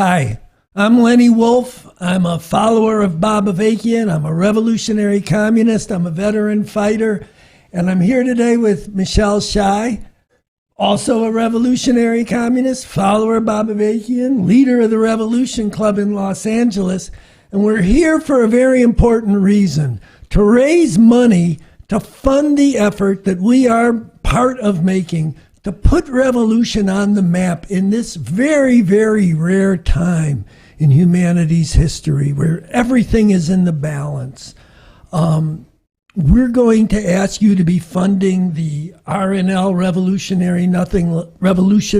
Hi, I'm Lenny Wolf. I'm a follower of Bob Avakian. I'm a revolutionary communist. I'm a veteran fighter. And I'm here today with Michelle Shai, also a revolutionary communist, follower of Bob Avakian, leader of the Revolution Club in Los Angeles. And we're here for a very important reason, to raise money to fund the effort that we are part of making to put revolution on the map in this very, very rare time in humanity's history where everything is in the balance. We're going to ask you to be funding the RNL Revolution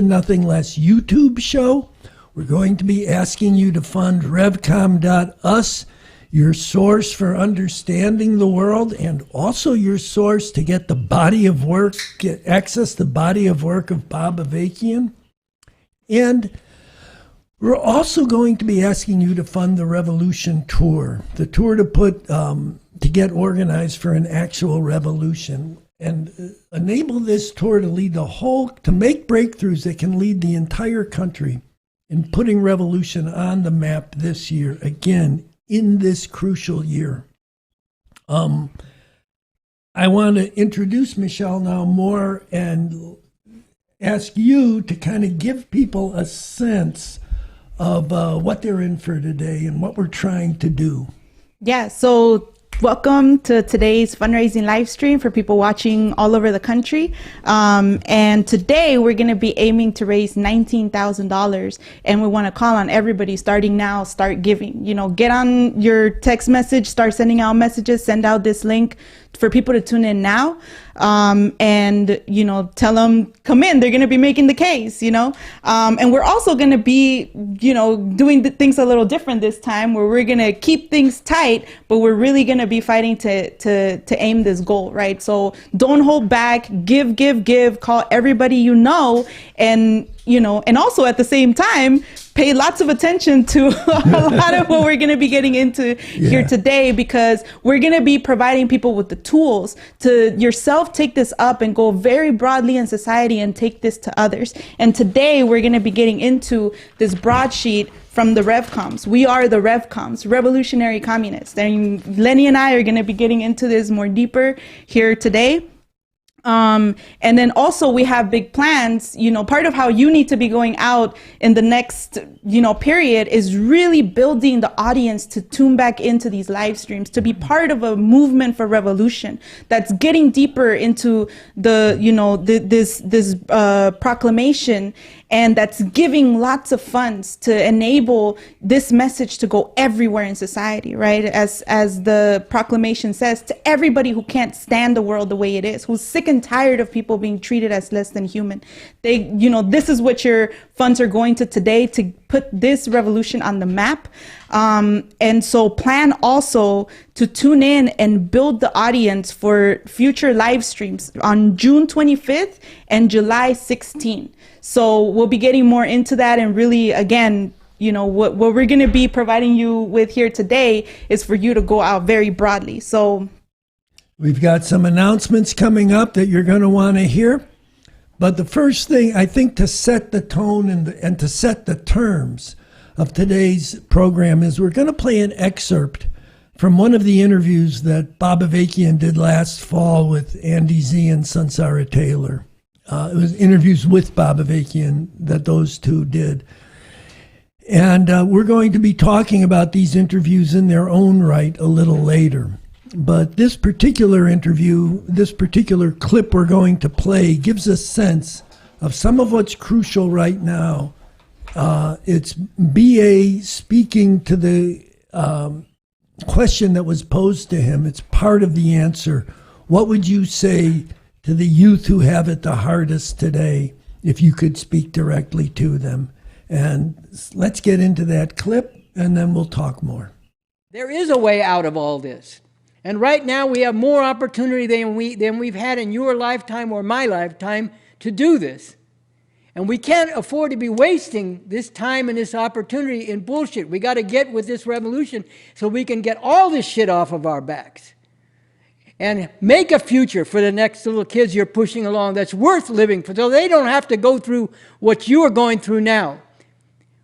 Nothing Less YouTube show. We're going to be asking you to fund Revcom.us, your source for understanding the world, and also your source to get the body of work, access the body of work of Bob Avakian. And we're also going to be asking you to fund the Revolution Tour, the tour to get organized for an actual revolution and enable this tour to make breakthroughs that can lead the entire country in putting revolution on the map this year, again, in this crucial year. I want to introduce Michelle now more and ask you to kind of give people a sense of what they're in for today and what we're trying to do. Yeah, so welcome to today's fundraising live stream for people watching all over the country. And today we're going to be aiming to raise $19,000. And we want to call on everybody starting now, start giving. Get on your text message, start sending out messages, send out this link for people to tune in now. And tell them, come in, they're going to be making the case, and we're also going to be, doing things a little different this time, where we're going to keep things tight, but we're really going to be fighting to aim this goal, right? So don't hold back, give, call everybody and also at the same time, pay lots of attention to a lot of what we're going to be getting into here today, because we're going to be providing people with the tools to yourself take this up and go very broadly in society and take this to others. And today we're going to be getting into this broadsheet from the Revcoms. We are the Revcoms, revolutionary communists. And Lenny and I are going to be getting into this more deeper here today. And then also we have big plans. Part of how you need to be going out in the next, period is really building the audience to tune back into these live streams, to be part of a movement for revolution that's getting deeper into the, this proclamation, and that's giving lots of funds to enable this message to go everywhere in society, right? As the proclamation says, to everybody who can't stand the world the way it is, who's sick and tired of people being treated as less than human. This is what your funds are going to today, to put this revolution on the map. And so plan also to tune in and build the audience for future live streams on June 25th and July 16th. So we'll be getting more into that, and really, again, what we're going to be providing you with here today is for you to go out very broadly. So we've got some announcements coming up that you're going to want to hear. But the first thing, I think, to set the tone and to set the terms of today's program is we're going to play an excerpt from one of the interviews that Bob Avakian did last fall with Andy Z and Sunsara Taylor. It was interviews with Bob Avakian that those two did. And we're going to be talking about these interviews in their own right a little later. But this particular interview, this particular clip we're going to play, gives a sense of some of what's crucial right now. It's BA speaking to the question that was posed to him. It's part of the answer. What would you say to the youth who have it the hardest today, if you could speak directly to them? And let's get into that clip, and then we'll talk more. There is a way out of all this. And right now we have more opportunity than we've had in your lifetime or my lifetime to do this. And we can't afford to be wasting this time and this opportunity in bullshit. We got to get with this revolution so we can get all this shit off of our backs and make a future for the next little kids you're pushing along that's worth living for, so they don't have to go through what you are going through now.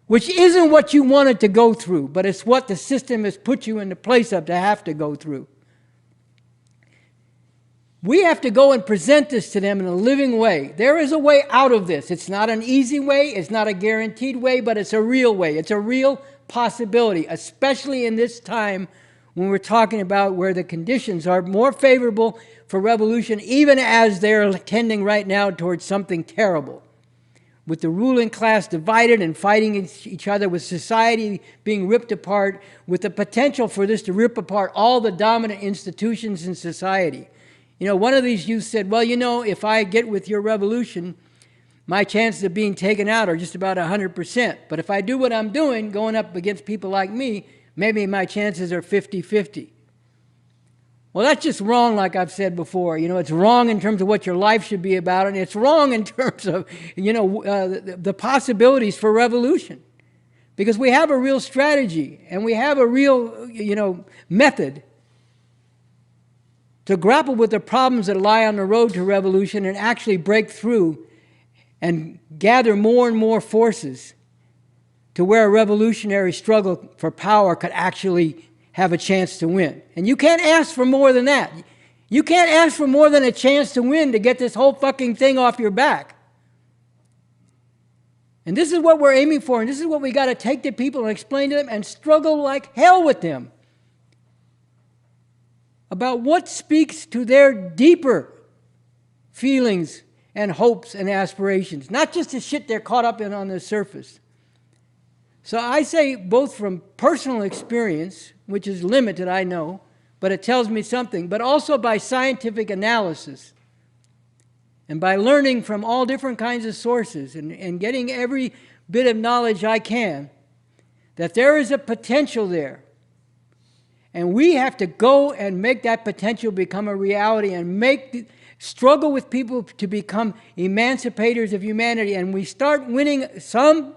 which isn't what you wanted to go through, but it's what the system has put you in the place of to have to go through. We have to go and present this to them in a living way. There is a way out of this. It's not an easy way, it's not a guaranteed way, but it's a real way. It's a real possibility, especially in this time when we're talking about where the conditions are more favorable for revolution, even as they're tending right now towards something terrible. With the ruling class divided and fighting each other, with society being ripped apart, with the potential for this to rip apart all the dominant institutions in society. You know, one of these youth said, well, you know, if I get with your revolution, my chances of being taken out are just about 100%. But if I do what I'm doing, going up against people like me, maybe my chances are 50-50. Well, that's just wrong, like I've said before. You know, it's wrong in terms of what your life should be about, and it's wrong in terms of, you know, the possibilities for revolution. Because we have a real strategy, and we have a real, you know, method to grapple with the problems that lie on the road to revolution and actually break through and gather more and more forces to where a revolutionary struggle for power could actually have a chance to win. And you can't ask for more than that. You can't ask for more than a chance to win to get this whole fucking thing off your back. And this is what we're aiming for, and this is what we got to take to people and explain to them and struggle like hell with them about what speaks to their deeper feelings and hopes and aspirations, not just the shit they're caught up in on the surface. So I say, both from personal experience, which is limited, I know, but it tells me something, but also by scientific analysis and by learning from all different kinds of sources and getting every bit of knowledge I can, that there is a potential there. And we have to go and make that potential become a reality and struggle with people to become emancipators of humanity. And we start winning some,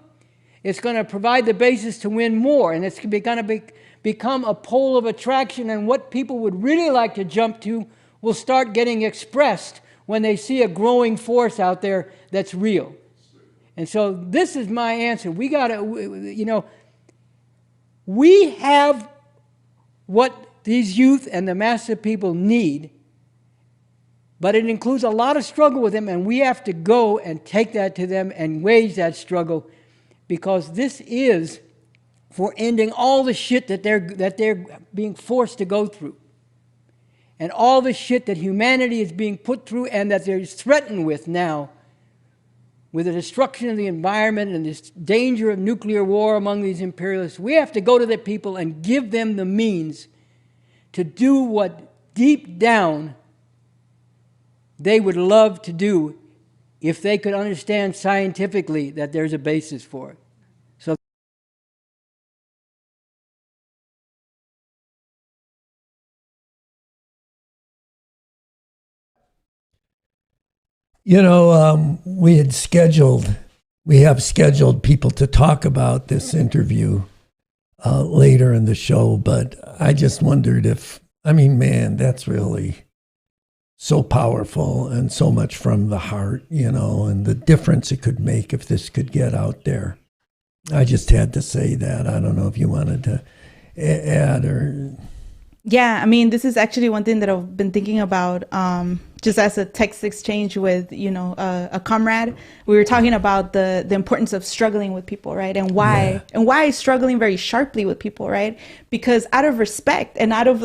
it's going to provide the basis to win more. And it's going to become a pole of attraction. And what people would really like to jump to will start getting expressed when they see a growing force out there that's real. And so this is my answer. We got to, you know, we have what these youth and the mass of people need, but it includes a lot of struggle with them, and we have to go and take that to them and wage that struggle, because this is for ending all the shit that they're being forced to go through, and all the shit that humanity is being put through and that they're threatened with now, with the destruction of the environment and this danger of nuclear war among these imperialists. We have to go to the people and give them the means to do what deep down they would love to do if they could understand scientifically that there's a basis for it. So You know, we have scheduled people to talk about this interview later in the show, but I just wondered if, I mean, man, that's really so powerful and so much from the heart, you know, and the difference it could make if this could get out there. I just had to say that. I don't know if you wanted to add or... Yeah, I mean, this is actually one thing that I've been thinking about, just as a text exchange with, you know, a comrade. We were talking about the importance of struggling with people, right? And why struggling very sharply with people, right? Because out of respect and out of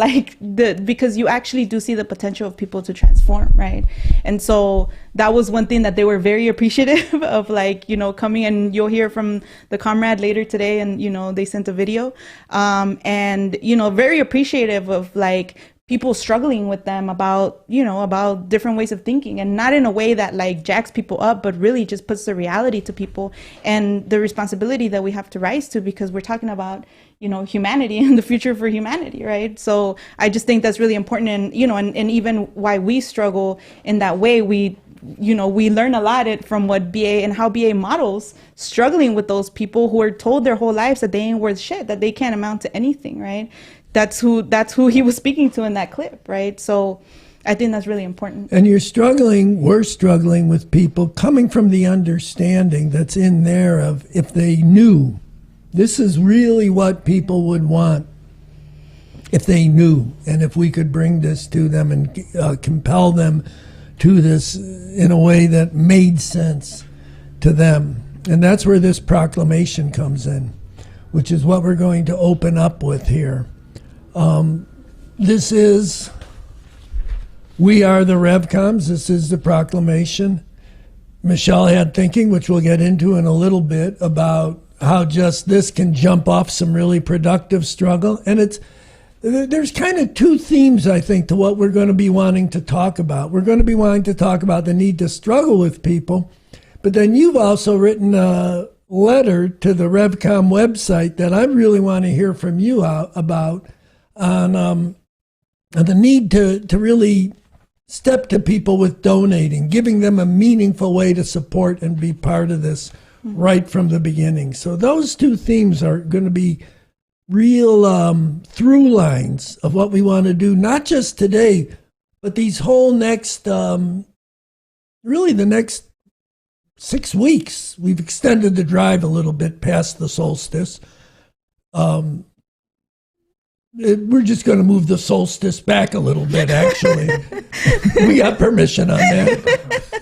because you actually do see the potential of people to transform, right? And so that was one thing that they were very appreciative of, like, you know, coming, and you'll hear from the comrade later today, and, you know, they sent a video, and, you know, very appreciative of, like, people struggling with them about, you know, about different ways of thinking, and not in a way that, like, jacks people up, but really just puts the reality to people and the responsibility that we have to rise to, because we're talking about, you know, humanity and the future for humanity, right? So I just think that's really important. And, you know, and even why we struggle in that way, we learn a lot from what BA and how BA models struggling with those people who are told their whole lives that they ain't worth shit, that they can't amount to anything, right? That's who he was speaking to in that clip, right? So I think that's really important. And we're struggling with people coming from the understanding that's in there of, if they knew This is really what people would want if they knew, and if we could bring this to them and compel them to this in a way that made sense to them. And that's where this proclamation comes in, which is what we're going to open up with here. This is, we are the Revcoms. This is the proclamation. Michelle had thinking, which we'll get into in a little bit, about how just this can jump off some really productive struggle. And there's kind of two themes, I think, to what we're going to be wanting to talk about. We're going to be wanting to talk about the need to struggle with people, but then you've also written a letter to the Revcom website that I really want to hear from you about on the need to really step to people with donating, giving them a meaningful way to support and be part of this right from the beginning. So those two themes are going to be real through lines of what we want to do, not just today, but these whole next, really the next 6 weeks. We've extended the drive a little bit past the solstice. We're just going to move the solstice back a little bit, actually. We got permission on that.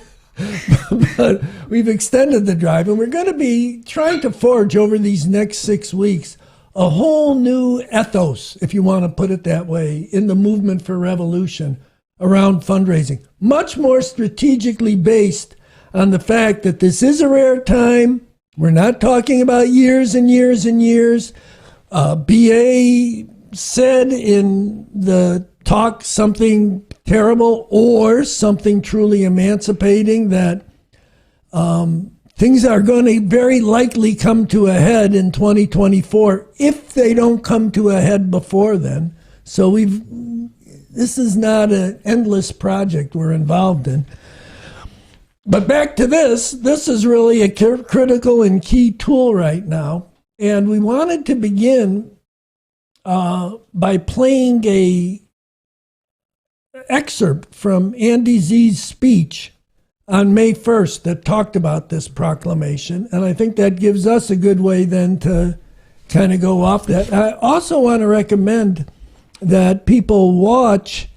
But we've extended the drive, and we're going to be trying to forge over these next 6 weeks a whole new ethos, if you want to put it that way, in the movement for revolution around fundraising. Much more strategically based on the fact that this is a rare time. We're not talking about years and years and years. BA said in the talk something terrible or something truly emancipating, that things are going to very likely come to a head in 2024 if they don't come to a head before then. So this is not an endless project we're involved in. But back to this is really a critical and key tool right now. And we wanted to begin by playing a excerpt from Andy Z's speech on May 1st that talked about this proclamation. And I think that gives us a good way then to kind of go off that. I also want to recommend that people watch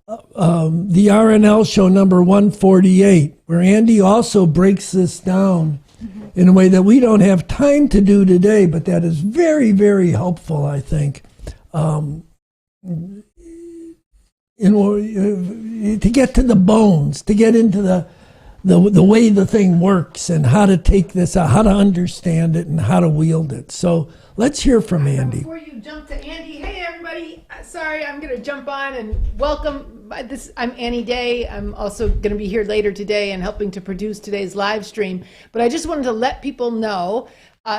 the RNL show number 148, where Andy also breaks this down in a way that we don't have time to do today, but that is very, very helpful, I think, in order to get to the bones, to get into the way the thing works and how to take this out, how to understand it and how to wield it. So let's hear from Andy. Before you jump to Andy, hey everybody, sorry, I'm going to jump on and welcome. I'm Annie Day. I'm also going to be here later today and helping to produce today's live stream. But I just wanted to let people know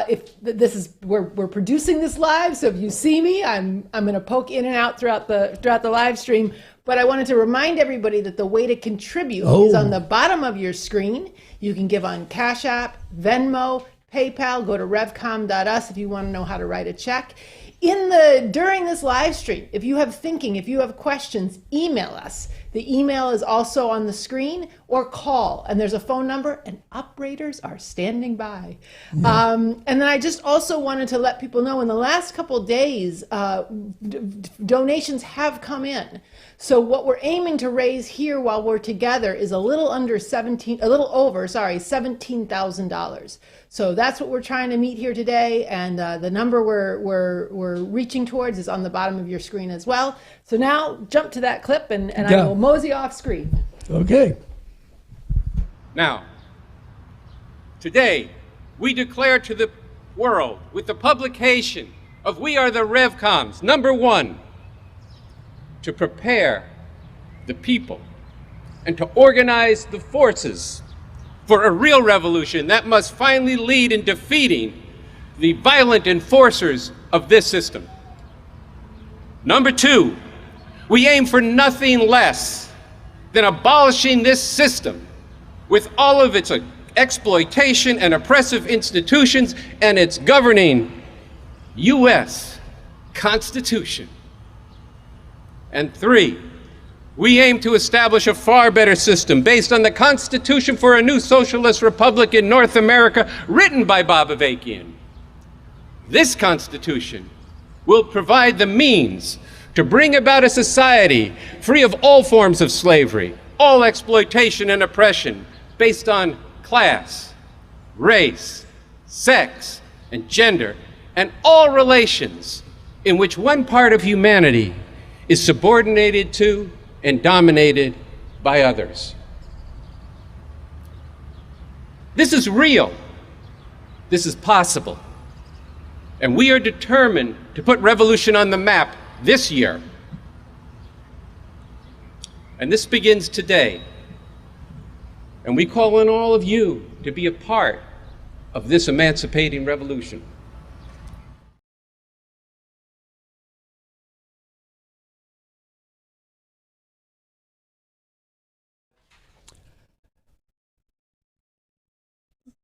if this is we're producing this live. So if you see me, I'm going to poke in and out throughout the live stream. But I wanted to remind everybody that the way to contribute is on the bottom of your screen. You can give on Cash App, Venmo, PayPal. Go to revcom.us if you want to know how to write a check. During this live stream, if you have thinking, if you have questions, email us. The email is also on the screen, or call, and there's a phone number, and operators are standing by. Yeah. And then I just also wanted to let people know in the last couple days, donations have come in. So what we're aiming to raise here while we're together is a little over $17,000. So that's what we're trying to meet here today, and the number we're reaching towards is on the bottom of your screen as well. So now jump to that clip, and I will mosey off screen. Okay. Now, today we declare to the world with the publication of We Are the Revcoms, number 1, to prepare the people and to organize the forces for a real revolution that must finally lead in defeating the violent enforcers of this system. Number 2, we aim for nothing less than abolishing this system with all of its exploitation and oppressive institutions and its governing U.S. Constitution. And 3, we aim to establish a far better system based on the Constitution for a New Socialist Republic in North America, written by Bob Avakian. This Constitution will provide the means to bring about a society free of all forms of slavery, all exploitation and oppression based on class, race, sex, and gender, and all relations in which one part of humanity is subordinated to and dominated by others. This is real. This is possible. And we are determined to put revolution on the map this year. And this begins today. And we call on all of you to be a part of this emancipating revolution.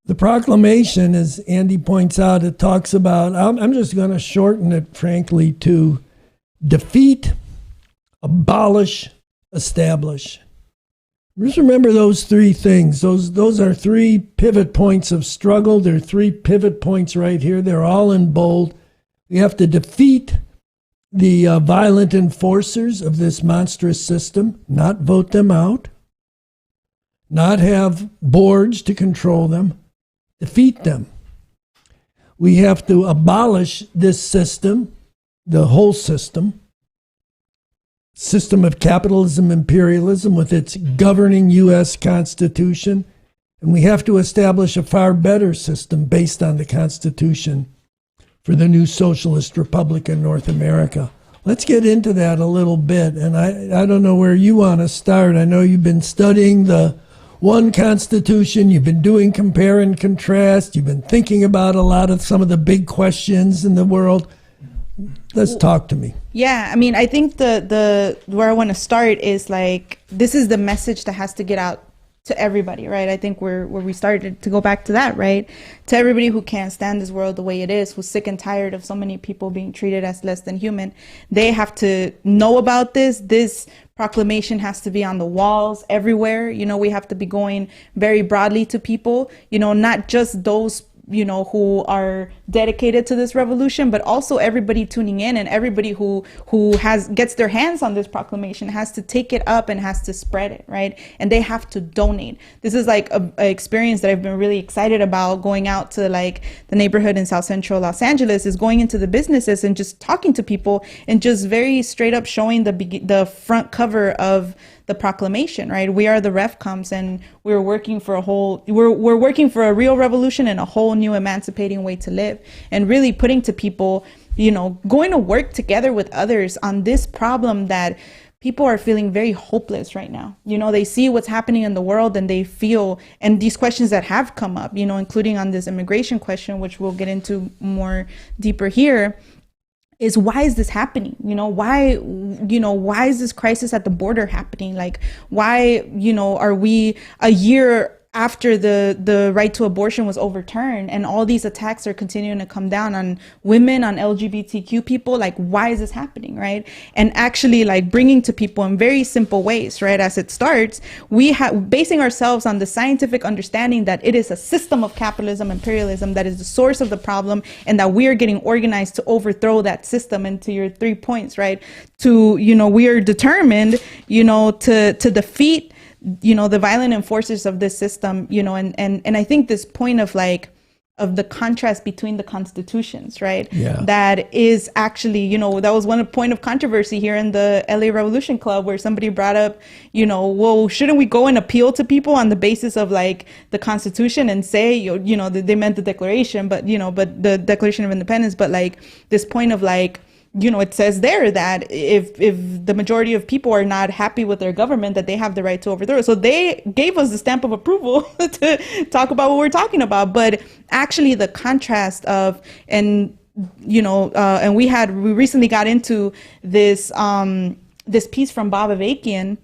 The proclamation, as Andy points out, it talks about, I'm just going to shorten it, frankly, to defeat, abolish, establish. Just remember those three things. Those are three pivot points of struggle. There are three pivot points right here. They're all in bold. We have to defeat the violent enforcers of this monstrous system, not vote them out, not have boards to control them, defeat them. We have to abolish this system, the whole system of capitalism, imperialism with its governing U.S. Constitution. And we have to establish a far better system based on the Constitution for the new socialist republic in North America. Let's get into that a little bit. And I don't know where you want to start. I know you've been studying the one Constitution, you've been doing compare and contrast, you've been thinking about a lot of some of the big questions in the world. Let's talk to me. Yeah, I mean, I think the where I want to start is like, this is the message that has to get out to everybody, right? I think where we started to go back to that, right? To everybody who can't stand this world the way it is, who's sick and tired of so many people being treated as less than human, they have to know about this. This proclamation has to be on the walls everywhere. You know, we have to be going very broadly to people, you know, not just those, you know, who are dedicated to this revolution, but also everybody tuning in, and everybody who gets their hands on this proclamation has to take it up and has to spread it, right? And they have to donate. This is like a experience that I've been really excited about, going out to like the neighborhood in South Central Los Angeles, is going into the businesses and just talking to people and just very straight up showing the front cover of the proclamation, right? We are the Revcoms, and we're working for we're working for a real revolution and a whole new emancipating way to live, and really putting to people, you know, going to work together with others on this problem that people are feeling very hopeless right now. You know, they see what's happening in the world and they feel, and these questions that have come up, you know, including on this immigration question, which we'll get into more deeper here, is why is this happening? You know, why is this crisis at the border happening? Like, why, you know, are we a year after the right to abortion was overturned and all these attacks are continuing to come down on women, on LGBTQ people? Like, why is this happening, right? And actually like bringing to people in very simple ways, right? As it starts, we have basing ourselves on the scientific understanding that it is a system of capitalism, imperialism that is the source of the problem, and that we are getting organized to overthrow that system. And to your 3 points, right? To, you know, we are determined, you know, to defeat, you know, the violent enforcers of this system, you know, and I think this point of like, of the contrast between the constitutions, right? Yeah. That is actually, you know, that was one point of controversy here in the LA Revolution Club, where somebody brought up, you know, well, shouldn't we go and appeal to people on the basis of like the Constitution and say, you know, they meant the Declaration, but, you know, but the Declaration of Independence, but like this point of like, you know, it says there that if the majority of people are not happy with their government, that they have the right to overthrow it. So they gave us the stamp of approval to talk about what we're talking about. But actually the contrast of, and, you know, and we recently got into this, this piece from Bob Avakian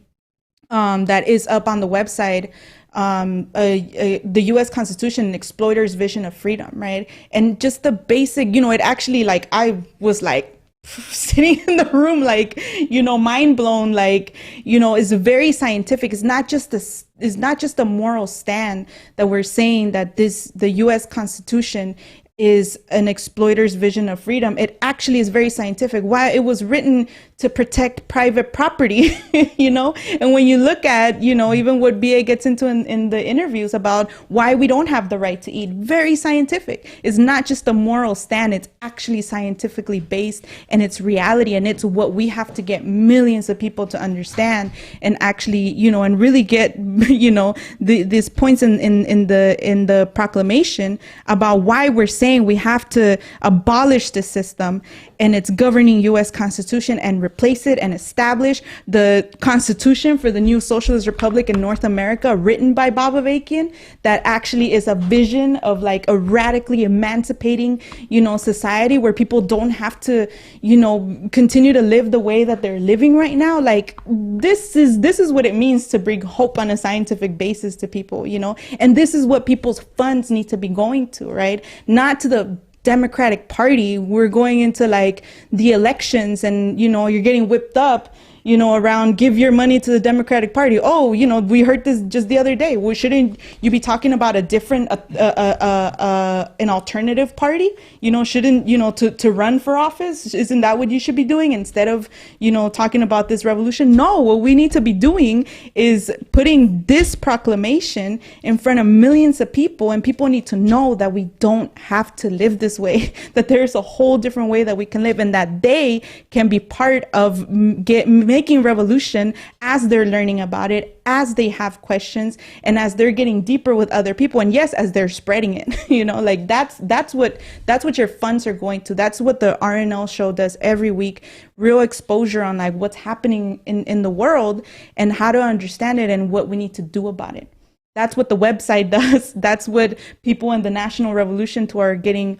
that is up on the website, the U.S. Constitution, an exploiter's vision of freedom, right? And just the basic, you know, it actually, like, I was like sitting in the room, like, you know, mind blown, like, you know, it's very scientific. It's not just a moral stand that we're saying that the U.S. Constitution is an exploiter's vision of freedom. It actually is very scientific. Why it was written to protect private property, you know? And when you look at, you know, even what BA gets into in the interviews about why we don't have the right to eat, very scientific. It's not just a moral stand, it's actually scientifically based, and it's reality, and it's what we have to get millions of people to understand and actually, you know, and really get, you know, these points in the proclamation about why we're saying we have to abolish the system and its governing U.S. Constitution and replace it and establish the Constitution for the new socialist republic in North America, written by Bob Avakian, that actually is a vision of like a radically emancipating, you know, society where people don't have to, you know, continue to live the way that they're living right now. Like this is what it means to bring hope on a scientific basis to people, you know, and this is what people's funds need to be going to, right? Not to the Democratic Party. We're going into like the elections and, you know, you're getting whipped up, you know, around give your money to the Democratic Party. Oh, you know, we heard this just the other day. Well, shouldn't you be talking about a different, an alternative party? You know, shouldn't, you know, to run for office? Isn't that what you should be doing instead of, you know, talking about this revolution? No, what we need to be doing is putting this proclamation in front of millions of people, and people need to know that we don't have to live this way, that there's a whole different way that we can live, and that they can be part of making revolution as they're learning about it, as they have questions, and as they're getting deeper with other people, and yes, as they're spreading it. You know, like that's what your funds are going to. That's what the RNL show does every week. Real exposure on like what's happening in the world and how to understand it and what we need to do about it. That's what the website does. That's what people in the National Revolution Tour are getting,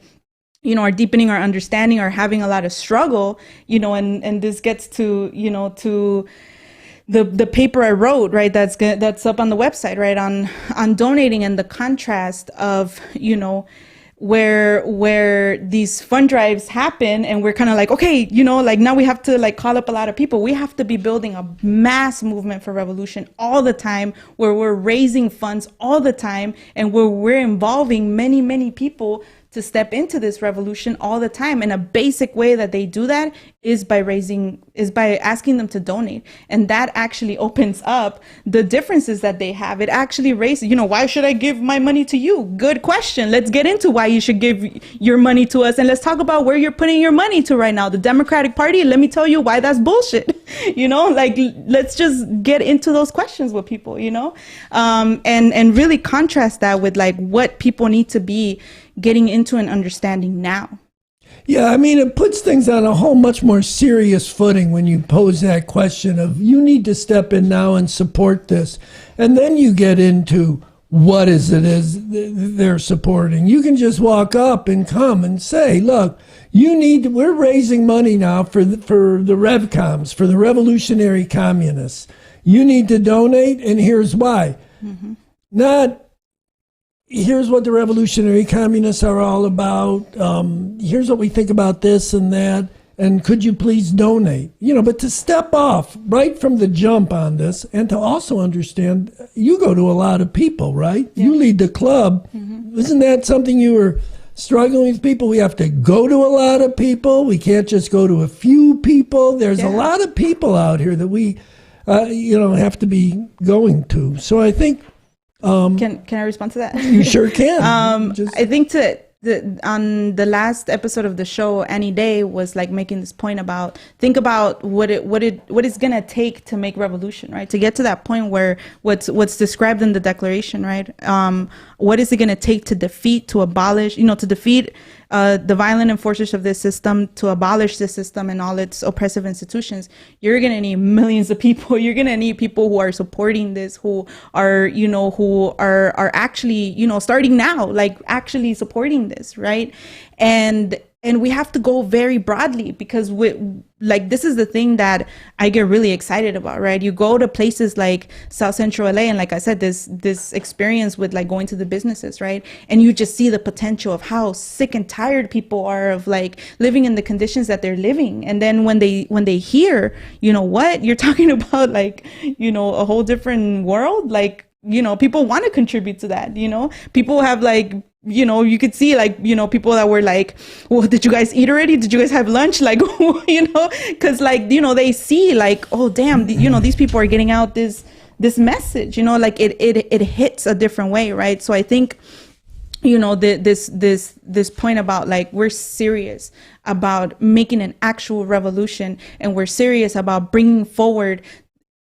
you know, are deepening our understanding, are having a lot of struggle, you know, and this gets to, you know, to the paper I wrote, right, that's up on the website, right, on donating, and the contrast of, you know, where these fund drives happen, and we're kind of like, okay, you know, like now we have to like call up a lot of people. We have to be building a mass movement for revolution all the time, where we're raising funds all the time, and where we're involving many, many people to step into this revolution all the time. And a basic way that they do that is by asking them to donate. And that actually opens up the differences that they have. It actually raises, you know, why should I give my money to you? Good question. Let's get into why you should give your money to us. And let's talk about where you're putting your money to right now. The Democratic Party, let me tell you why that's bullshit. You know, like, let's just get into those questions with people, you know, and really contrast that with like what people need to be getting into and understanding now. Yeah, I mean, it puts things on a whole much more serious footing when you pose that question of you need to step in now and support this. And then you get into what is they're supporting. You can just walk up and come and say, look, we're raising money now for the Revcoms, for the revolutionary communists. You need to donate, and here's why. Mm-hmm. Not, here's what the revolutionary communists are all about. Here's what we think about this and that. And could you please donate? You know, but to step off right from the jump on this, and to also understand, you go to a lot of people, right? Yeah. You lead the club. Mm-hmm. Isn't that something you were struggling with people? We have to go to a lot of people. We can't just go to a few people. There's a lot of people out here that we, have to be going to. So I think, can I respond to that? You sure can. I think on the last episode of the show, Annie Day was like making this point about, think about what it's gonna take to make revolution, right? To get to that point where what's described in the Declaration, right? What is it gonna take to defeat the violent enforcers of this system, to abolish this system and all its oppressive institutions? You're going to need millions of people. You're going to need people who are supporting this, who are actually, starting now, like actually supporting this, right? And we have to go very broadly, because this is the thing that I get really excited about, right? You go to places like South Central LA, and like I said, this experience with like going to the businesses, right? And you just see the potential of how sick and tired people are of like living in the conditions that they're living. And then when they hear, what you're talking about, like, a whole different world, like, people want to contribute to that, people have like you could see like, people that were like, well, did you guys eat already? Did you guys have lunch? Like, because like, they see like, oh, damn, these people are getting out this message, like it hits a different way. Right. So I think, this point about like, we're serious about making an actual revolution, and we're serious about bringing forward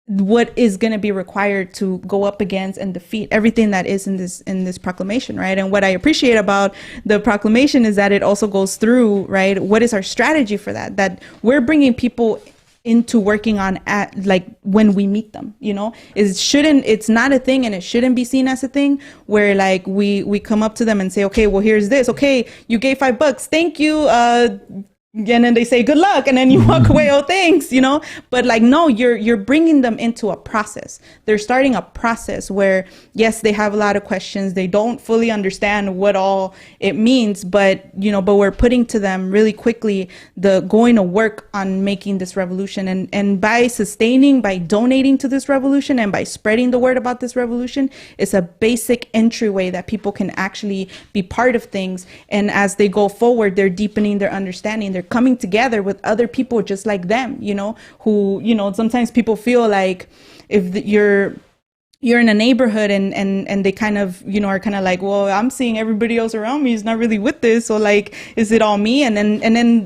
what is going to be required to go up against and defeat everything that is in this proclamation, right? And what I appreciate about the proclamation is that it also goes through, right, what is our strategy for that we're bringing people into working on at like when we meet them, it's not a thing, and it shouldn't be seen as a thing where like we come up to them and say, okay, well, here's this, okay, you gave $5, thank you, and then they say good luck, and then you walk away, oh thanks, but like, no, you're bringing them into a process. They're starting a process where, yes, they have a lot of questions, they don't fully understand what all it means, but we're putting to them really quickly the going to work on making this revolution, and by donating to this revolution and by spreading the word about this revolution, it's a basic entryway that people can actually be part of things, and as they go forward, they're deepening their understanding, they're coming together with other people just like them, who, sometimes people feel like if you're in a neighborhood and they kind of, are kind of like, well, I'm seeing everybody else around me is not really with this. So like, is it all me? And then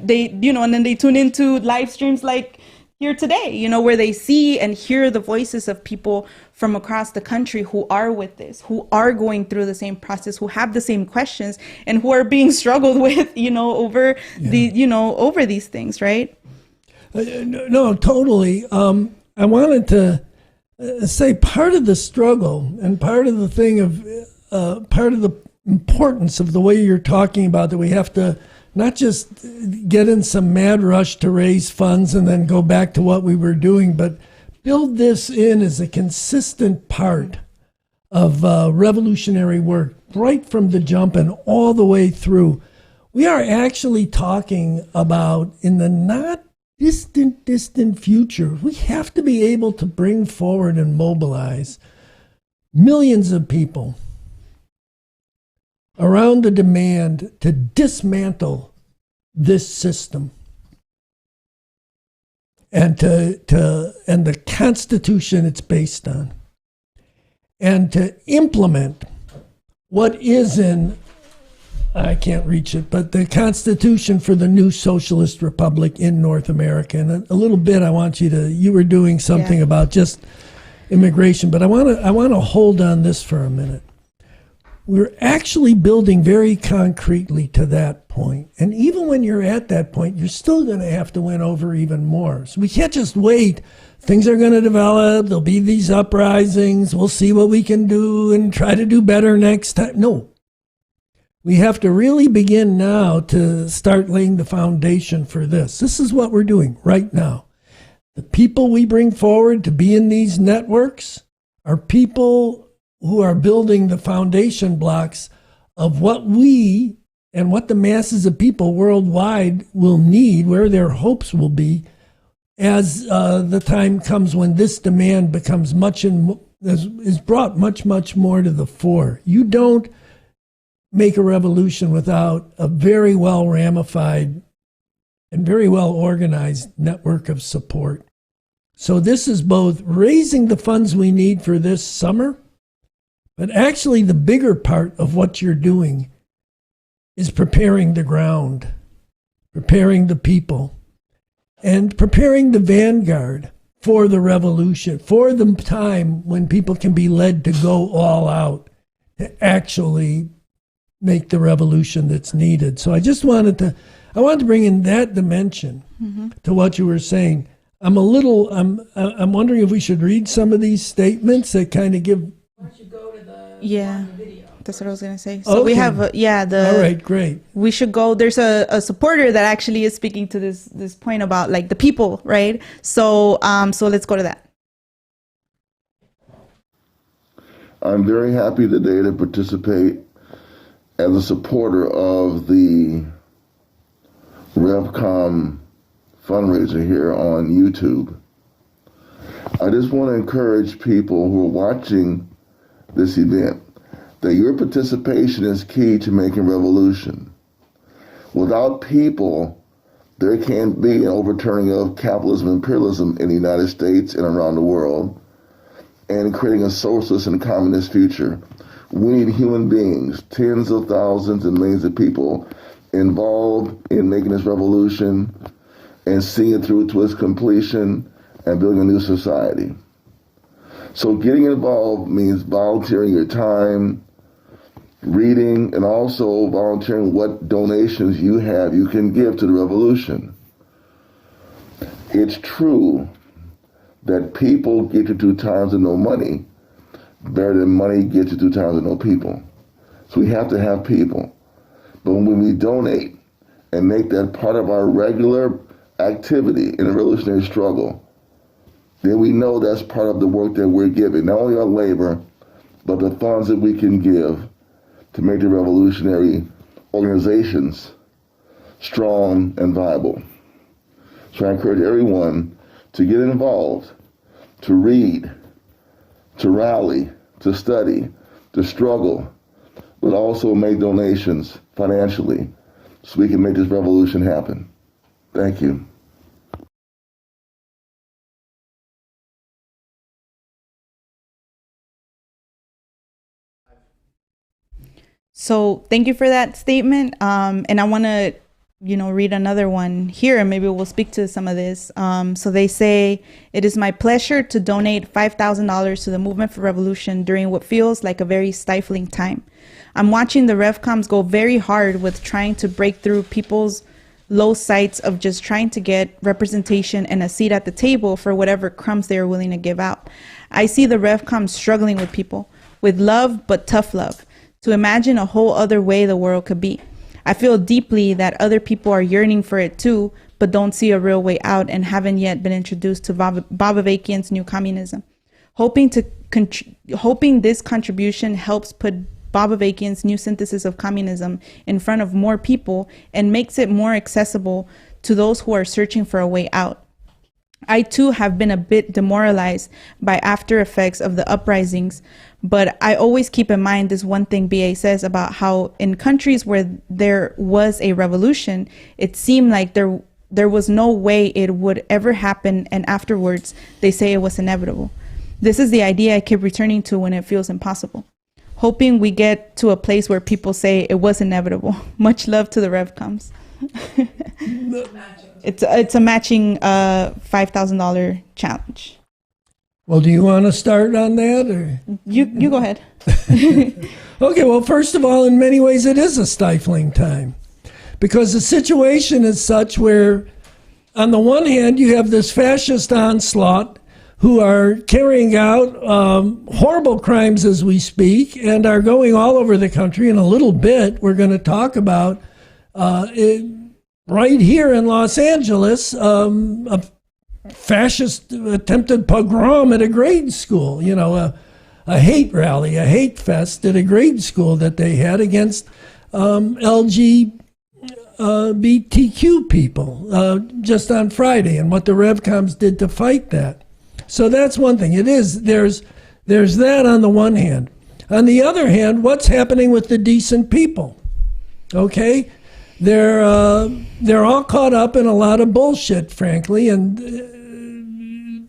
they, and then they tune into live streams like here today, where they see and hear the voices of people from across the country who are with this, who are going through the same process, who have the same questions, and who are being struggled with, over over these things, right? No, totally. I wanted to say part of the struggle and part of the thing of part of the importance of the way you're talking about that we have to not just get in some mad rush to raise funds and then go back to what we were doing, but build this in as a consistent part of revolutionary work right from the jump and all the way through. We are actually talking about, in the not distant future, we have to be able to bring forward and mobilize millions of people around the demand to dismantle this system and and the Constitution it's based on, and to implement what is in, I can't reach it, but the Constitution for the new socialist republic in North America. And a little bit, I want you were doing something about just immigration, but I want to hold on this for a minute. We're actually building very concretely to that point. And even when you're at that point, you're still going to have to win over even more. So we can't just wait. Things are going to develop. There'll be these uprisings. We'll see what we can do and try to do better next time. No. We have to really begin now to start laying the foundation for this. This is what we're doing right now. The people we bring forward to be in these networks are people who are building the foundation blocks of what we and what the masses of people worldwide will need, where their hopes will be, as the time comes when this demand becomes is brought much more to the fore. You don't make a revolution without a very well ramified and very well organized network of support. So this is both raising the funds we need for this summer, but actually the bigger part of what you're doing is preparing the ground, preparing the people, and preparing the vanguard for the revolution, for the time when people can be led to go all out, to actually make the revolution that's needed. So I wanted to bring in that dimension to what you were saying. I'm wondering if we should read some of these statements that kind of give. Why don't you go to the video? That's what I was going to say. So we have, all right, great. We should go. There's a supporter that actually is speaking to this point about like the people, right? So let's go to that. I'm very happy today to participate as a supporter of the Revcom fundraiser here on YouTube. I just want to encourage people who are watching this event that your participation is key to making revolution. Without people, there can't be an overturning of capitalism and imperialism in the United States and around the world, and creating a socialist and communist future. We need human beings, tens of thousands and millions of people involved in making this revolution and seeing it through to its completion and building a new society. So getting involved means volunteering your time, reading, and also volunteering what donations you can give to the revolution. It's true that people get you through times of no money better than money gets you through times of no people. So we have to have people. But when we donate and make that part of our regular activity in the revolutionary struggle, then we know that's part of the work that we're giving, not only our labor, but the funds that we can give to make the revolutionary organizations strong and viable. So I encourage everyone to get involved, to read, to rally, to study, to struggle, but also make donations financially so we can make this revolution happen. Thank you. So thank you for that statement. And I want to, read another one here, and maybe we'll speak to some of this. So they say, it is my pleasure to donate $5,000 to the Movement for Revolution during what feels like a very stifling time. I'm watching the Revcoms go very hard with trying to break through people's low sights of just trying to get representation and a seat at the table for whatever crumbs they are willing to give out. I see the Revcoms struggling with people, with love, but tough love, to imagine a whole other way the world could be. I feel deeply that other people are yearning for it too, but don't see a real way out and haven't yet been introduced to Bob Avakian's new communism. Hoping this contribution helps put Bob Avakian's new synthesis of communism in front of more people and makes it more accessible to those who are searching for a way out. I too have been a bit demoralized by after effects of the uprisings, but I always keep in mind this one thing BA says about how in countries where there was a revolution, it seemed like there was no way it would ever happen, and afterwards they say it was inevitable. This is the idea I keep returning to when it feels impossible. Hoping we get to a place where people say it was inevitable. Much love to the Revcoms. It's a matching $5,000 challenge. Well, do you want to start on that, or you go ahead? Okay, well, first of all, in many ways it is a stifling time, because the situation is such where on the one hand you have this fascist onslaught who are carrying out horrible crimes as we speak and are going all over the country. In a little bit we're going to talk about right here in Los Angeles, a fascist attempted pogrom at a grade school, a hate rally, a hate fest at a grade school that they had against LGBTQ people just on Friday, and what the Revcoms did to fight that. So that's one thing. There's that on the one hand. On the other hand, what's happening with the decent people? Okay? They're all caught up in a lot of bullshit, frankly, and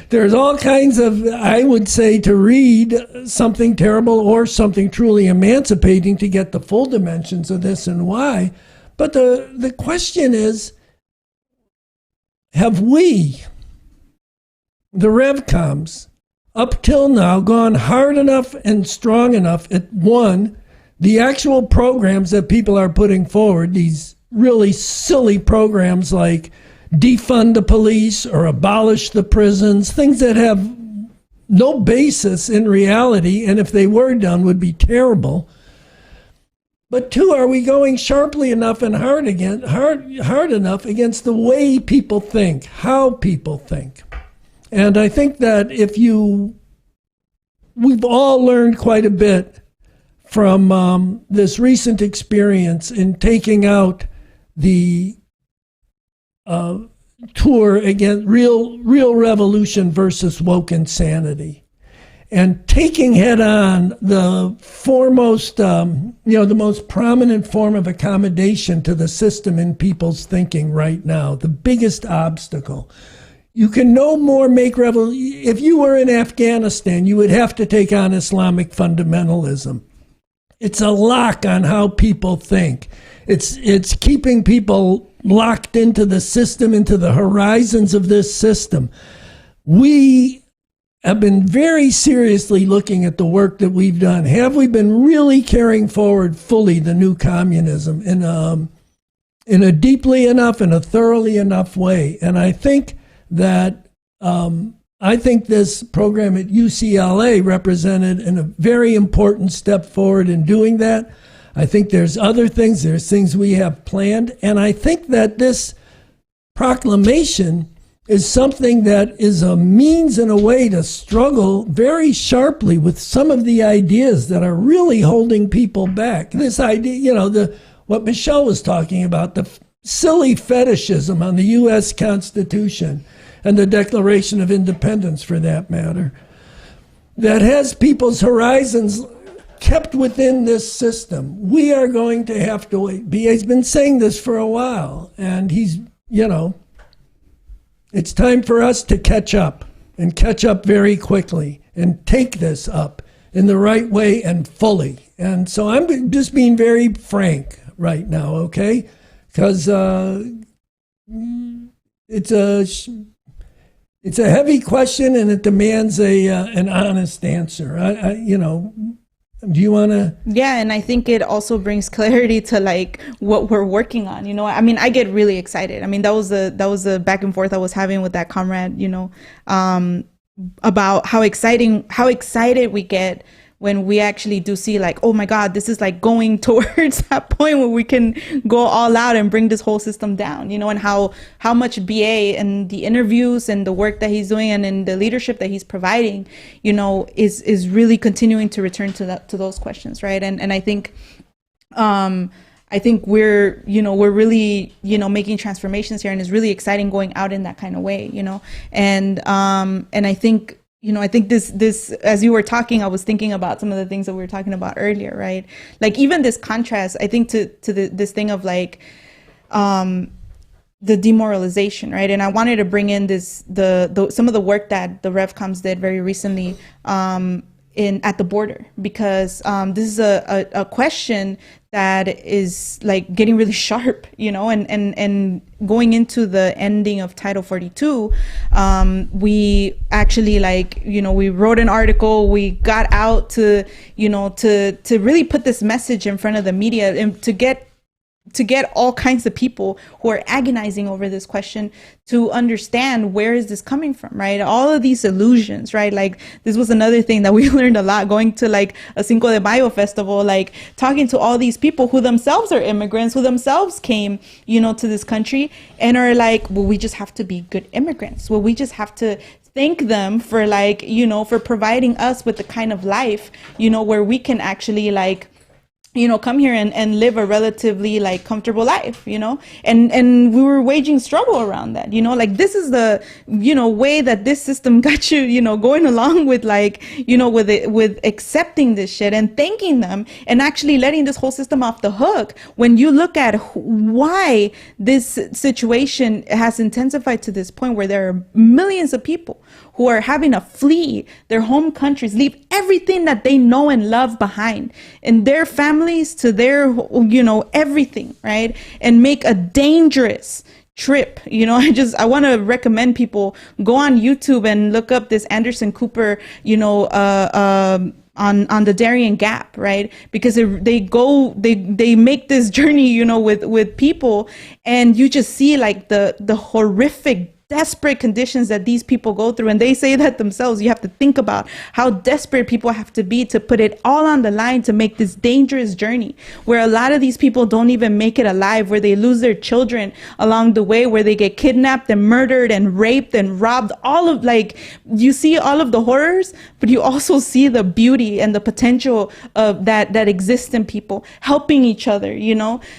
there's all kinds of, I would say, to read something terrible or something truly emancipating to get the full dimensions of this and why. But the question is, have we, the Revcoms, up till now gone hard enough and strong enough at, one, the actual programs that people are putting forward, these really silly programs like defund the police or abolish the prisons, things that have no basis in reality, and if they were done would be terrible. But two, are we going sharply enough and hard enough against the way people think, how people think? And I think that we've all learned quite a bit from this recent experience in taking out the tour against real revolution versus woke insanity. and taking head on the foremost, the most prominent form of accommodation to the system in people's thinking right now, the biggest obstacle. You can no more make revolution. If you were in Afghanistan, you would have to take on Islamic fundamentalism. It's a lock on how people think. It's keeping people locked into the system, into the horizons of this system. We have been very seriously looking at the work that we've done. Have we been really carrying forward fully the new communism in a deeply enough and a thoroughly enough way? And I think that this program at UCLA represented a very important step forward in doing that. I think there's other things. There's things we have planned. And I think that this proclamation is something that is a means and a way to struggle very sharply with some of the ideas that are really holding people back. This idea, what Michelle was talking about, the silly fetishism on the U.S. Constitution and the Declaration of Independence, for that matter, that has people's horizons kept within this system. We are going to have to wait. BA's been saying this for a while, and it's time for us to catch up, and catch up very quickly, and take this up in the right way and fully. And so I'm just being very frank right now, okay? Because it's a heavy question, and it demands an honest answer. Do you want to? Yeah, and I think it also brings clarity to what we're working on. I get really excited. That was the back and forth I was having with that comrade. About how excited we get when we actually do see oh my God, this is going towards that point where we can go all out and bring this whole system down, and how much BA and the interviews and the work that he's doing and in the leadership that he's providing, is really continuing to return to those questions, right? And I think we're really, making transformations here, and it's really exciting going out in that kind of way, and I think, I think this, as you were talking, I was thinking about some of the things that we were talking about earlier, right? Even this contrast, I think to this thing of the demoralization, right? And I wanted to bring in some of the work that the Revcoms did very recently at the border, because this is a question that is getting really sharp, and going into the ending of Title 42, we actually we wrote an article, we got out to really put this message in front of the media and to get all kinds of people who are agonizing over this question to understand where is this coming from, right? All of these illusions, right? This was another thing that we learned a lot going to a Cinco de Mayo festival, talking to all these people who themselves are immigrants, who themselves came, to this country and are well, we just have to be good immigrants. Well, we just have to thank them for for providing us with the kind of life, where we can actually come here and live a relatively comfortable life, and we were waging struggle around that, this is the, way that this system got you, going along with with accepting this shit and thanking them and actually letting this whole system off the hook. When you look at why this situation has intensified to this point where there are millions of people who are having to flee their home countries, leave everything that they know and love behind, and their families to their, everything, right? And make a dangerous trip. I want to recommend people go on YouTube and look up this Anderson Cooper, on the Darien Gap, right? Because they make this journey, with people, and you just see the horrific, desperate conditions that these people go through. And they say that themselves. You have to think about how desperate people have to be to put it all on the line to make this dangerous journey, where a lot of these people don't even make it alive, where they lose their children along the way, where they get kidnapped and murdered and raped and robbed. All of you see all of the horrors, but you also see the beauty and the potential of that exists in people helping each other,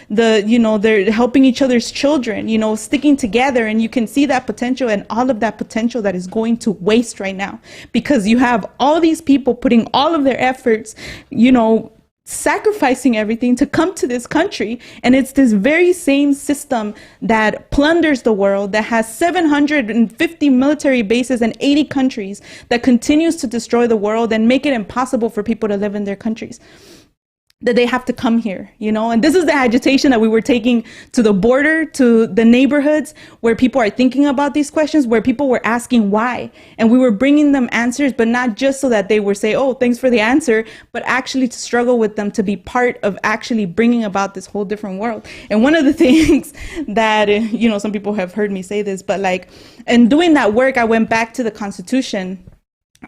they're helping each other's children, sticking together, and you can see that potential potential, and all of that potential that is going to waste right now, because you have all these people putting all of their efforts, sacrificing everything to come to this country. And it's this very same system that plunders the world, that has 750 military bases in 80 countries, that continues to destroy the world and make it impossible for people to live in their countries, that they have to come here, and this is the agitation that we were taking to the border, to the neighborhoods where people are thinking about these questions, where people were asking why, and we were bringing them answers, but not just so that they would say, oh, thanks for the answer, but actually to struggle with them, to be part of actually bringing about this whole different world. And one of the things that, some people have heard me say this, but in doing that work, I went back to the Constitution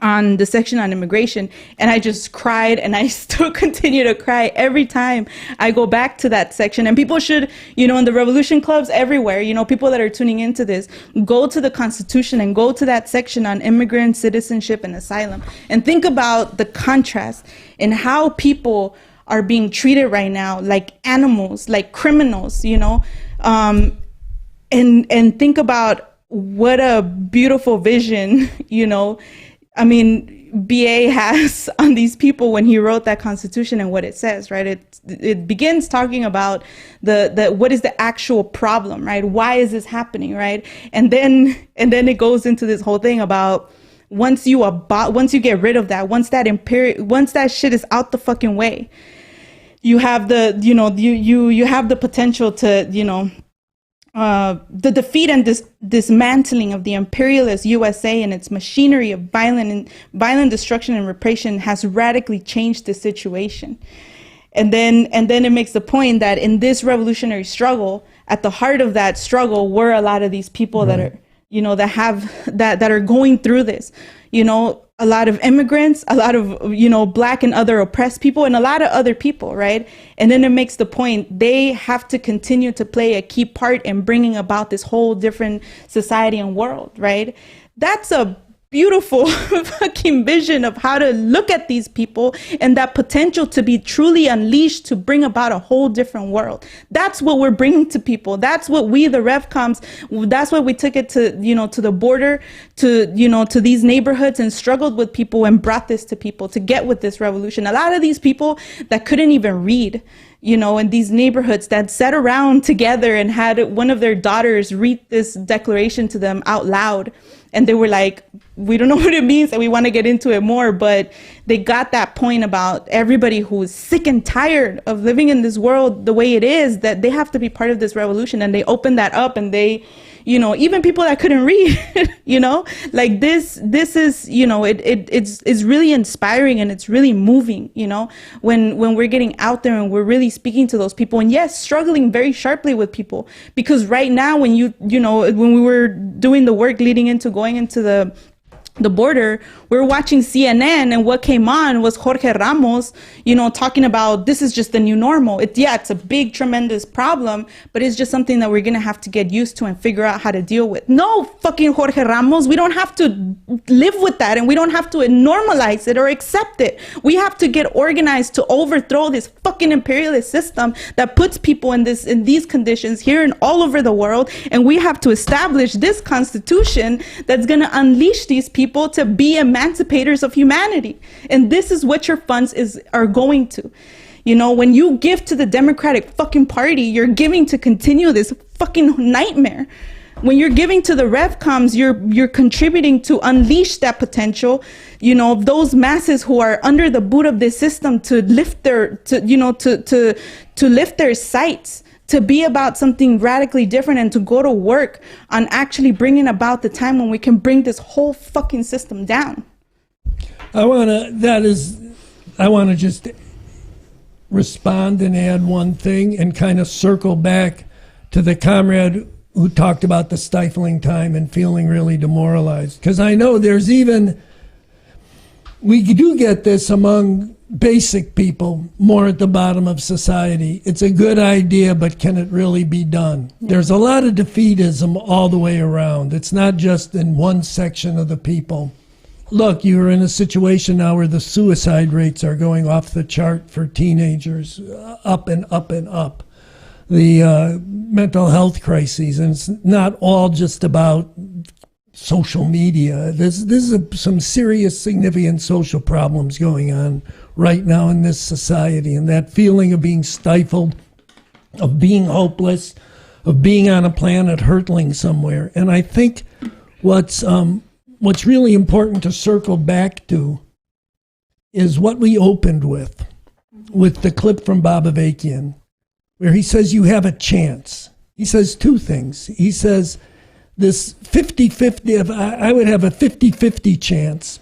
on the section on immigration, and I just cried, and I still continue to cry every time I go back to that section. And people should, in the revolution clubs everywhere, people that are tuning into this, go to the Constitution and go to that section on immigrant citizenship and asylum, and think about the contrast in how people are being treated right now like animals, like criminals, and think about what a beautiful vision, BA has on these people when he wrote that Constitution and what it says, right? It begins talking about the what is the actual problem, right? Why is this happening, right? And then it goes into this whole thing about once you get rid of that, once that shit is out the fucking way, you have you have the potential to, the defeat and dismantling of the imperialist USA and its machinery of violent destruction and repression has radically changed the situation. And then it makes the point that in this revolutionary struggle, at the heart of that struggle were a lot of these people that are, that are going through this, a lot of immigrants, a lot of, Black and other oppressed people, and a lot of other people, right? And then it makes the point, they have to continue to play a key part in bringing about this whole different society and world, right? That's a beautiful fucking vision of how to look at these people and that potential to be truly unleashed to bring about a whole different world. That's what we're bringing to people. That's what we, the Revcoms, that's what we took it to, to the border, to, to these neighborhoods, and struggled with people and brought this to people to get with this revolution. A lot of these people that couldn't even read, in these neighborhoods, that sat around together and had one of their daughters read this declaration to them out loud. And they were like, we don't know what it means and we want to get into it more. But they got that point about everybody who is sick and tired of living in this world the way it is, that they have to be part of this revolution. And they opened that up, and they, even people that couldn't read, this is, it's really inspiring, and it's really moving, when we're getting out there and we're really speaking to those people, and yes, struggling very sharply with people, because right now when when we were doing the work leading into going into the border, we were watching CNN, and what came on was Jorge Ramos, talking about this is just the new normal. It's a big, tremendous problem, but it's just something that we're going to have to get used to and figure out how to deal with. No, fucking Jorge Ramos, we don't have to live with that, and we don't have to normalize it or accept it. We have to get organized to overthrow this fucking imperialist system that puts people in these conditions here and all over the world, and we have to establish this constitution that's going to unleash these people to be emancipators of humanity. And this is what your funds are going to. When you give to the Democratic fucking Party, you're giving to continue this fucking nightmare. When you're giving to the Revcoms, you're contributing to unleash that potential, those masses who are under the boot of this system to lift their, to lift their sights, to be about something radically different, and to go to work on actually bringing about the time when we can bring this whole fucking system down. I want to just respond and add one thing and kind of circle back to the comrade who talked about the stifling time and feeling really demoralized. Because I know we do get this among basic people, more at the bottom of society. It's a good idea, but can it really be done? There's a lot of defeatism all the way around. It's not just in one section of the people. Look, you're in a situation now where the suicide rates are going off the chart for teenagers, up and up and up. The mental health crises, and it's not all just about social media. This is some serious, significant social problems going on right now in this society, and that feeling of being stifled, of being hopeless, of being on a planet hurtling somewhere. And I think what's really important to circle back to is what we opened with the clip from Bob Avakian, where he says you have a chance. He says two things. He says this 50-50, I would have a 50-50 chance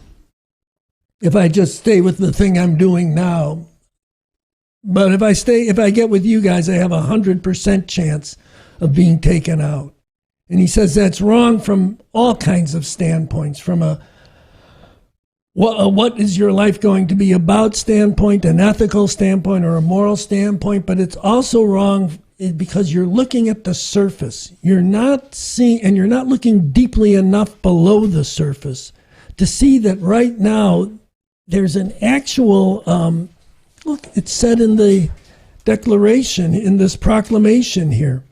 if I just stay with the thing I'm doing now. But if I get with you guys, I have a 100% chance of being taken out. And he says that's wrong from all kinds of standpoints, from a what is your life going to be about standpoint, an ethical standpoint, or a moral standpoint, but it's also wrong because you're looking at the surface. You're not seeing, and you're not looking deeply enough below the surface to see that right now there's an actual, look, it's said in the declaration, in this proclamation here.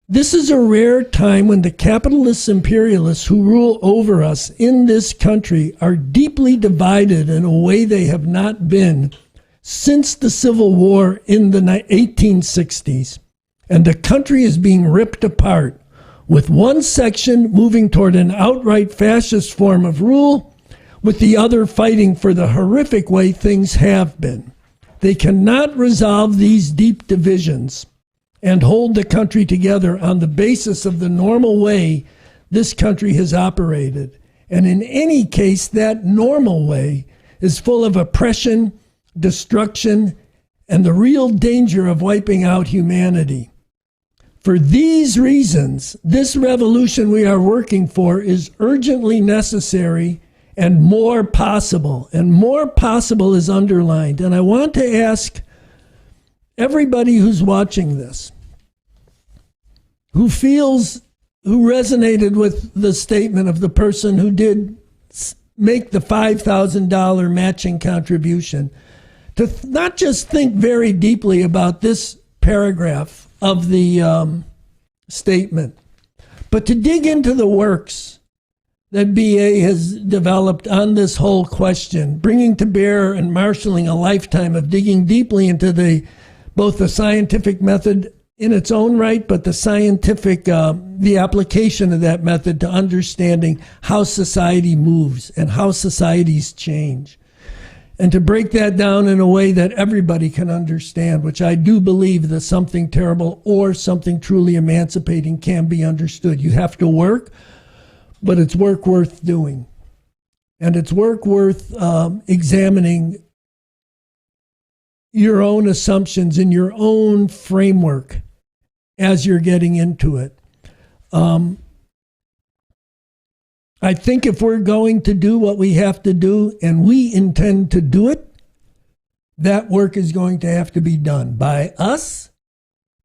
This is a rare time when the capitalist imperialists who rule over us in this country are deeply divided in a way they have not been since the Civil War in the 1860s. And the country is being ripped apart, with one section moving toward an outright fascist form of rule, with the other fighting for the horrific way things have been. They cannot resolve these deep divisions and hold the country together on the basis of the normal way this country has operated. And in any case, that normal way is full of oppression, destruction, and the real danger of wiping out humanity. For these reasons, this revolution we are working for is urgently necessary and more possible. And more possible is underlined. And I want to ask everybody who's watching this, who resonated with the statement of the person who did make the $5,000 matching contribution, to not just think very deeply about this paragraph of the statement, but to dig into the works that BA has developed on this whole question, bringing to bear and marshaling a lifetime of digging deeply into both the scientific method in its own right, but the scientific, the application of that method to understanding how society moves and how societies change. And to break that down in a way that everybody can understand, which I do believe that something terrible or something truly emancipating can be understood. You have to work, but it's work worth doing. And it's work worth examining your own assumptions in your own framework as you're getting into it. I think if we're going to do what we have to do, and we intend to do it, that work is going to have to be done by us,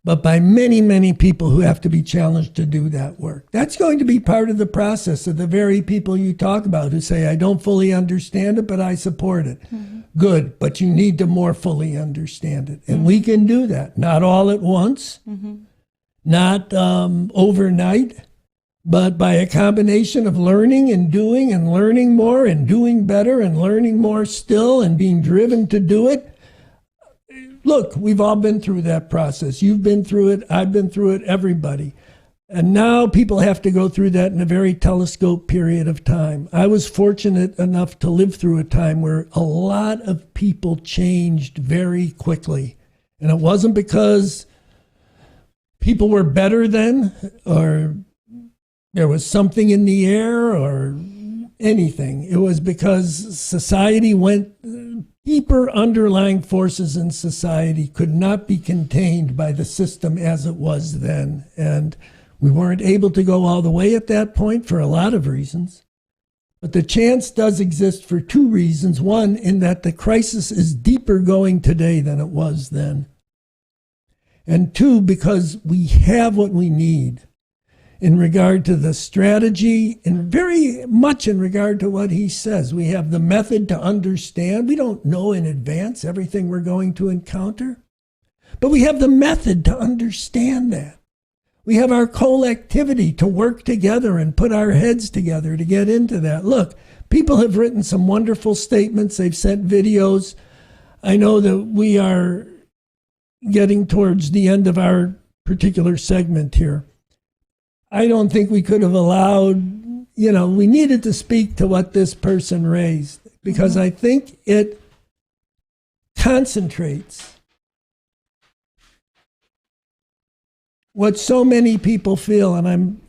but by many, many people who have to be challenged to do that work. That's going to be part of the process of the very people you talk about who say, I don't fully understand it, but I support it. Mm-hmm. Good, but you need to more fully understand it. And we can do that, not all at once, not overnight, but by a combination of learning and doing and learning more and doing better and learning more still and being driven to do it. Look, we've all been through that process. You've been through it. I've been through it. Everybody. And now people have to go through that in a very telescope period of time. I was fortunate enough to live through a time where a lot of people changed very quickly. And it wasn't because people were better then, or there was something in the air, or anything. It was because society went, deeper underlying forces in society could not be contained by the system as it was then. And we weren't able to go all the way at that point for a lot of reasons. But the chance does exist for two reasons. One, in that the crisis is deeper going today than it was then. And two, because we have what we need in regard to the strategy, and very much in regard to what he says. We have the method to understand. We don't know in advance everything we're going to encounter, but we have the method to understand that. We have our collectivity to work together and put our heads together to get into that. Look, people have written some wonderful statements. They've sent videos. I know that we are getting towards the end of our particular segment here. I don't think we could have allowed, we needed to speak to what this person raised, because I think it concentrates what so many people feel, and I'm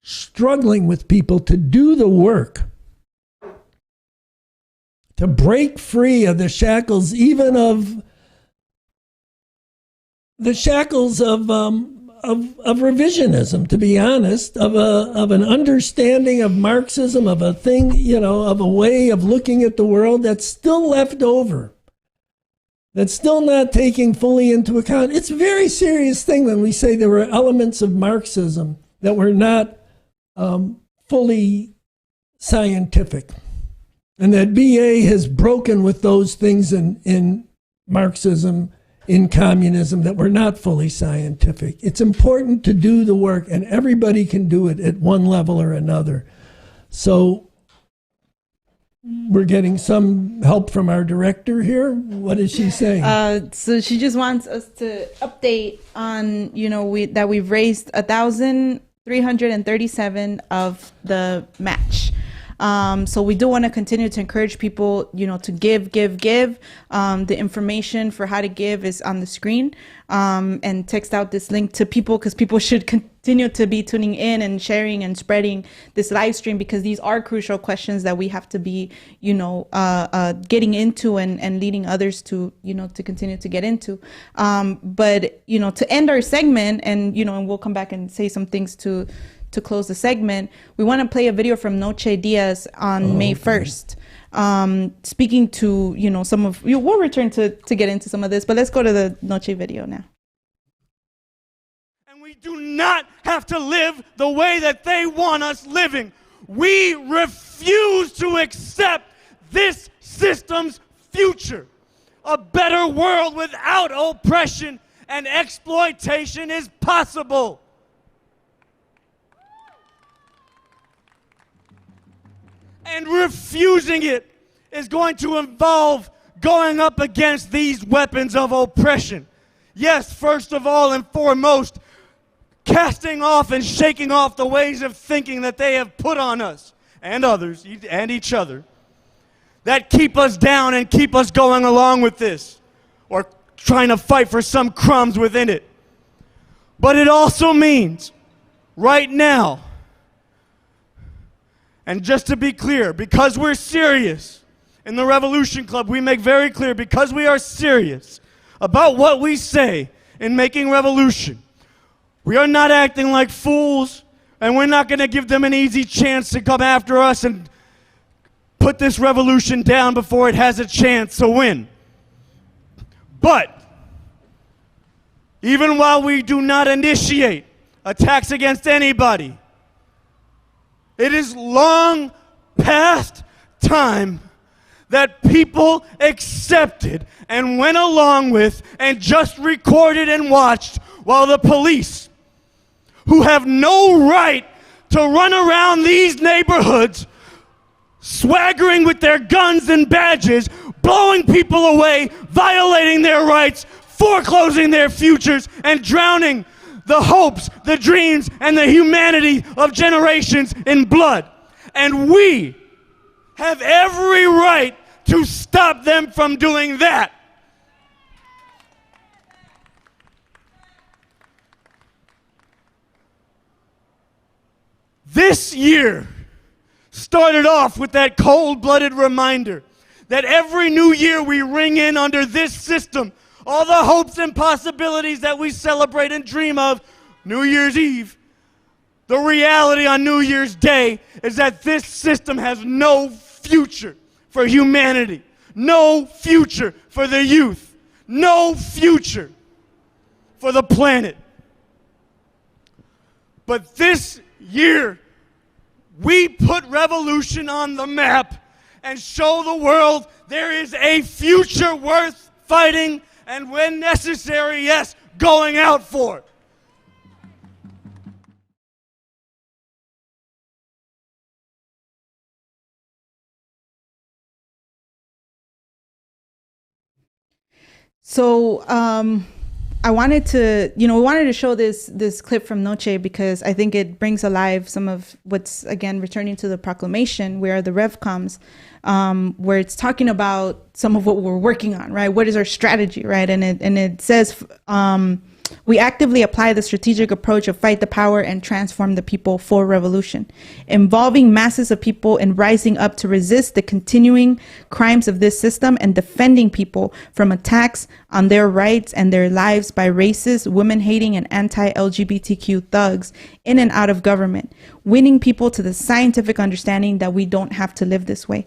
struggling with people to do the work, to break free of the shackles, even of the shackles of revisionism, to be honest, of an understanding of Marxism, of a thing, of a way of looking at the world that's still left over, that's still not taking fully into account. It's a very serious thing when we say there were elements of Marxism that were not fully scientific, and that BA has broken with those things in Marxism, in communism, that were not fully scientific. It's important to do the work, and everybody can do it at one level or another. So we're getting some help from our director here. What is she saying? So she just wants us to update on, that we've raised 1,337 of the match. So we do want to continue to encourage people, to give. The information for how to give is on the screen, and text out this link to people, because people should continue to be tuning in and sharing and spreading this live stream, because these are crucial questions that we have to be, getting into and leading others to, to continue to get into. But, to end our segment, and, and we'll come back and say some things to close the segment, we want to play a video from Noche Diaz on May 1st, speaking to, some of, we'll return to get into some of this, but let's go to the Noche video now. And we do not have to live the way that they want us living. We refuse to accept this system's future. A better world without oppression and exploitation is possible. And refusing it is going to involve going up against these weapons of oppression. Yes, first of all and foremost, casting off and shaking off the ways of thinking that they have put on us and others and each other that keep us down and keep us going along with this, or trying to fight for some crumbs within it. But it also means right now, and just to be clear, because we're serious in the Revolution Club, we make very clear, because we are serious about what we say in making revolution, we are not acting like fools, and we're not going to give them an easy chance to come after us and put this revolution down before it has a chance to win. But even while we do not initiate attacks against anybody, it is long past time that people accepted and went along with and just recorded and watched while the police, who have no right to run around these neighborhoods swaggering with their guns and badges, blowing people away, violating their rights, foreclosing their futures, and drowning the hopes, the dreams, and the humanity of generations in blood. And we have every right to stop them from doing that. This year started off with that cold-blooded reminder that every new year we ring in under this system all the hopes and possibilities that we celebrate and dream of New Year's Eve. The reality on New Year's Day is that this system has no future for humanity, no future for the youth, no future for the planet. But this year, we put revolution on the map and show the world there is a future worth fighting and, when necessary, yes, going out for. So I wanted to, we wanted to show this clip from Noche because I think it brings alive some of what's, again, returning to the proclamation, where the RevComs, where it's talking about some of what we're working on, right? What is our strategy, right? And it says, we actively apply the strategic approach of fight the power and transform the people for revolution, involving masses of people in rising up to resist the continuing crimes of this system and defending people from attacks on their rights and their lives by racist, women-hating, and anti-LGBTQ thugs in and out of government, winning people to the scientific understanding that we don't have to live this way.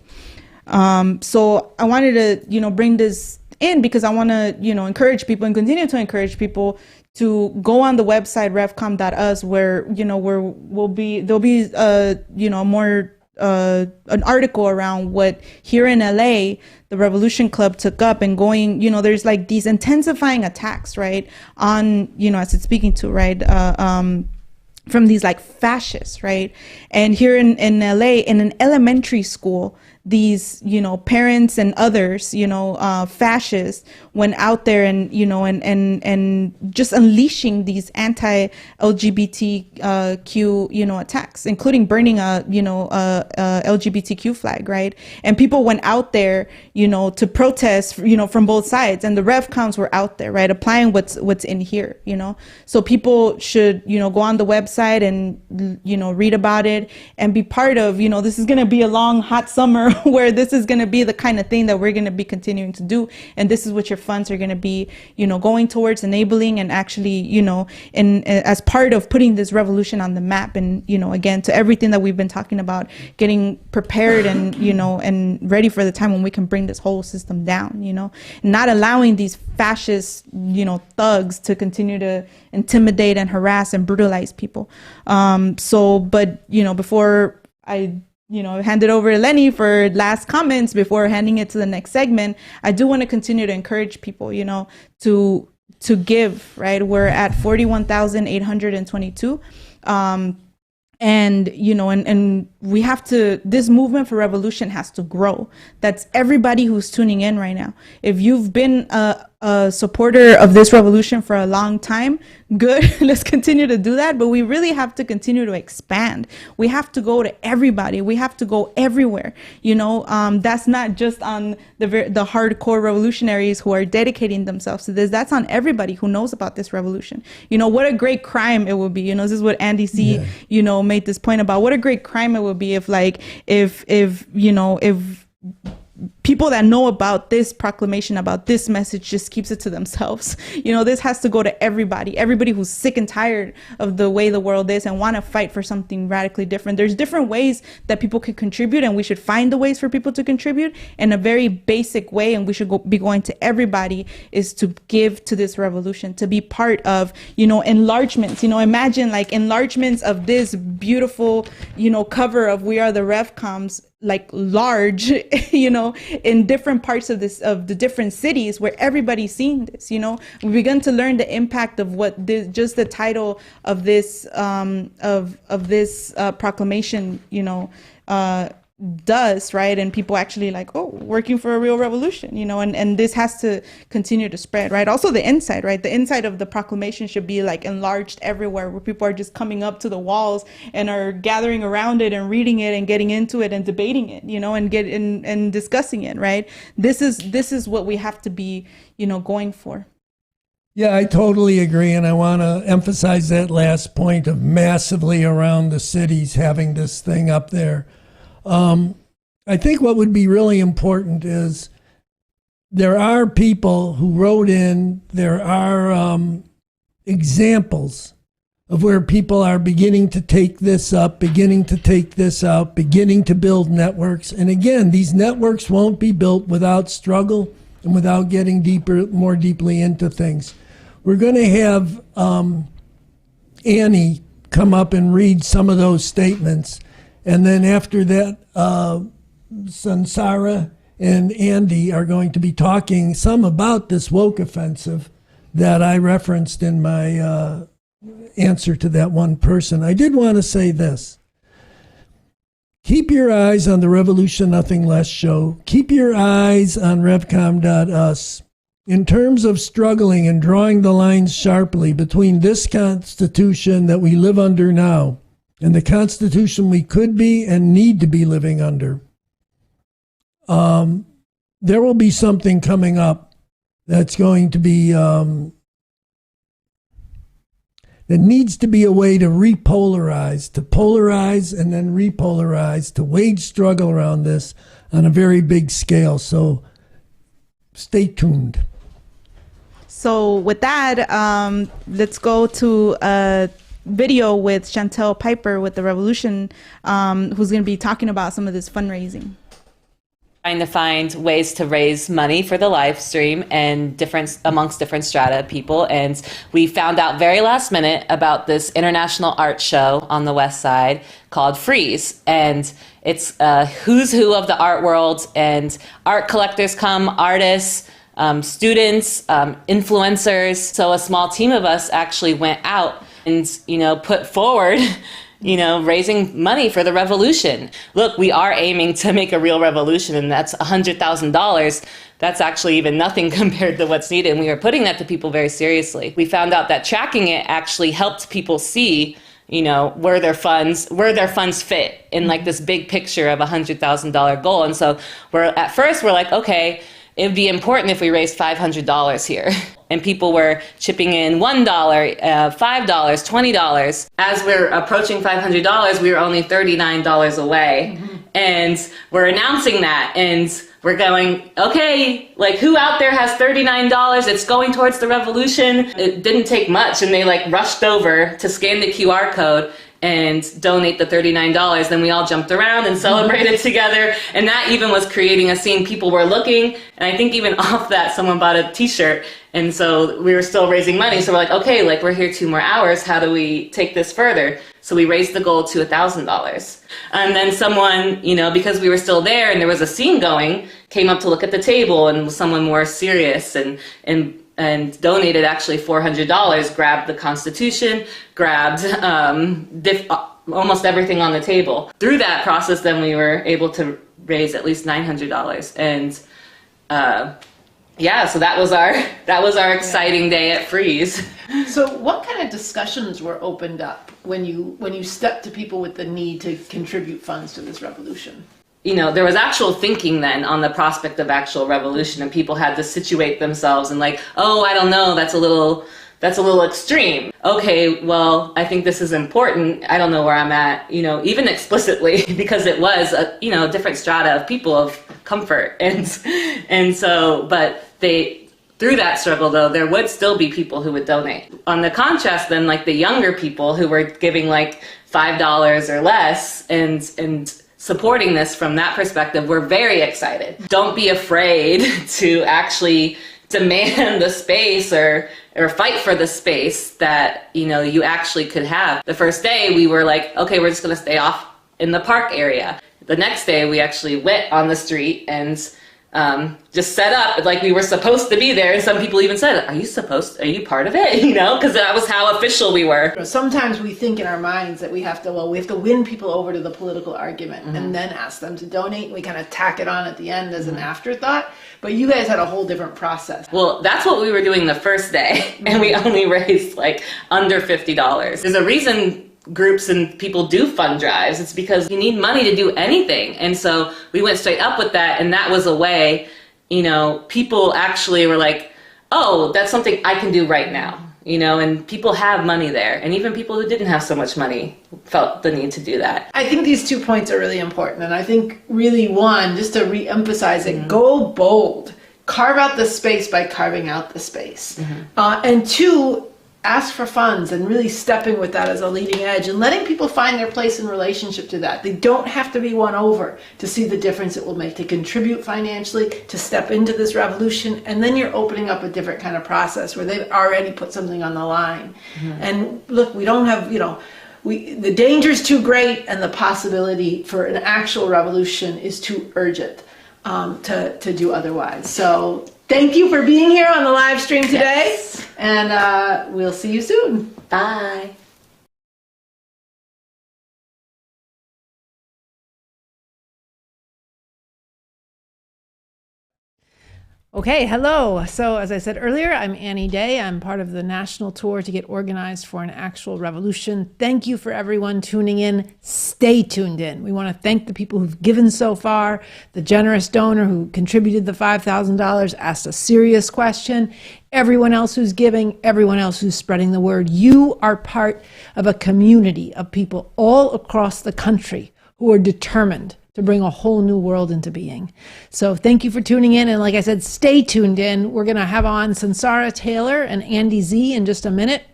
So I wanted to, bring this in because I want to, encourage people and continue to encourage people to go on the website revcom.us, where, there'll be more an article around what here in LA the Revolution Club took up and going, there's like these intensifying attacks, right, on, as it's speaking to, right, from these like fascists, right? And here in LA, in an elementary school, these, parents and others, fascists went out there and, and just unleashing these anti-LGBTQ, attacks, including burning a LGBTQ flag, right? And people went out there, to protest, from both sides, and the RevComs were out there, right, applying what's in here, So people should, go on the website and, read about it and be part of, this is going to be a long, hot summer where this is going to be the kind of thing that we're going to be continuing to do. And this is what your funds are going to be, going towards enabling and actually, as part of putting this revolution on the map. And, again, to everything that we've been talking about, getting prepared and, and ready for the time when we can bring this whole system down, not allowing these fascist, thugs to continue to intimidate and harass and brutalize people. But before I hand it over to Lenny for last comments before handing it to the next segment, I do want to continue to encourage people, to give, right? We're at 41,822. And we have to, this movement for revolution has to grow. That's everybody who's tuning in right now. If you've been a supporter of this revolution for a long time, good, let's continue to do that. But we really have to continue to expand. We have to go to everybody. We have to go everywhere. That's not just on the hardcore revolutionaries who are dedicating themselves to this. That's on everybody who knows about this revolution. What a great crime it would be. This is what Andy C, made this point about. What a great crime it would be if people that know about this proclamation, about this message, just keeps it to themselves. This has to go to everybody who's sick and tired of the way the world is and want to fight for something radically different. There's different ways that people can contribute, and we should find the ways for people to contribute in a very basic way. And we should be going to everybody is to give to this revolution, to be part of, enlargements. Imagine like enlargements of this beautiful, cover of We Are the RevComs, like large, in different parts of the different cities where everybody's seeing this. We begun to learn the impact of what just the title of this proclamation, does, right? And people actually like, oh, working for a real revolution, and this has to continue to spread, right? Also the inside, right? The inside of the proclamation should be like enlarged everywhere, where people are just coming up to the walls and are gathering around it and reading it and getting into it and debating it, and discussing it, right? This is what we have to be, going for. Yeah, I totally agree. And I want to emphasize that last point of massively around the cities having this thing up there. I think what would be really important is there are people who wrote in, there are examples of where people are beginning to take this up, beginning to take this out, beginning to build networks. And again, these networks won't be built without struggle and without getting more deeply into things. We're going to have Annie come up and read some of those statements. And then after that, Sansara and Andy are going to be talking some about this woke offensive that I referenced in my answer to that one person. I did want to say this. Keep your eyes on the Revolution Nothing Less show. Keep your eyes on revcom.us. in terms of struggling and drawing the lines sharply between this Constitution that we live under now and the Constitution we could be and need to be living under, there will be something coming up that's going to be, there needs to be a way to repolarize, to polarize and then repolarize, to wage struggle around this on a very big scale. So stay tuned. So with that, let's go to a video with Chantel Piper with the Revolution, who's going to be talking about some of this fundraising. Trying to find ways to raise money for the live stream and amongst different strata of people. And we found out very last minute about this international art show on the West Side called Freeze. And it's a who's who of the art world, and art collectors come, artists, students, influencers. So a small team of us actually went out and, put forward raising money for the revolution. Look, we are aiming to make a real revolution, and that's $100,000. That's actually even nothing compared to what's needed. And we are putting that to people very seriously. We found out that tracking it actually helped people see, where their funds fit in like this big picture of $100,000 goal. And so at first we're like, okay, it'd be important if we raised $500 here. And people were chipping in $1, $5, $20. As we're approaching $500, we were only $39 away. Mm-hmm. And we're announcing that, and we're going, okay, like who out there has $39? It's going towards the revolution. It didn't take much, and they rushed over to scan the QR code and donate the $39. Then we all jumped around and celebrated together. And that even was creating a scene. People were looking, and I think even off that, someone bought a t-shirt. And so we were still raising money. So we're like, okay, we're here 2 more hours. How do we take this further? So we raised the goal to $1,000. And then someone, because we were still there and there was a scene going, came up to look at the table, and someone more serious and donated actually $400, grabbed the Constitution, grabbed almost everything on the table. Through that process, then we were able to raise at least $900. And so that was our exciting day at Freeze. So what kind of discussions were opened up when you stepped to people with the need to contribute funds to this revolution? There was actual thinking then on the prospect of actual revolution, and people had to situate themselves and oh, I don't know, that's a little extreme. Okay, well, I think this is important. I don't know where I'm at, even explicitly, because it was a different strata of people of comfort. And so, but through that struggle though, there would still be people who would donate. On the contrast then, the younger people who were giving $5 or less and supporting this from that perspective, we're very excited. Don't be afraid to actually demand the space or fight for the space that you actually could have. The first day we were like, okay, we're just gonna stay off in the park area. The next day we actually went on the street and just set up like we were supposed to be there. And some people even said, are you part of it? Because that was how official we were. Sometimes we think in our minds that we have to win people over to the political argument, mm-hmm. and then ask them to donate. And we kind of tack it on at the end as an afterthought. But you guys had a whole different process. Well, that's what we were doing the first day. And we only raised under $50. There's a reason groups and people do fund drives. It's because you need money to do anything. And so we went straight up with that, and that was a way, people actually were like, oh, that's something I can do right now, and people have money there. And even people who didn't have so much money felt the need to do that. I think these 2 points are really important. And I think really one, just to re-emphasize it, mm-hmm. go bold, carve out the space by carving out the space. Mm-hmm. And 2, ask for funds and really stepping with that as a leading edge and letting people find their place in relationship to that. They don't have to be won over to see the difference it will make, to contribute financially, to step into this revolution. And then you're opening up a different kind of process where they've already put something on the line. Mm-hmm. And look, we don't have, the danger is too great, and the possibility for an actual revolution is too urgent to do otherwise. So thank you for being here on the live stream today. Yes. And we'll see you soon. Bye. Okay, hello. So as I said earlier, I'm Annie Day. I'm part of the national tour to get organized for an actual revolution. Thank you for everyone tuning in. Stay tuned in. We want to thank the people who've given so far, the generous donor who contributed the $5,000, asked a serious question, everyone else who's giving, everyone else who's spreading the word. You are part of a community of people all across the country who are determined to bring a whole new world into being. So thank you for tuning in. And like I said, stay tuned in. We're going to have on Sansara Taylor and Andy Z in just a minute.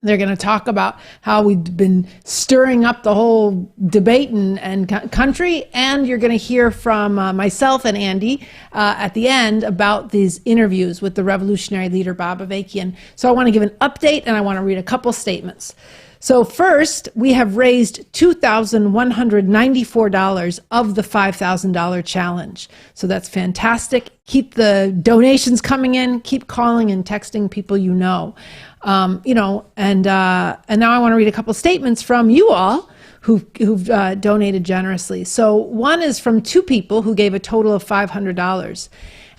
They're going to talk about how we've been stirring up the whole debate and country. And you're going to hear from myself and Andy at the end about these interviews with the revolutionary leader, Bob Avakian. So I want to give an update and I want to read a couple statements. So first, we have raised $2,194 of the $5,000 challenge. So that's fantastic. Keep the donations coming in. Keep calling and texting people you know. And now I want to read a couple statements from you all who've donated generously. So one is from two people who gave a total of $500.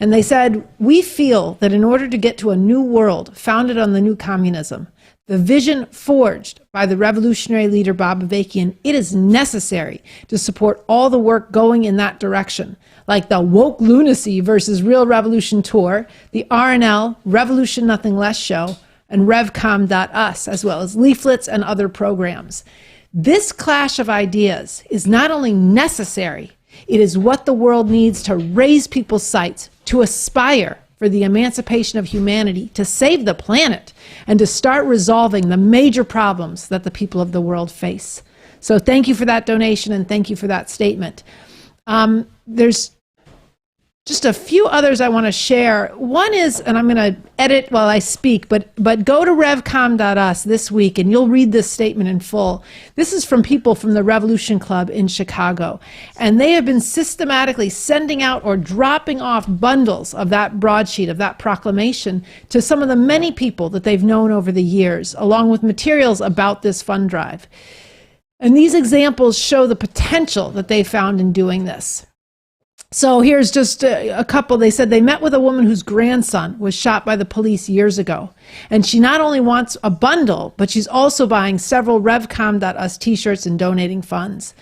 And they said, "We feel that in order to get to a new world founded on the new communism, the vision forged by the revolutionary leader Bob Avakian, it is necessary to support all the work going in that direction, like the Woke Lunacy versus Real Revolution Tour, the RNL Revolution Nothing Less show, and Revcom.us, as well as leaflets and other programs. This clash of ideas is not only necessary, it is what the world needs to raise people's sights, to aspire for the emancipation of humanity, to save the planet, and to start resolving the major problems that the people of the world face." So thank you for that donation and thank you for that statement. There's just a few others I want to share. One is, and I'm going to edit while I speak, but go to revcom.us this week and you'll read this statement in full. This is from people from the Revolution Club in Chicago. And they have been systematically sending out or dropping off bundles of that broadsheet, of that proclamation, to some of the many people that they've known over the years, along with materials about this fund drive. And these examples show the potential that they found in doing this. So here's just a couple. They said they met with a woman whose grandson was shot by the police years ago. And she not only wants a bundle, but she's also buying several Revcom.us t-shirts and donating funds.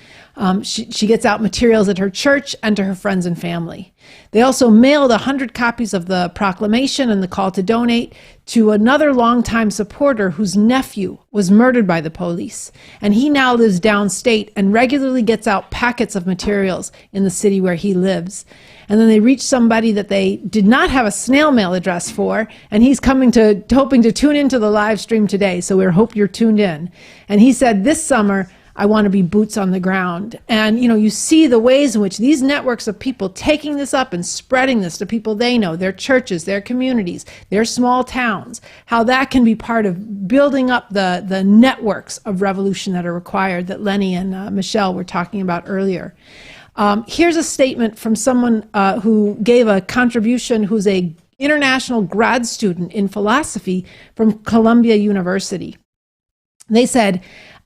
She gets out materials at her church and to her friends and family. They also mailed 100 copies of the proclamation and the call to donate to another longtime supporter whose nephew was murdered by the police. And he now lives downstate and regularly gets out packets of materials in the city where he lives. And then they reached somebody that they did not have a snail mail address for, and he's hoping to tune into the live stream today. So we hope you're tuned in. And he said, "This summer, I want to be boots on the ground." And, you see the ways in which these networks of people taking this up and spreading this to people they know, their churches, their communities, their small towns, how that can be part of building up the networks of revolution that are required that Lenny and Michelle were talking about earlier. Here's a statement from someone who gave a contribution, who's a international grad student in philosophy from Columbia University. They said,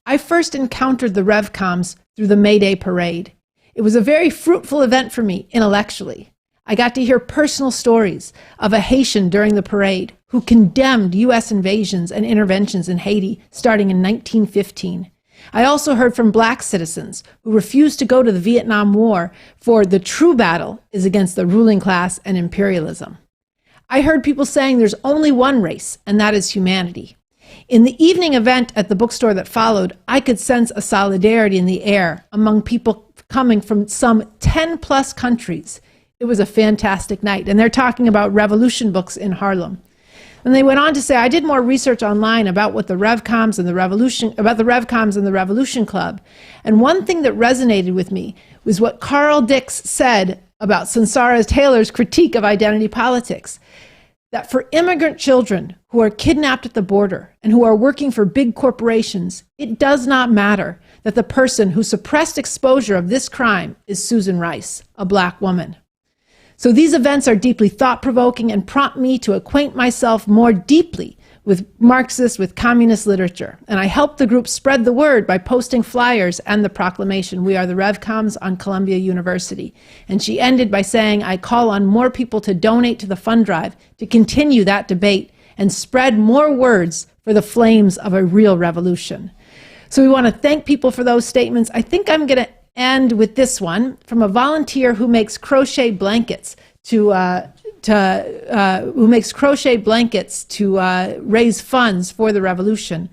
"I first encountered the Revcoms through the May Day parade. It was a very fruitful event for me intellectually. I got to hear personal stories of a Haitian during the parade who condemned U.S. invasions and interventions in Haiti starting in 1915. I also heard from Black citizens who refused to go to the Vietnam War, for the true battle is against the ruling class and imperialism. I heard people saying there's only one race, and that is humanity. In the evening event at the bookstore that followed, I could sense a solidarity in the air among people coming from some 10 plus countries. It was a fantastic night." And they're talking about revolution books in Harlem. And they went on to say, "I did more research online about what the Revcoms and the Revolution Club. And one thing that resonated with me was what Carl Dix said about Sansara Taylor's critique of identity politics. That for immigrant children who are kidnapped at the border and who are working for big corporations, it does not matter that the person who suppressed exposure of this crime is Susan Rice, a Black woman. So these events are deeply thought-provoking and prompt me to acquaint myself more deeply with Marxist, with communist literature. And I helped the group spread the word by posting flyers and the proclamation, "We are the Revcoms," on Columbia University. And she ended by saying, "I call on more people to donate to the fund drive, to continue that debate, and spread more words for the flames of a real revolution." So we want to thank people for those statements. I think I'm going to end with this one from a volunteer who makes crochet blankets to raise funds for the revolution.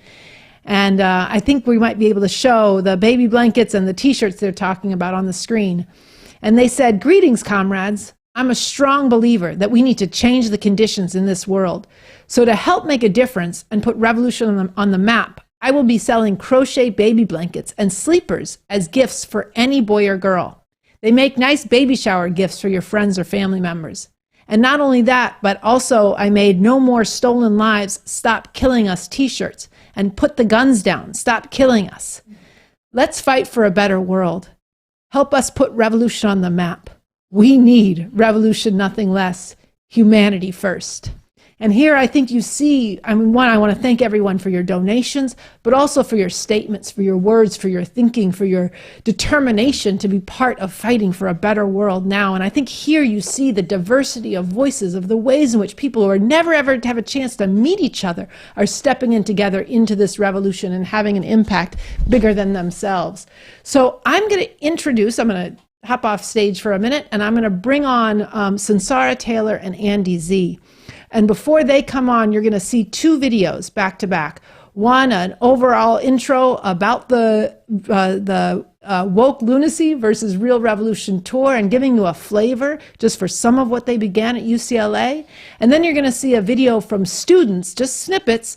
And I think we might be able to show the baby blankets and the t-shirts they're talking about on the screen. And they said, "Greetings, comrades. I'm a strong believer that we need to change the conditions in this world. So to help make a difference and put revolution on the map, I will be selling crochet baby blankets and sleepers as gifts for any boy or girl. They make nice baby shower gifts for your friends or family members. And not only that, but also I made "No More Stolen Lives, Stop Killing Us" t-shirts and "Put the Guns Down, Stop Killing Us." Let's fight for a better world. Help us put revolution on the map. We need revolution, nothing less. Humanity first. And here I think you see, I want to thank everyone for your donations, but also for your statements, for your words, for your thinking, for your determination to be part of fighting for a better world now. And I think here you see the diversity of voices, of the ways in which people who are never ever have a chance to meet each other are stepping in together into this revolution and having an impact bigger than themselves. So I'm going to hop off stage for a minute, and I'm going to bring on Sansara Taylor and Andy Z. And before they come on, you're going to see two videos back to back. One, an overall intro about the woke lunacy versus real revolution tour and giving you a flavor just for some of what they began at UCLA. And then you're going to see a video from students, just snippets,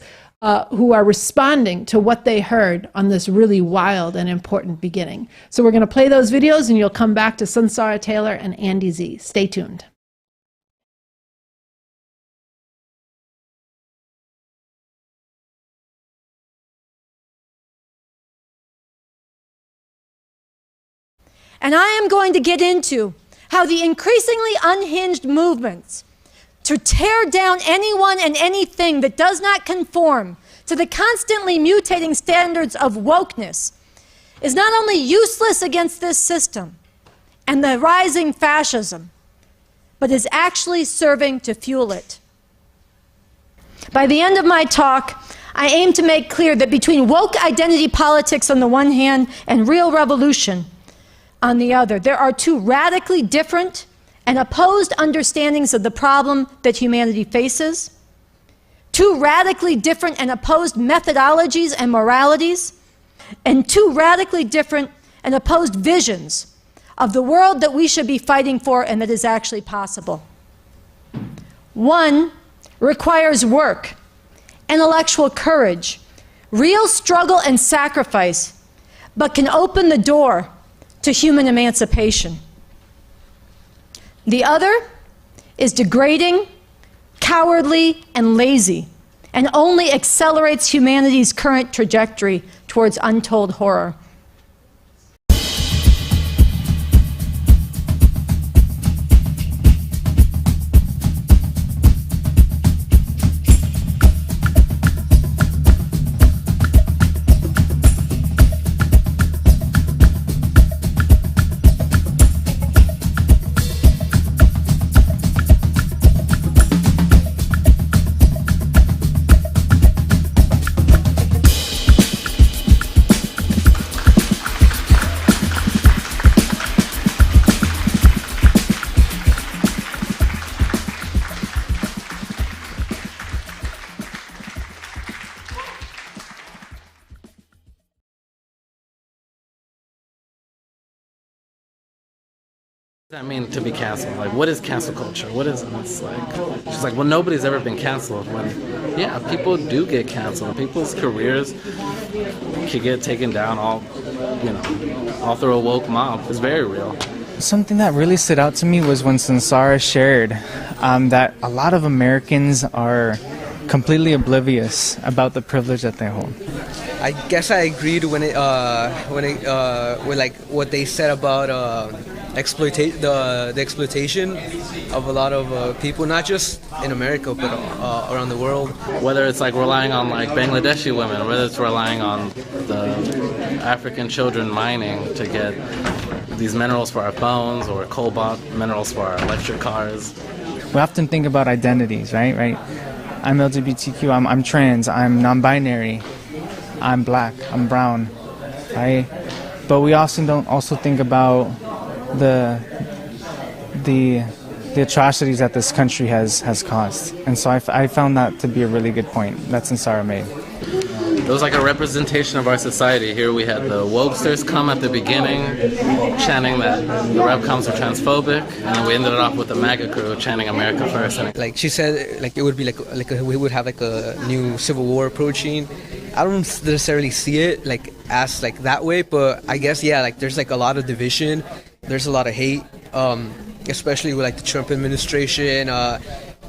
who are responding to what they heard on this really wild and important beginning. So we're going to play those videos and you'll come back to Sansara Taylor and Andy Z. Stay tuned. And I am going to get into how the increasingly unhinged movements to tear down anyone and anything that does not conform to the constantly mutating standards of wokeness is not only useless against this system and the rising fascism, but is actually serving to fuel it. By the end of my talk, I aim to make clear that between woke identity politics on the one hand and real revolution on the other, there are two radically different and opposed understandings of the problem that humanity faces, two radically different and opposed methodologies and moralities, and two radically different and opposed visions of the world that we should be fighting for and that is actually possible. One requires work, intellectual courage, real struggle and sacrifice, but can open the door to human emancipation. The other is degrading, cowardly, and lazy, and only accelerates humanity's current trajectory towards untold horror. What does that mean to be canceled? Like, what is cancel culture? What is it? It's like, she's like, well, nobody's ever been canceled. When, yeah, people do get canceled. People's careers can get taken down all through a woke mob. It's very real. Something that really stood out to me was when Sansara shared that a lot of Americans are completely oblivious about the privilege that they hold. I guess I agreed with like what they said about the exploitation of a lot of people, not just in America but around the world. Whether it's like relying on like Bangladeshi women, whether it's relying on the African children mining to get these minerals for our phones or cobalt minerals for our electric cars. We often think about identities, right? I'm LGBTQ, I'm trans, I'm non-binary, I'm black, I'm brown, right? But we also don't also think about the atrocities that this country has caused. And so I found that to be a really good point that Sansara made. It was like a representation of our society. Here we had the wokesters come at the beginning, chanting that the Revcoms were transphobic, and then we ended up with the MAGA crew chanting America First. Like she said, like it would be we would have like a new civil war approaching. I don't necessarily see it like as like that way, but I guess like there's like a lot of division. There's a lot of hate, especially with like the Trump administration.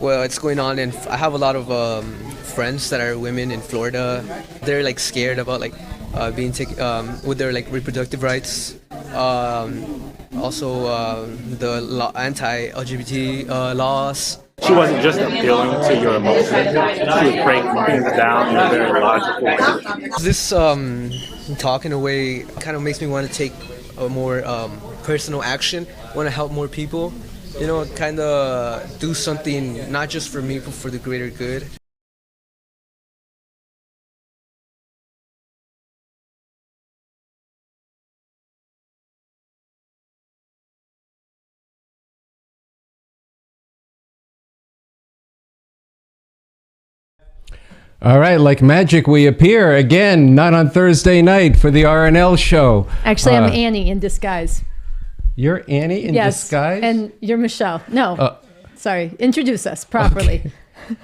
It's going on, and I have a lot of friends that are women in Florida. They're like scared about like being taken with their like reproductive rights. Also, the anti-LGBT laws. She wasn't just appealing to your emotions. She was breaking things down in a very logical way. This talk in a way kind of makes me want to take a more personal action. Want to help more people. You know, kind of do something not just for me, but for the greater good. All right, like magic, we appear again, not on Thursday night for the RNL show. Actually, I'm Annie in disguise. You're Annie in disguise? And you're Michelle. No, sorry. Introduce us properly. Okay.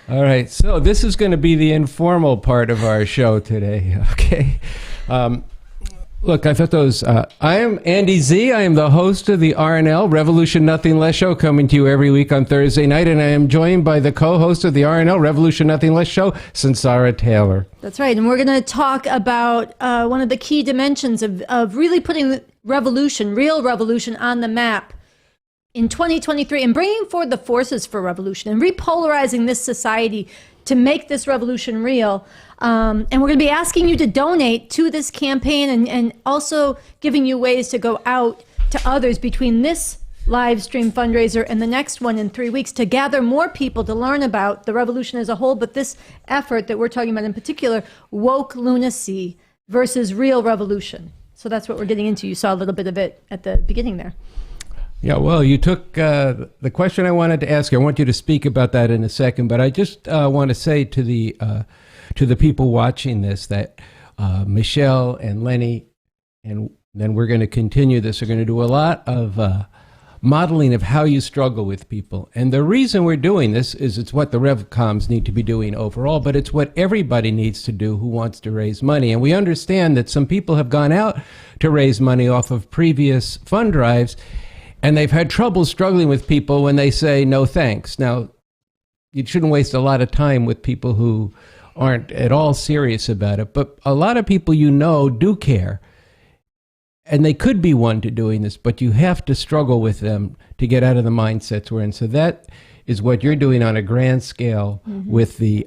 All right, so this is going to be the informal part of our show today, okay? Look, I thought those... I am Andy Z. I am the host of the RNL, Revolution Nothing Less show, coming to you every week on Thursday night, and I am joined by the co-host of the RNL, Revolution Nothing Less show, Sansara Taylor. That's right, and we're going to talk about one of the key dimensions of really putting real revolution on the map in 2023 and bringing forward the forces for revolution and repolarizing this society to make this revolution real. And we're going to be asking you to donate to this campaign and also giving you ways to go out to others between this live stream fundraiser and the next one in 3 weeks to gather more people to learn about the revolution as a whole, but this effort that we're talking about in particular, woke lunacy versus real revolution. So that's what we're getting into. You saw a little bit of it at the beginning there. Yeah, well, you took the question I wanted to ask you. I want you to speak about that in a second, but I just want to say to the people watching this that Michelle and Lenny, and then we're going to continue this, are going to do a lot of modeling of how you struggle with people. And the reason we're doing this is it's what the Revcoms need to be doing overall, but it's what everybody needs to do who wants to raise money. And we understand that some people have gone out to raise money off of previous fund drives, and they've had trouble struggling with people when they say, no thanks. Now, you shouldn't waste a lot of time with people who aren't at all serious about it, but a lot of people you know do care. And they could be one to doing this, but you have to struggle with them to get out of the mindsets we're in. So that is what you're doing on a grand scale with the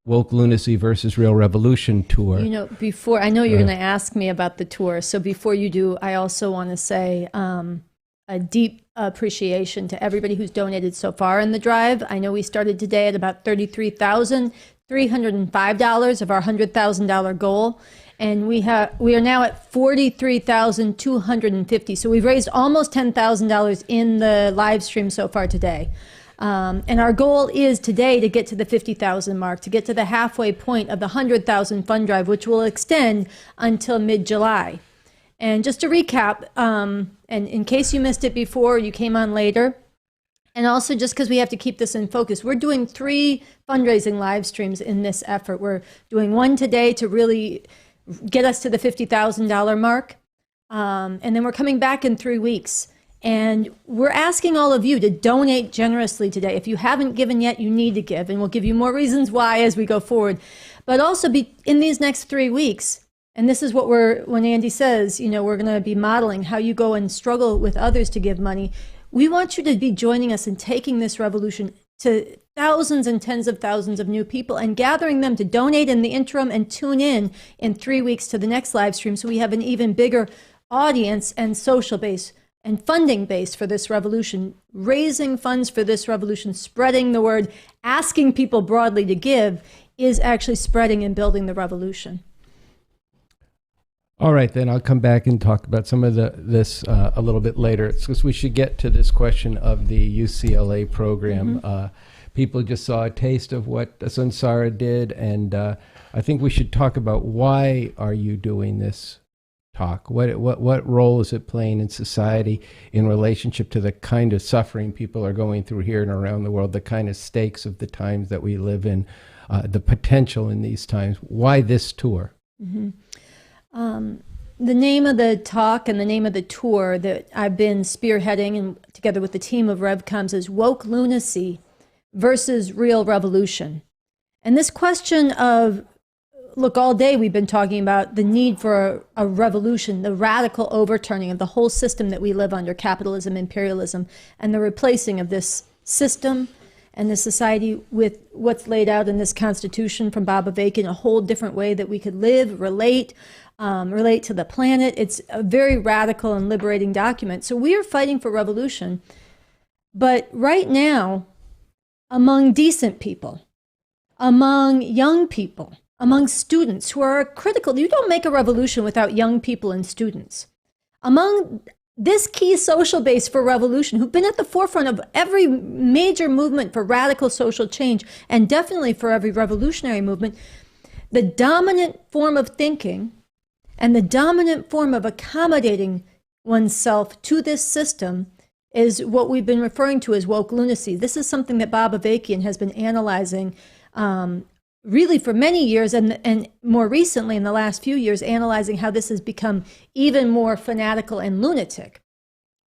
Woke Lunacy versus Real Revolution tour. You know, before, I know you're going to ask me about the tour. So before you do, I also want to say a deep appreciation to everybody who's donated so far in the drive. I know we started today at about $33,305 of our $100,000 goal. And we are now at $43,250. So we've raised almost $10,000 in the live stream so far today. And our goal is today to get to the 50,000 mark, to get to the halfway point of the 100,000 fund drive, which will extend until mid-July. And just to recap, and in case you missed it before, you came on later, and also just because we have to keep this in focus, we're doing 3 fundraising live streams in this effort. We're doing one today to really get us to the $50,000 mark. And then we're coming back in 3 weeks. And we're asking all of you to donate generously today. If you haven't given yet, you need to give. And we'll give you more reasons why as we go forward. But also in these next 3 weeks, And this is what when Andy says, we're going to be modeling how you go and struggle with others to give money. We want you to be joining us in taking this revolution to thousands and tens of thousands of new people and gathering them to donate in the interim and tune in 3 weeks to the next live stream, so we have an even bigger audience and social base and funding base for this revolution, raising funds for this revolution, spreading the word, asking people broadly to give is actually spreading and building the revolution. All right, then I'll come back and talk about some of this a little bit later. It's because we should get to this question of the UCLA program. People just saw a taste of what Sunsara did, and I think we should talk about why are you doing this talk? What role is it playing in society in relationship to the kind of suffering people are going through here and around the world, the kind of stakes of the times that we live in, the potential in these times? Why this tour? The name of the talk and the name of the tour that I've been spearheading and together with the team of RevComs is Woke Lunacy versus Real Revolution. And this question of, look, all day we've been talking about the need for a revolution, the radical overturning of the whole system that we live under, capitalism, imperialism, and the replacing of this system and this society with what's laid out in this Constitution from Bob Avakian, a whole different way that we could live, relate to the planet. It's a very radical and liberating document. So we are fighting for revolution. But right now, among decent people, among young people, among students who are critical, you don't make a revolution without young people and students. Among this key social base for revolution, who've been at the forefront of every major movement for radical social change, and definitely for every revolutionary movement, the dominant form of thinking and the dominant form of accommodating oneself to this system is what we've been referring to as woke lunacy. This is something that Bob Avakian has been analyzing really for many years, and more recently in the last few years, analyzing how this has become even more fanatical and lunatic,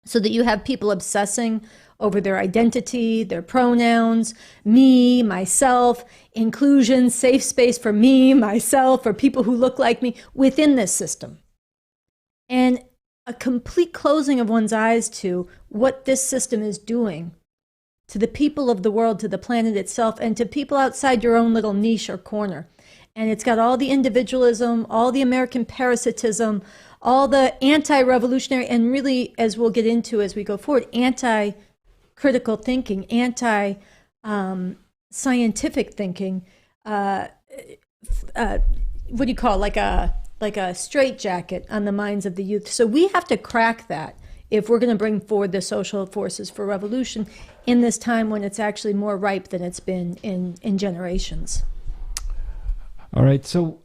so that you have people obsessing over their identity, their pronouns, me, myself, inclusion, safe space for me, myself, for people who look like me within this system. And a complete closing of one's eyes to what this system is doing to the people of the world, to the planet itself, and to people outside your own little niche or corner. And it's got all the individualism, all the American parasitism, all the anti-revolutionary, and really, as we'll get into as we go forward, anti-critical thinking, anti-scientific thinking. What do you call it? Like a straitjacket on the minds of the youth. So we have to crack that if we're going to bring forward the social forces for revolution in this time when it's actually more ripe than it's been in generations. All right, so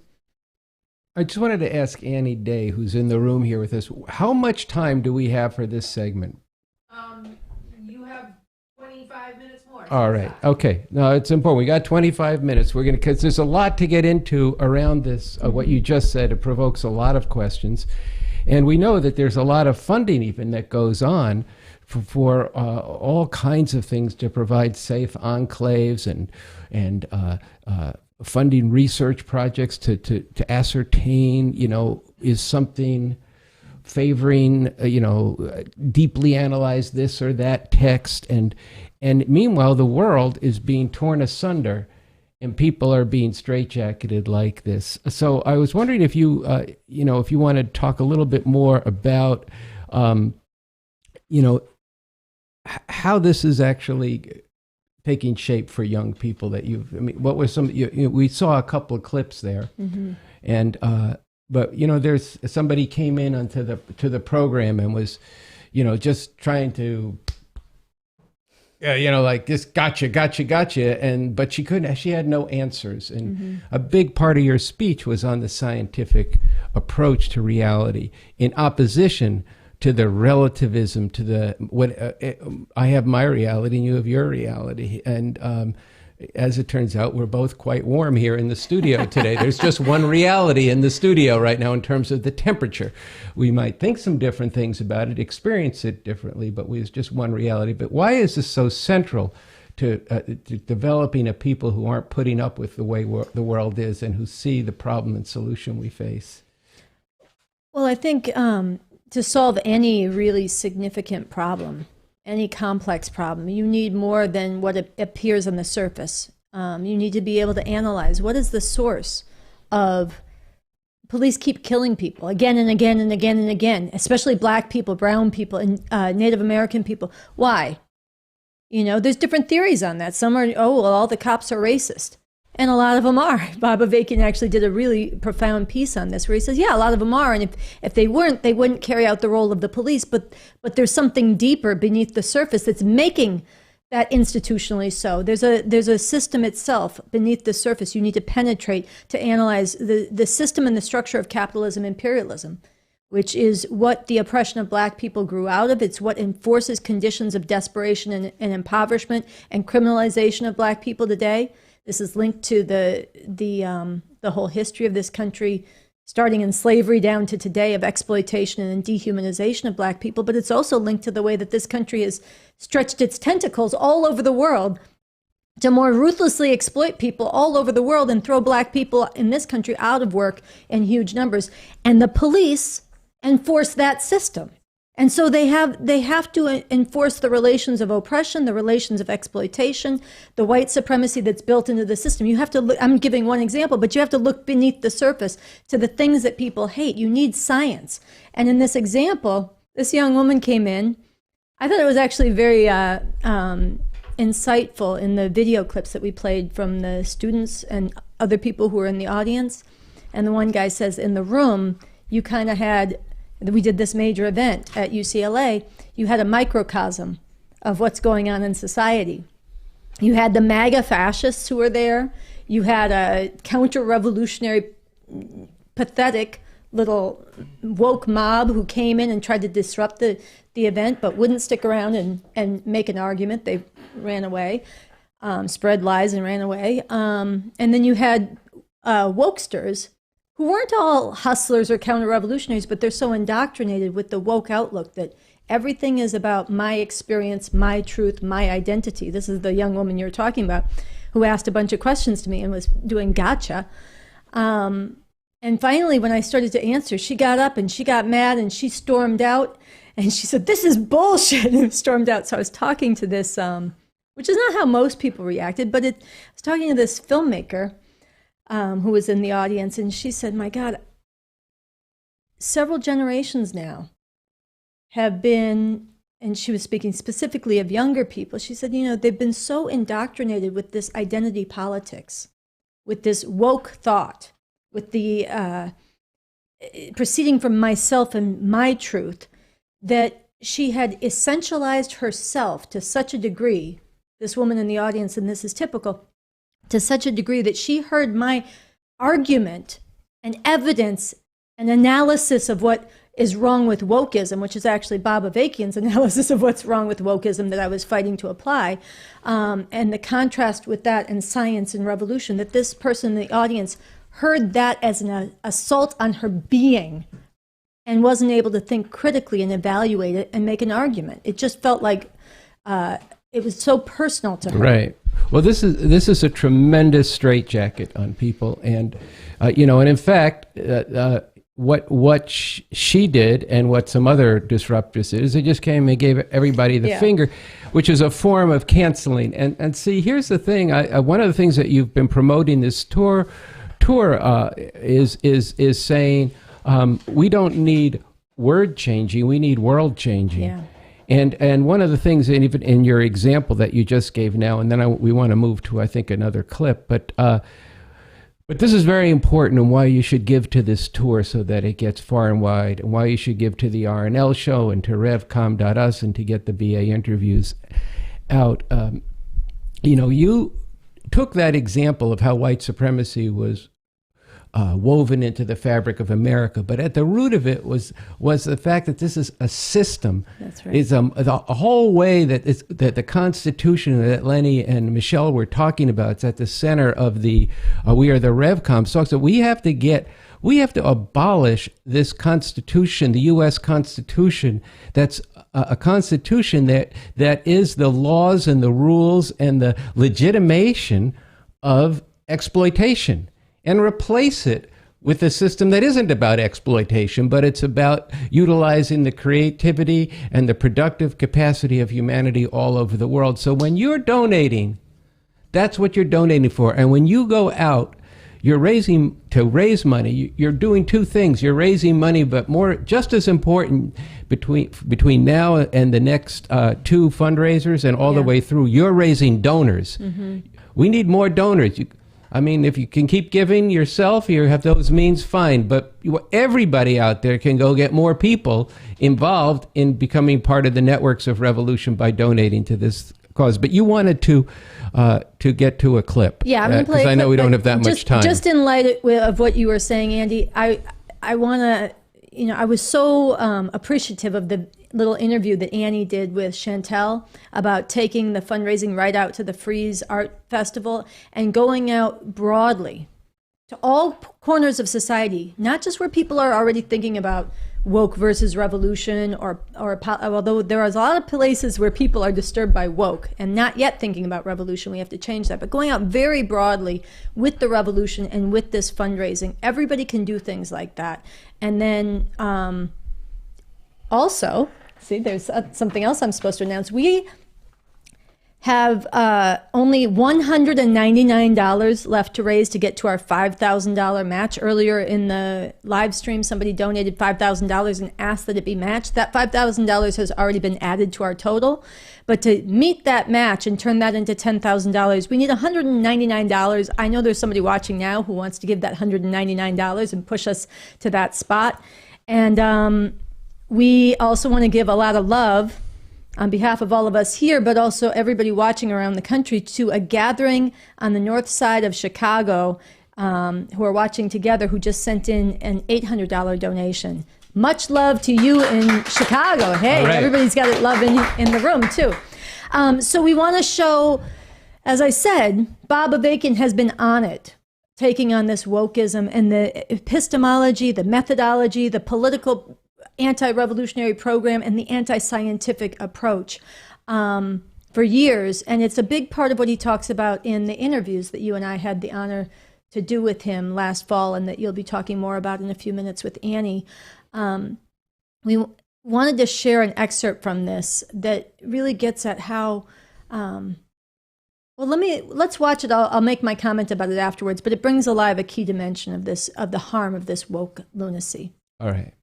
I just wanted to ask Annie Day, who's in the room here with us, how much time do we have for this segment? You have 25 minutes more. All right, okay. No, it's important. We got 25 minutes. We're going to, because there's a lot to get into around this, what you just said. It provokes a lot of questions. And we know that there's a lot of funding even that goes on for all kinds of things to provide safe enclaves and funding research projects to ascertain, is something favoring, deeply analyze this or that text. And meanwhile, the world is being torn asunder and people are being straitjacketed like this. So I was wondering if you, if you want to talk a little bit more about, how this is actually taking shape for young people that what was we saw a couple of clips there, and but there's somebody came in onto the program and was, just trying to. Yeah, like this, gotcha, but she had no answers. And a big part of your speech was on the scientific approach to reality in opposition to the relativism, to the, I have my reality and you have your reality. And as it turns out, we're both quite warm here in the studio today. There's just one reality in the studio right now in terms of the temperature. We might think some different things about it, experience it differently, but it's just one reality. But why is this so central to developing a people who aren't putting up with the way the world is and who see the problem and solution we face? Well, I think to solve any really significant problem, any complex problem, you need more than what appears on the surface. You need to be able to analyze what is the source of police keep killing people again and again and again and again, especially black people, brown people, and Native American people. Why? You know, there's different theories on that. Some are, oh, well, all the cops are racist. And a lot of them are. Bob Avakian actually did a really profound piece on this where he says, yeah, a lot of them are. And if they weren't, they wouldn't carry out the role of the police. But there's something deeper beneath the surface that's making that institutionally so. There's a system itself beneath the surface you need to penetrate to analyze the system and the structure of capitalism, imperialism, which is what the oppression of black people grew out of. It's what enforces conditions of desperation and impoverishment and criminalization of black people today. This is linked to the whole history of this country, starting in slavery down to today, of exploitation and dehumanization of black people. But it's also linked to the way that this country has stretched its tentacles all over the world to more ruthlessly exploit people all over the world and throw black people in this country out of work in huge numbers. And the police enforce that system. And so they have to enforce the relations of oppression, the relations of exploitation, the white supremacy that's built into the system. You have to look, I'm giving one example, but you have to look beneath the surface to the things that people hate. You need science. And in this example, this young woman came in. I thought it was actually very insightful in the video clips that we played from the students and other people who were in the audience. And the one guy says, in the room, you kind of had, we did this major event at UCLA, you had a microcosm of what's going on in society. You had the MAGA fascists who were there. You had a counter-revolutionary, pathetic little woke mob who came in and tried to disrupt the event, but wouldn't stick around and make an argument. They ran away, spread lies and ran away. And then you had wokesters who weren't all hustlers or counter-revolutionaries, but they're so indoctrinated with the woke outlook that everything is about my experience, my truth, my identity. This is the young woman you're talking about who asked a bunch of questions to me and was doing gotcha. And finally, when I started to answer, she got up and she got mad and she stormed out and she said, "This is bullshit," and stormed out. So I was talking to this, which is not how most people reacted, but I was talking to this filmmaker who was in the audience, and she said, "My God, several generations now have been," and she was speaking specifically of younger people, she said, you know, they've been so indoctrinated with this identity politics, with this woke thought, with the proceeding from myself and my truth, that she had essentialized herself to such a degree, this woman in the audience, and this is typical, to such a degree that she heard my argument and evidence and analysis of what is wrong with wokeism, which is actually Bob Avakian's analysis of what's wrong with wokeism that I was fighting to apply, and the contrast with that and science and revolution, that this person in the audience heard that as an assault on her being and wasn't able to think critically and evaluate it and make an argument. It just felt like it was so personal to her. Right. Well, this is a tremendous straitjacket on people, and and in fact, what she did and what some other disruptors did is they just came and gave everybody the finger, which is a form of canceling. And see, here's the thing. One of the things that you've been promoting this tour is saying we don't need word changing, we need world changing. Yeah. And one of the things, and even in your example that you just gave now, and then we want to move to, I think, another clip, but this is very important, and why you should give to this tour so that it gets far and wide, and why you should give to the RNL show and to Revcom.us and to get the BA interviews out. You took that example of how white supremacy was woven into the fabric of America, but at the root of it was the fact that this is a system. That's right. It's the whole way that the Constitution that Lenny and Michelle were talking about. It's at the center of the we are the Revcoms talk. So we have to abolish this Constitution, the U.S. Constitution. That's a Constitution that is the laws and the rules and the legitimation of exploitation, and replace it with a system that isn't about exploitation, but it's about utilizing the creativity and the productive capacity of humanity all over the world. So when you're donating, that's what you're donating for. And when you go out, you're to raise money. You're doing two things. You're raising money, but just as important, between now and the next two fundraisers and all the way through, you're raising donors. Mm-hmm. We need more donors. I mean, if you can keep giving yourself, you have those means, fine. But everybody out there can go get more people involved in becoming part of the networks of revolution by donating to this cause. But you wanted to get to a clip. Yeah, I'm going to play. Because I know we don't have that much time. Just in light of what you were saying, Andy, I want to, I was so appreciative of the little interview that Annie did with Chantel about taking the fundraising right out to the Frieze Art Festival and going out broadly to all corners of society, not just where people are already thinking about woke versus revolution, or although there are a lot of places where people are disturbed by woke and not yet thinking about revolution, we have to change that. But going out very broadly with the revolution and with this fundraising, everybody can do things like that. And then also, see, there's something else I'm supposed to announce. We have only $199 left to raise to get to our $5,000 match. Earlier in the live stream, somebody donated $5,000 and asked that it be matched. That $5,000 has already been added to our total. But to meet that match and turn that into $10,000, we need $199. I know there's somebody watching now who wants to give that $199 and push us to that spot. And we also want to give a lot of love on behalf of all of us here, but also everybody watching around the country, to a gathering on the north side of Chicago who are watching together, who just sent in an $800 donation. Much love to you in Chicago. Hey, right. Everybody's got love in the room too. So we want to show, as I said, Bob Avakian has been on it, taking on this wokeism and the epistemology, the methodology, the political anti-revolutionary program, and the anti-scientific approach for years. And it's a big part of what he talks about in the interviews that you and I had the honor to do with him last fall, and that you'll be talking more about in a few minutes with Annie. We wanted to share an excerpt from this that really gets at how, well, let's watch it. I'll make my comment about it afterwards, but it brings alive a key dimension of this, of the harm of this woke lunacy. All right.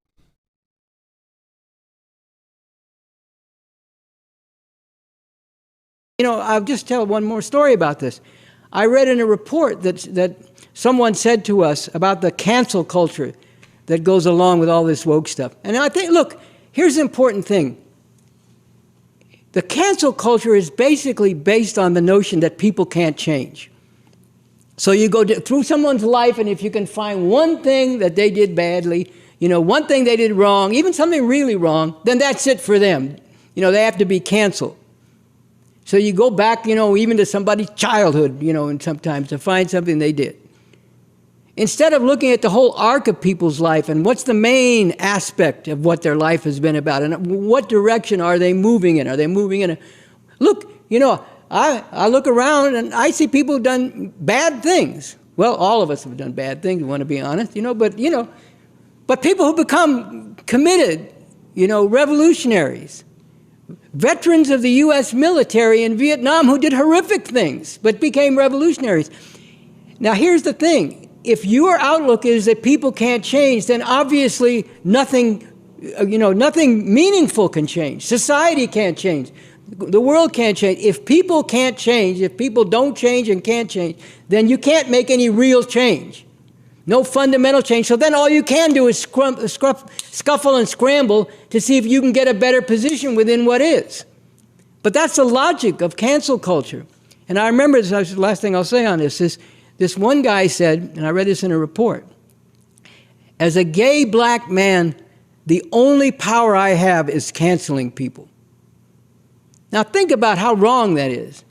I'll just tell one more story about this. I read in a report that someone said to us about the cancel culture that goes along with all this woke stuff. And I think, look, here's the important thing. The cancel culture is basically based on the notion that people can't change. So you go through someone's life, and if you can find one thing that they did badly, one thing they did wrong, even something really wrong, then that's it for them. They have to be canceled. So you go back, even to somebody's childhood, and sometimes to find something they did. Instead of looking at the whole arc of people's life and what's the main aspect of what their life has been about, and what direction are they moving in? Are they moving in a... Look, I look around and I see people who've done bad things. Well, all of us have done bad things, we want to be honest, but people who become committed, revolutionaries. Veterans of the U.S. military in Vietnam who did horrific things but became revolutionaries. Now, here's the thing. If your outlook is that people can't change, then obviously nothing meaningful can change. Society can't change. The world can't change. If people can't change, if people don't change and can't change, then you can't make any real change. No fundamental change. So then all you can do is scuffle and scramble to see if you can get a better position within what is. But that's the logic of cancel culture. And I remember, this is the last thing I'll say on this, this one guy said, and I read this in a report, as a gay black man, the only power I have is canceling people. Now think about how wrong that is.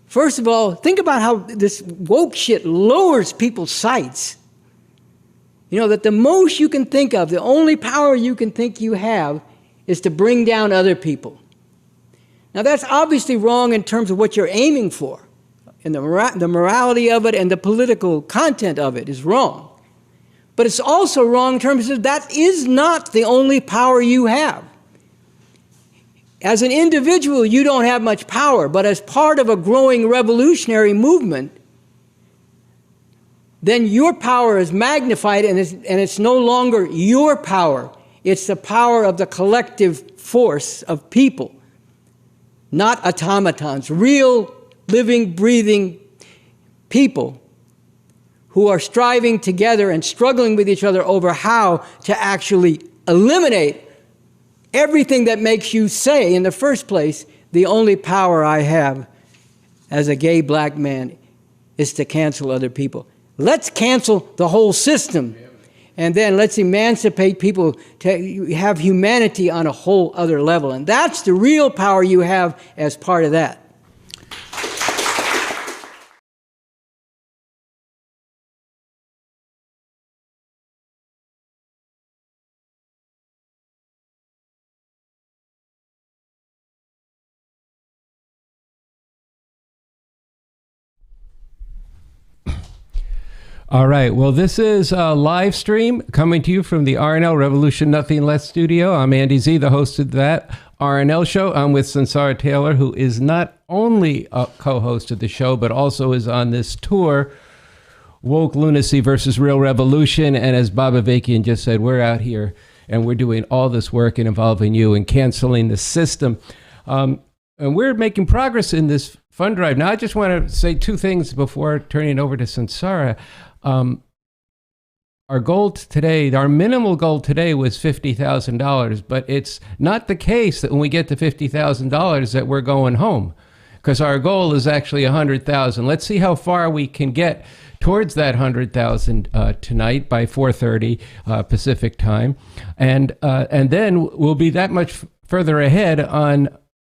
First of all, think about how this woke shit lowers people's sights. That the most you can think of, the only power you can think you have, is to bring down other people. Now that's obviously wrong in terms of what you're aiming for. And the morality of it and the political content of it is wrong. But it's also wrong in terms of that is not the only power you have. As an individual, you don't have much power, but as part of a growing revolutionary movement, then your power is magnified, and it's no longer your power. It's the power of the collective force of people, not automatons, real, living, breathing people who are striving together and struggling with each other over how to actually eliminate everything that makes you say, in the first place, the only power I have as a gay black man is to cancel other people. Let's cancel the whole system, and then let's emancipate people to have humanity on a whole other level. And that's the real power you have as part of that. All right. Well, this is a live stream coming to you from the RNL Revolution Nothing Less studio. I'm Andy Z, the host of that RNL show. I'm with Sansara Taylor, who is not only a co-host of the show, but also is on this tour, Woke Lunacy versus Real Revolution. And as Bob Avakian just said, we're out here and we're doing all this work and involving you and canceling the system. And we're making progress in this fund drive. Now, I just want to say two things before turning it over to Sansara. Our goal today, our minimal goal today was $50,000, but it's not the case that when we get to $50,000 that we're going home, because our goal is actually $100,000. Let's see how far we can get towards that $100,000 tonight by 4:30 Pacific time, and then we'll be that much further ahead on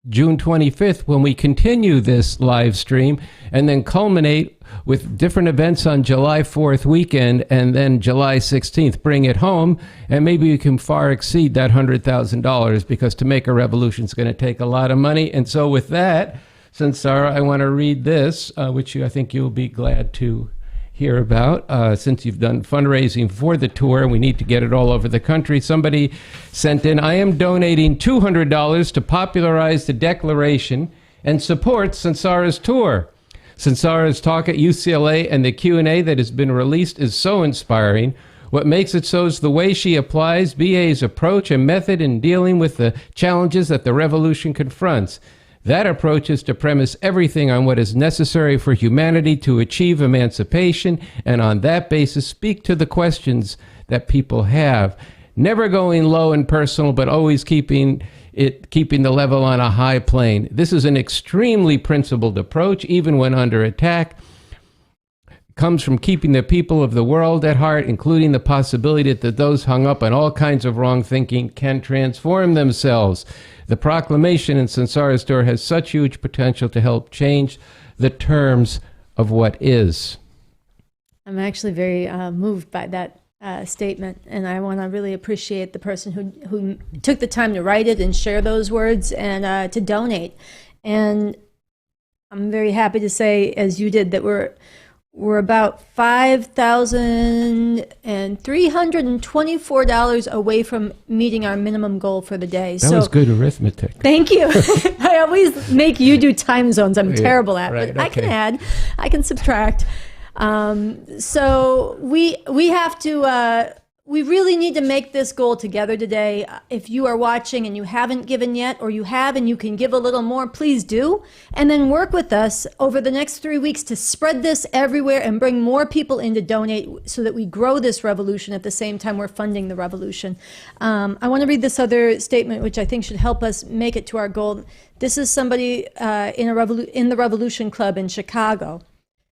June 25th when we continue this live stream and then culminate with different events on July 4th weekend, and then July 16th bring it home, and maybe we can far exceed that $100,000, because to make a revolution is going to take a lot of money. And so with that, Sansara, I want to read this, which I think you'll be glad to hear about, since you've done fundraising for the tour. We need to get it all over the country. Somebody sent in, I am donating $200 to popularize the Declaration and support Sansara's tour. Sansara's talk at UCLA and the Q&A that has been released is so inspiring. What makes it so is the way she applies BA's approach and method in dealing with the challenges that the revolution confronts. That approach is to premise everything on what is necessary for humanity to achieve emancipation, and on that basis speak to the questions that people have. Never going low and personal, but always keeping the level on a high plane. This is an extremely principled approach, even when under attack. Comes from keeping the people of the world at heart, including the possibility that those hung up on all kinds of wrong thinking can transform themselves. The proclamation in Sansara's tour has such huge potential to help change the terms of what is. I'm actually very moved by that statement, and I want to really appreciate the person who took the time to write it and share those words and to donate. And I'm very happy to say, as you did, that we're about $5,324 away from meeting our minimum goal for the day. That was good arithmetic. Thank you. I always make you do time zones. I'm terrible at, right, but okay. I can add, I can subtract. So we have to, we really need to make this goal together today. If you are watching and you haven't given yet, or you have and you can give a little more, please do. And then work with us over the next 3 weeks to spread this everywhere and bring more people in to donate so that we grow this revolution at the same time we're funding the revolution. I want to read this other statement, which I think should help us make it to our goal. This is somebody in the Revolution Club in Chicago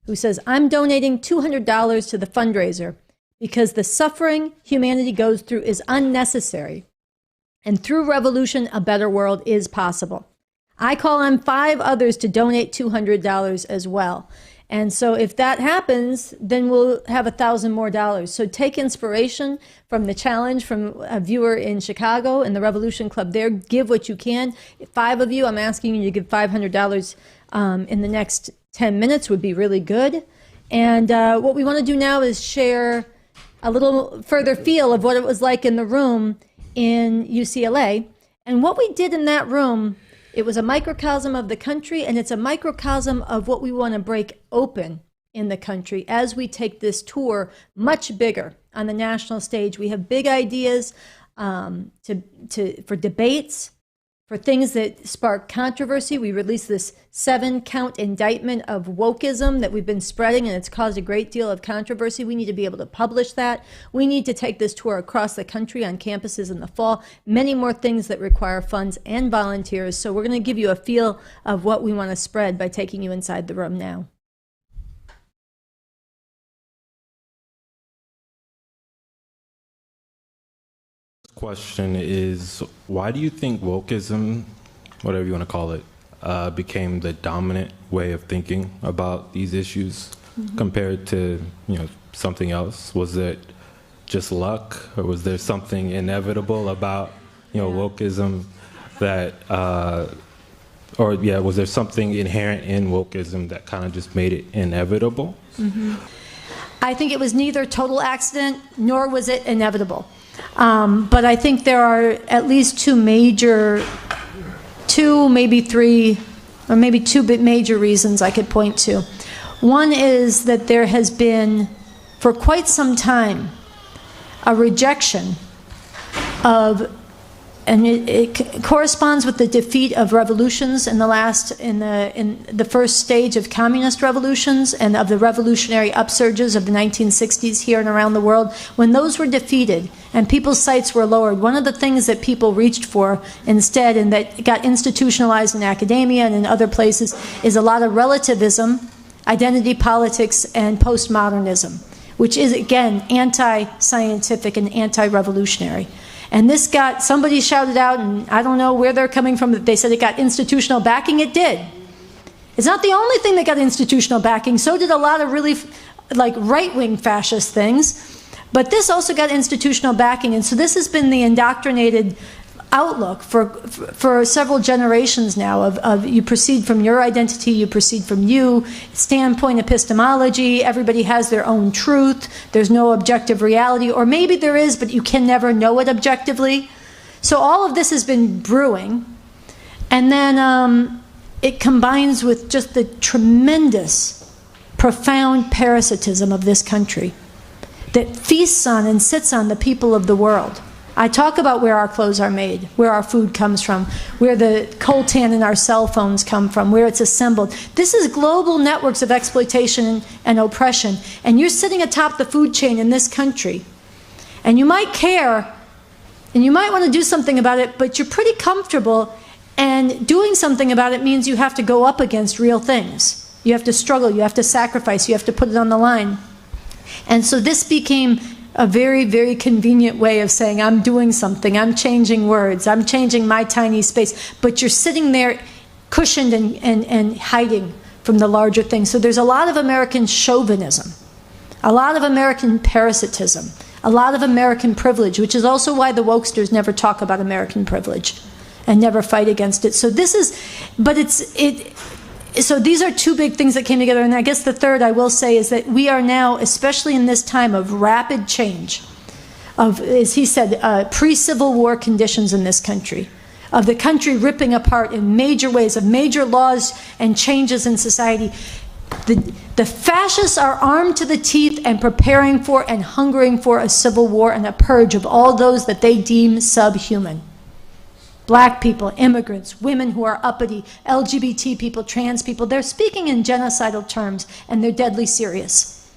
who says, I'm donating $200 to the fundraiser because the suffering humanity goes through is unnecessary, and through revolution, a better world is possible. I call on 5 others to donate $200 as well. And so if that happens, then we'll have $1,000 more. So take inspiration from the challenge from a viewer in Chicago in the Revolution Club there. Give what you can. 5 of you, I'm asking you to give $500 in the next 10 minutes would be really good. And what we want to do now is share a little further feel of what it was like in the room in UCLA. And what we did in that room, it was a microcosm of the country, and it's a microcosm of what we want to break open in the country as we take this tour much bigger on the national stage. We have big ideas for debates, for things that spark controversy. We released this 7-count indictment of wokeism that we've been spreading, and it's caused a great deal of controversy. We need to be able to publish that. We need to take this tour across the country on campuses in the fall. Many more things that require funds and volunteers. So we're going to give you a feel of what we want to spread by taking you inside the room now. Question is, why do you think wokeism, whatever you want to call it, became the dominant way of thinking about these issues compared to, something else? Was it just luck, or was there something inevitable about, wokeism that, was there something inherent in wokeism that kind of just made it inevitable? I think it was neither total accident nor was it inevitable. But I think there are at least two, maybe three, or maybe two major reasons I could point to. One is that there has been, for quite some time, a rejection of, and it corresponds with the defeat of revolutions in the first stage of communist revolutions and of the revolutionary upsurges of the 1960s here and around the world. When those were defeated and people's sights were lowered, one of the things that people reached for instead, and that got institutionalized in academia and in other places, is a lot of relativism, identity politics, and postmodernism, which is, again, anti-scientific and anti-revolutionary. And this got, somebody shouted out, and I don't know where they're coming from, that they said it got institutional backing. It did. It's not the only thing that got institutional backing. So did a lot of really right-wing fascist things. But this also got institutional backing. And so this has been the indoctrinated outlook for several generations now of you proceed from your identity, you proceed from you, standpoint epistemology, everybody has their own truth, there's no objective reality, or maybe there is, but you can never know it objectively. So all of this has been brewing, and then it combines with just the tremendous, profound parasitism of this country that feasts on and sits on the people of the world. I talk about where our clothes are made, where our food comes from, where the coltan in our cell phones come from, where it's assembled. This is global networks of exploitation and oppression. And you're sitting atop the food chain in this country. And you might care, and you might want to do something about it, but you're pretty comfortable, and doing something about it means you have to go up against real things. You have to struggle, you have to sacrifice, you have to put it on the line. And so this became a very, very convenient way of saying, I'm doing something, I'm changing words, I'm changing my tiny space, but you're sitting there cushioned and hiding from the larger thing. So there's a lot of American chauvinism, a lot of American parasitism, a lot of American privilege, which is also why the wokesters never talk about American privilege and never fight against it. So this is, but so these are two big things that came together. And I guess the third I will say is that we are now, especially in this time of rapid change, of, as he said, pre-Civil War conditions in this country, of the country ripping apart in major ways, of major laws and changes in society. The fascists are armed to the teeth and preparing for and hungering for a civil war and a purge of all those that they deem subhuman. Black people, immigrants, women who are uppity, LGBT people, trans people, they're speaking in genocidal terms, and they're deadly serious.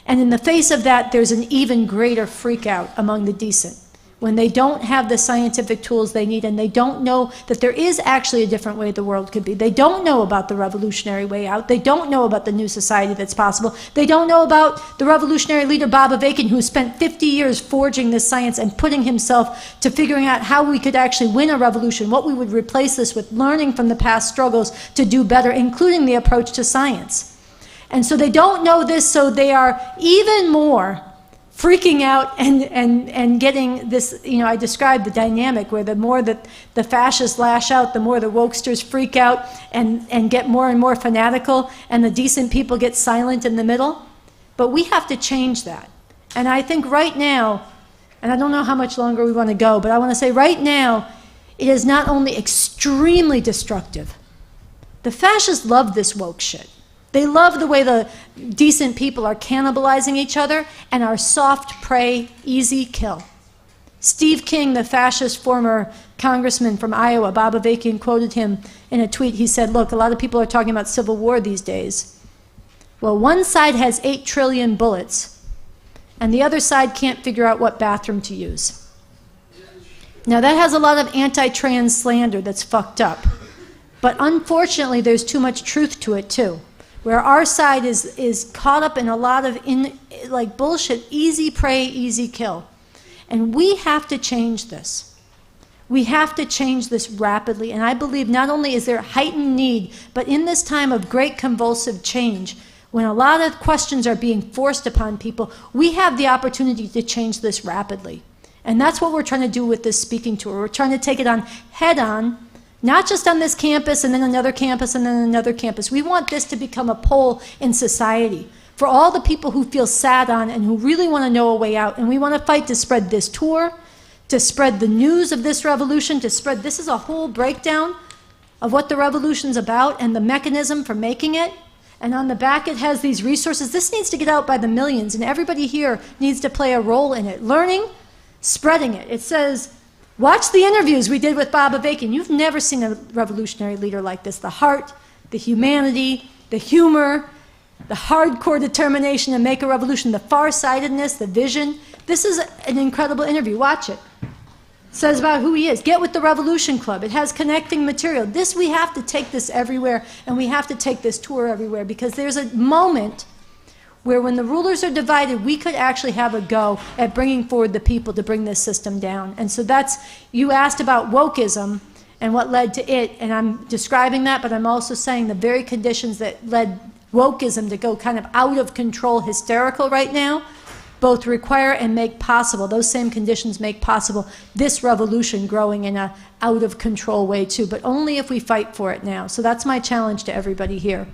And in the face of that, there's an even greater freak out among the decent, when they don't have the scientific tools they need, and they don't know that there is actually a different way the world could be. They don't know about the revolutionary way out. They don't know about the new society that's possible. They don't know about the revolutionary leader Bob Avakian, who spent 50 years forging this science and putting himself to figuring out how we could actually win a revolution, what we would replace this with, learning from the past struggles to do better, including the approach to science. And so they don't know this, so they are even more freaking out and getting this, I described the dynamic where the more that the fascists lash out, the more the wokesters freak out and get more and more fanatical, and the decent people get silent in the middle. But we have to change that. And I think right now, and I don't know how much longer we want to go, but I want to say right now, it is not only extremely destructive. The fascists love this woke shit. They love the way the decent people are cannibalizing each other and are soft prey, easy kill. Steve King, the fascist former congressman from Iowa, Bob Avakian quoted him in a tweet. He said, look, a lot of people are talking about civil war these days. Well, one side has 8 trillion bullets, and the other side can't figure out what bathroom to use. Now, that has a lot of anti-trans slander that's fucked up. But unfortunately, there's too much truth to it, too, where our side is caught up in a lot of bullshit, easy prey, easy kill. And we have to change this. We have to change this rapidly. And I believe not only is there heightened need, but in this time of great convulsive change, when a lot of questions are being forced upon people, we have the opportunity to change this rapidly. And that's what we're trying to do with this speaking tour. We're trying to take it on head on, not just on this campus and then another campus and then another campus. We want this to become a poll in society for all the people who feel sad on and who really want to know a way out. And we want to fight to spread this tour, to spread the news of this revolution, to spread, this is a whole breakdown of what the revolution's about and the mechanism for making it. And on the back it has these resources. This needs to get out by the millions, and everybody here needs to play a role in it. Learning, spreading it. It says, watch the interviews we did with Bob Avakian. You've never seen a revolutionary leader like this. The heart, the humanity, the humor, the hardcore determination to make a revolution, the farsightedness, the vision. This is an incredible interview. Watch it. It says about who he is. Get with the Revolution Club. It has connecting material. This, we have to take this everywhere, and we have to take this tour everywhere, because there's a moment where when the rulers are divided, we could actually have a go at bringing forward the people to bring this system down. And so that's, you asked about wokeism and what led to it, and I'm describing that, but I'm also saying the very conditions that led wokeism to go kind of out of control, hysterical right now, both require and make possible, those same conditions make possible this revolution growing in a out of control way too, but only if we fight for it now. So that's my challenge to everybody here.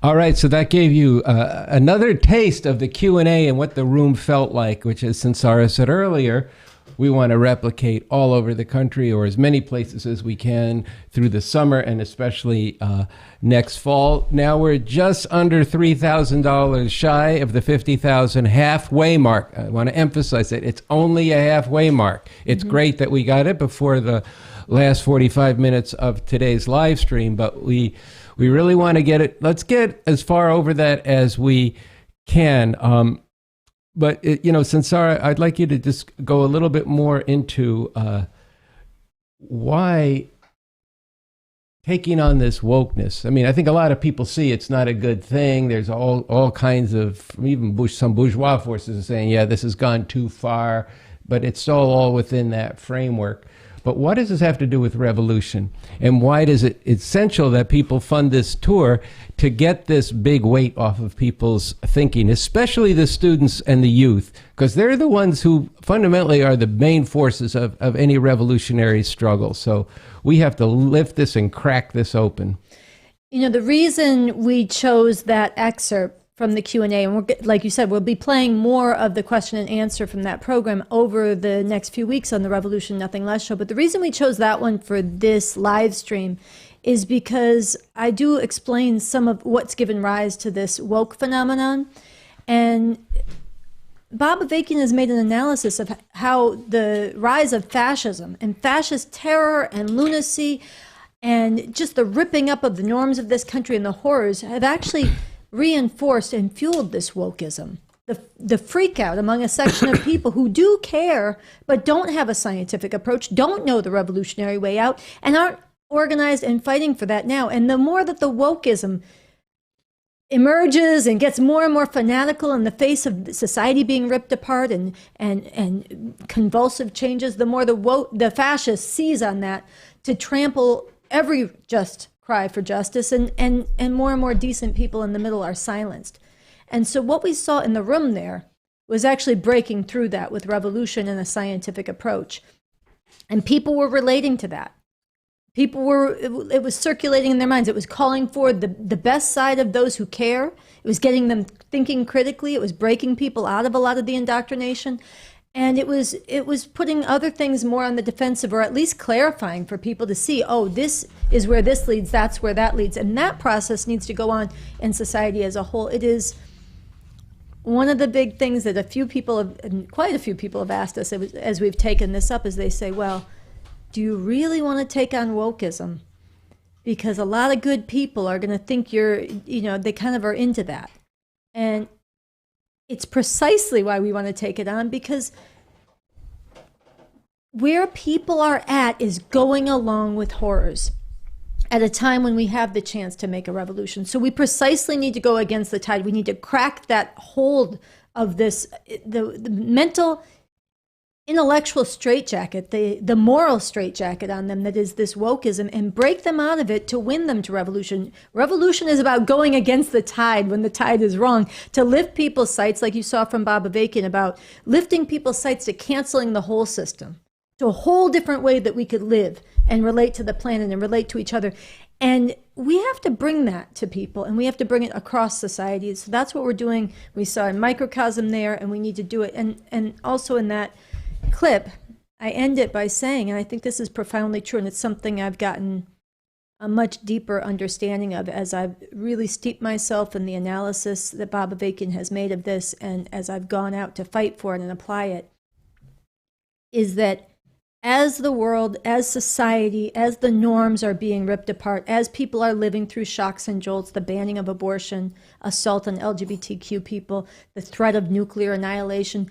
All right, so that gave you another taste of the Q&A and what the room felt like, which, as Sansara said earlier, we want to replicate all over the country, or as many places as we can through the summer, and especially next fall. Now we're just under $3,000 shy of the 50,000 halfway mark. I want to emphasize that it's only a halfway mark. It's great that we got it before the last 45 minutes of today's live stream, but we really want to get it. Let's get as far over that as we can. But, Sansara, I'd like you to just go a little bit more into why taking on this wokeness. I mean, I think a lot of people see it's not a good thing. There's all kinds of, even some bourgeois forces are saying, yeah, this has gone too far, but it's all within that framework. But what does this have to do with revolution? And why is it essential that people fund this tour to get this big weight off of people's thinking, especially the students and the youth? Because they're the ones who fundamentally are the main forces of any revolutionary struggle. So we have to lift this and crack this open. You know, the reason we chose that excerpt from the Q&A, and like you said, we'll be playing more of the question and answer from that program over the next few weeks on the Revolution Nothing Less show. But the reason we chose that one for this live stream is because I do explain some of what's given rise to this woke phenomenon. And Bob Avakian has made an analysis of how the rise of fascism and fascist terror and lunacy and just the ripping up of the norms of this country and the horrors have actually reinforced and fueled this wokeism, the freak out among a section of people who do care but don't have a scientific approach, don't know the revolutionary way out, and aren't organized and fighting for that now. And the more that the wokeism emerges and gets more and more fanatical in the face of society being ripped apart and convulsive changes, the more the fascist seize on that to trample every just cry for justice, and more decent people in the middle are silenced. And so what we saw in the room there was actually breaking through that with revolution and a scientific approach. And people were relating to that. People were, it was circulating in their minds. It was calling for the best side of those who care. It was getting them thinking critically. It was breaking people out of a lot of the indoctrination. And it was putting other things more on the defensive, or at least clarifying for people to see, oh, this is where this leads, that's where that leads. And that process needs to go on in society as a whole. It is one of the big things that quite a few people have asked us as we've taken this up, is they say, well, do you really want to take on wokeism? Because a lot of good people are going to think they kind of are into that. And it's precisely why we want to take it on, because where people are at is going along with horrors at a time when we have the chance to make a revolution. So we precisely need to go against the tide. We need to crack that hold of this, the mental, intellectual straitjacket, the moral straitjacket on them that is this wokeism, and break them out of it to win them to revolution. Revolution is about going against the tide when the tide is wrong, to lift people's sights, like you saw from Bob Avakian, about lifting people's sights to canceling the whole system, to a whole different way that we could live and relate to the planet and relate to each other. And we have to bring that to people, and we have to bring it across society. So that's what we're doing. We saw a microcosm there, and we need to do it. And also in that clip, I end it by saying, and I think this is profoundly true, and it's something I've gotten a much deeper understanding of as I've really steeped myself in the analysis that Bob Avakian has made of this, and as I've gone out to fight for it and apply it, is that as the world, as society, as the norms are being ripped apart, as people are living through shocks and jolts, the banning of abortion, assault on LGBTQ people, the threat of nuclear annihilation,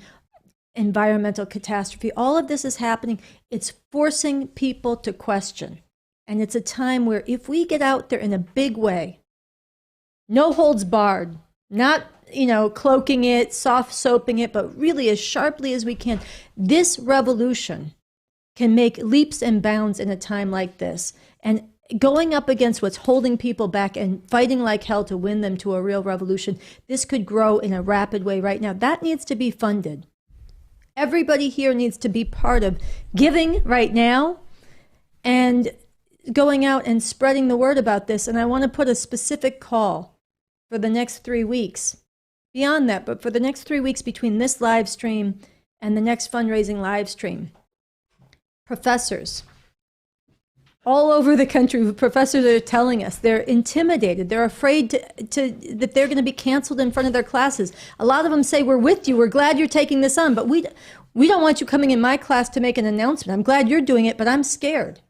environmental catastrophe, all of this is happening. It's forcing people to question. And it's a time where if we get out there in a big way, no holds barred, not, cloaking it, soft soaping it, but really as sharply as we can, this revolution can make leaps and bounds in a time like this. And going up against what's holding people back and fighting like hell to win them to a real revolution, this could grow in a rapid way right now. That needs to be funded. Everybody here needs to be part of giving right now and going out and spreading the word about this. And I want to put a specific call for the next 3 weeks. Beyond that, but for the next 3 weeks between this live stream and the next fundraising live stream, professors all over the country, professors are telling us they're intimidated. They're afraid that they're going to be canceled in front of their classes. A lot of them say, we're with you. We're glad you're taking this on, but we don't want you coming in my class to make an announcement. I'm glad you're doing it, but I'm scared.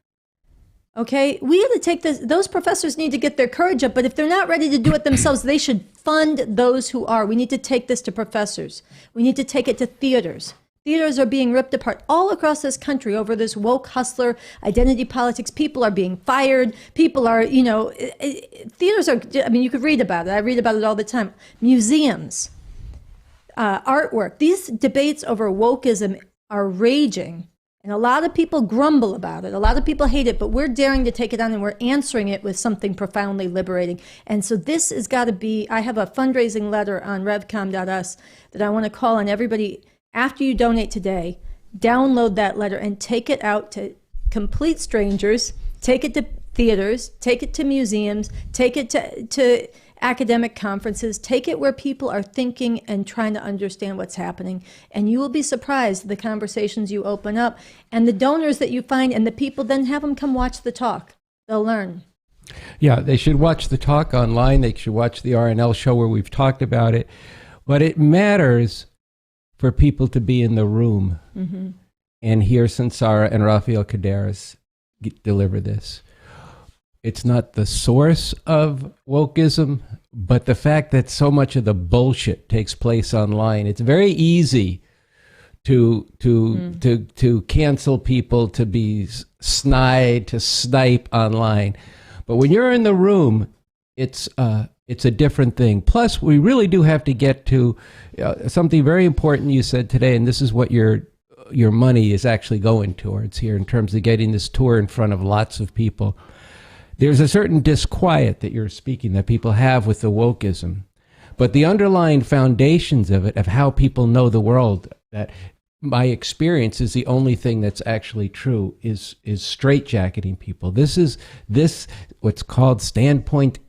Okay, we have to take this. Those professors need to get their courage up, but if they're not ready to do it themselves, they should fund those who are. We need to take this to professors. We need to take it to theaters. Theaters are being ripped apart all across this country over this woke hustler identity politics. People are being fired. People are, theaters are, you could read about it. I read about it all the time. Museums, artwork. These debates over wokeism are raging. And a lot of people grumble about it. A lot of people hate it, but we're daring to take it on, and we're answering it with something profoundly liberating. And so this has got to be, I have a fundraising letter on revcom.us that I want to call on everybody. After you donate today, download that letter and take it out to complete strangers, take it to theaters, take it to museums, take it to academic conferences, take it where people are thinking and trying to understand what's happening. And you will be surprised the conversations you open up and the donors that you find, and the people then have them come watch the talk. They'll learn. Yeah, they should watch the talk online. They should watch the RNL show where we've talked about it. But it matters for people to be in the room and hear Sansara and Rafael Caderas deliver this. It's not the source of wokeism, but the fact that so much of the bullshit takes place online. It's very easy to cancel people, to be snide, to snipe online. But when you're in the room, it's a different thing. Plus, we really do have to get to something very important you said today, and this is what your money is actually going towards here in terms of getting this tour in front of lots of people. There's a certain disquiet that you're speaking that people have with the wokeism, but the underlying foundations of it, of how people know the world, that my experience is the only thing that's actually true is straitjacketing people. This is what's called standpoint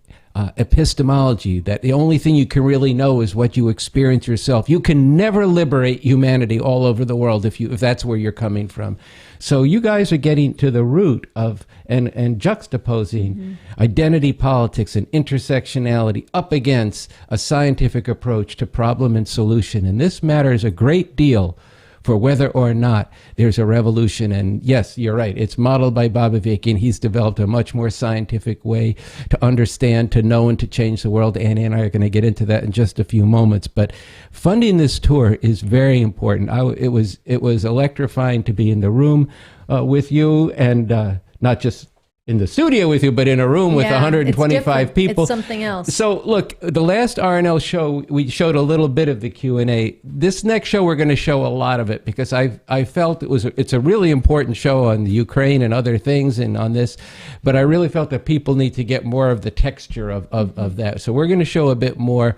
epistemology, that the only thing you can really know is what you experience yourself. You can never liberate humanity all over the world if that's where you're coming from. So you guys are getting to the root of and juxtaposing identity politics and intersectionality up against a scientific approach to problem and solution. And this matters a great deal for whether or not there's a revolution. And yes, you're right. It's modeled by Bob Avakian. He's developed a much more scientific way to understand, to know, and to change the world. Annie and I are going to get into that in just a few moments. But funding this tour is very important. It was electrifying to be in the room with you, and not just in the studio with you, but in a room with 125 people. It's something else. So look, the last RNL show, we showed a little bit of the Q&A. This next show, we're going to show a lot of it, because I felt it's a really important show on the Ukraine and other things and on this, but I really felt that people need to get more of the texture of that. So we're going to show a bit more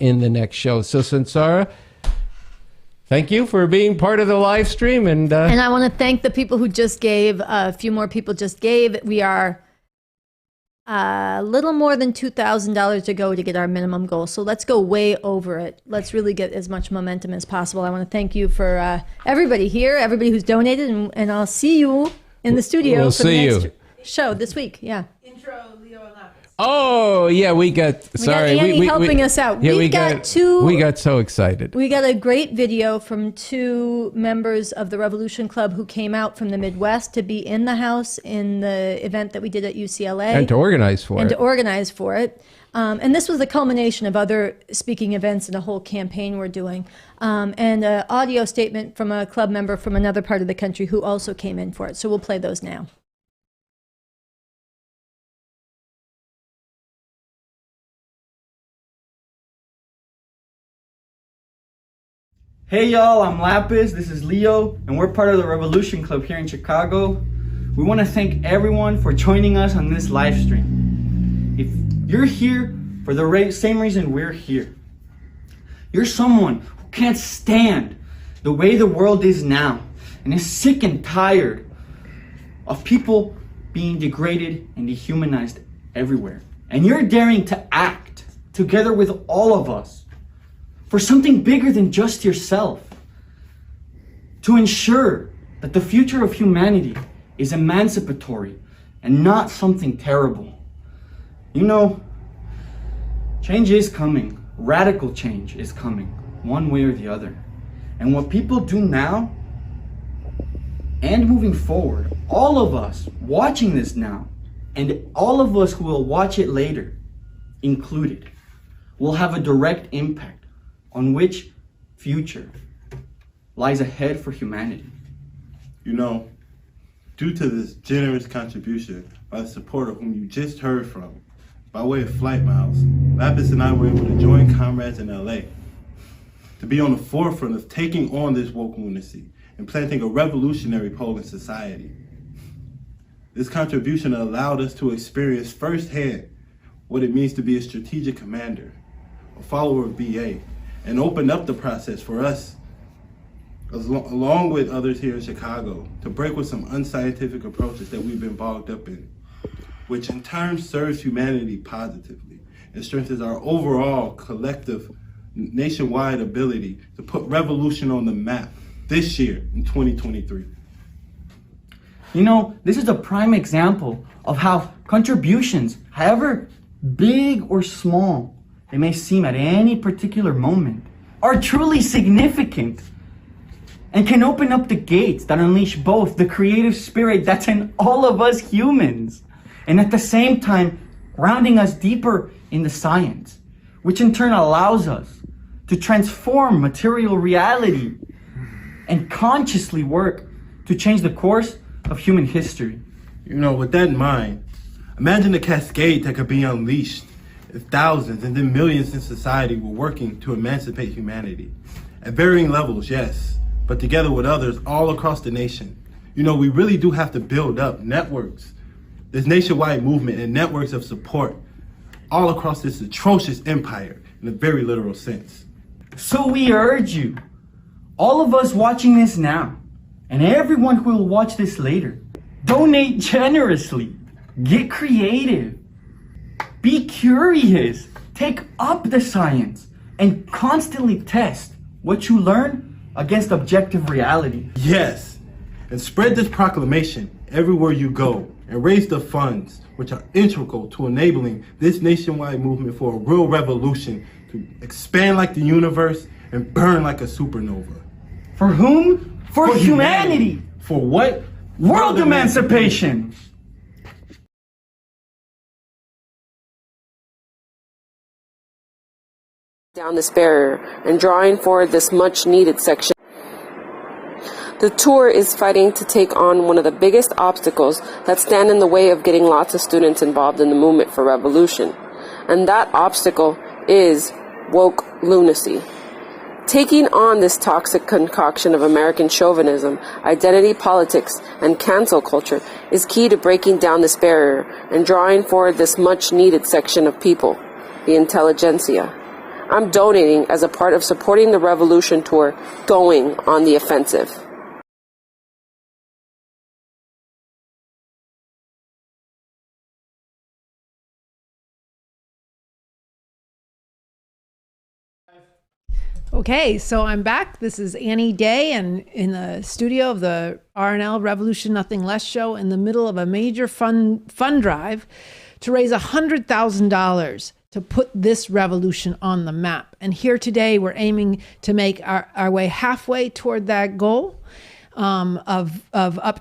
in the next show. So Sansara, thank you for being part of the live stream. And I want to thank the people who just gave. A few more people just gave. We are a little more than $2,000 to go to get our minimum goal. So let's go way over it. Let's really get as much momentum as possible. I want to thank you for everybody here, everybody who's donated, and I'll see you in the studio for the next show this week. Yeah. oh yeah, we got Annie helping us out. Yeah, we got so excited. We got a great video from two members of the Revolution Club who came out from the Midwest to be in the house in the event that we did at UCLA. And to organize for it. And this was the culmination of other speaking events and a whole campaign we're doing. And an audio statement from a club member from another part of the country who also came in for it. So we'll play those now. Hey y'all, I'm Lapis, this is Leo, and we're part of the Revolution Club here in Chicago. We want to thank everyone for joining us on this live stream. If you're here for the same reason we're here, you're someone who can't stand the way the world is now and is sick and tired of people being degraded and dehumanized everywhere. And you're daring to act together with all of us for something bigger than just yourself, to ensure that the future of humanity is emancipatory and not something terrible. You know, change is coming. Radical change is coming, one way or the other. And what people do now and moving forward, all of us watching this now, and all of us who will watch it later, included, will have a direct impact on which future lies ahead for humanity. You know, due to this generous contribution by the supporter whom you just heard from, by way of flight miles, Lapis and I were able to join comrades in LA to be on the forefront of taking on this woke lunacy and planting a revolutionary pole in society. This contribution allowed us to experience firsthand what it means to be a strategic commander, a follower of BA, and opened up the process for us, along with others here in Chicago, to break with some unscientific approaches that we've been bogged up in, which in turn serves humanity positively and strengthens our overall collective nationwide ability to put revolution on the map this year in 2023. You know, this is a prime example of how contributions, however big or small they may seem at any particular moment, are truly significant and can open up the gates that unleash both the creative spirit that's in all of us humans, and at the same time grounding us deeper in the science, which in turn allows us to transform material reality and consciously work to change the course of human history. You know, with that in mind, imagine the cascade that could be unleashed if thousands and then millions in society were working to emancipate humanity. At varying levels, yes, but together with others all across the nation. You know, we really do have to build up networks, this nationwide movement and networks of support all across this atrocious empire in a very literal sense. So we urge you, all of us watching this now, and everyone who will watch this later, donate generously, get creative, be curious, take up the science, and constantly test what you learn against objective reality. Yes, and spread this proclamation everywhere you go and raise the funds which are integral to enabling this nationwide movement for a real revolution to expand like the universe and burn like a supernova. For whom? For humanity. For what? World emancipation. Down this barrier and drawing forward this much needed section. The tour is fighting to take on one of the biggest obstacles that stand in the way of getting lots of students involved in the movement for revolution. And that obstacle is woke lunacy. Taking on this toxic concoction of American chauvinism, identity politics, and cancel culture is key to breaking down this barrier and drawing forward this much needed section of people, the intelligentsia. I'm donating as a part of supporting the revolution tour going on the offensive. Okay, so I'm back. This is Annie Day, and in the studio of the RNL Revolution Nothing Less show, in the middle of a major fund drive to raise $100,000 to put this revolution on the map. And here today, we're aiming to make our way halfway toward that goal of up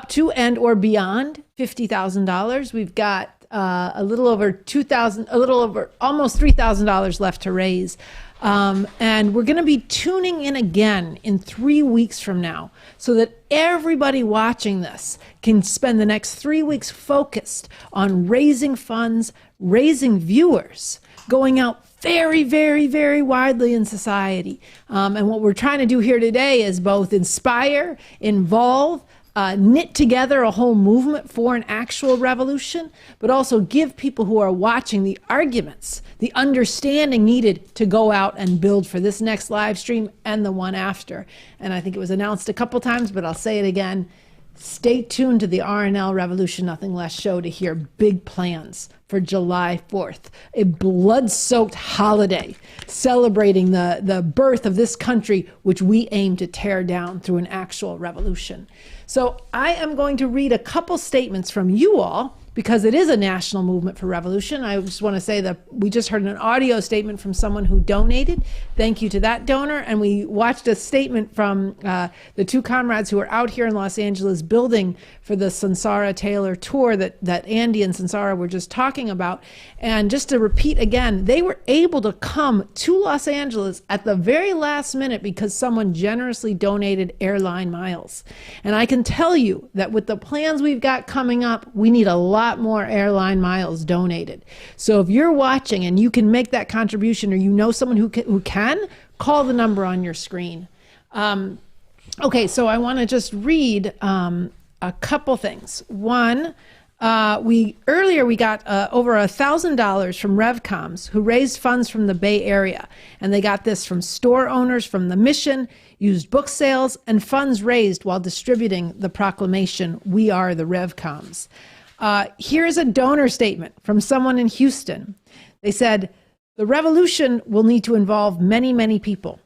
to and or beyond $50,000. We've got almost $3,000 left to raise. And we're going to be tuning in again in 3 weeks from now so that everybody watching this can spend the next 3 weeks focused on raising funds, raising viewers, going out very, very, very widely in society. And what we're trying to do here today is both inspire, involve, knit together a whole movement for an actual revolution, but also give people who are watching the arguments, the understanding needed to go out and build for this next live stream and the one after. And I think it was announced a couple times, but I'll say it again. Stay tuned to the RNL Revolution Nothing Less show to hear big plans for July 4th, a blood-soaked holiday celebrating the birth of this country, which we aim to tear down through an actual revolution. So I am going to read a couple statements from you all, because it is a national movement for revolution. I just want to say that we just heard an audio statement from someone who donated. Thank you to that donor. And we watched a statement from the two comrades who are out here in Los Angeles building for the Sansara Taylor tour that Andy and Sansara were just talking about. And just to repeat again, they were able to come to Los Angeles at the very last minute because someone generously donated airline miles. And I can tell you that with the plans we've got coming up, we need a lot more airline miles donated. So if you're watching and you can make that contribution, or you know someone who can, call the number on your screen. Okay, so I want to just read a couple things. One, earlier we got over $1,000 from Revcoms, who raised funds from the Bay Area, and they got this from store owners from the mission, used book sales, and funds raised while distributing the proclamation, "We are the Revcoms." Here's a donor statement from someone in Houston. They said, "The revolution will need to involve many, many people.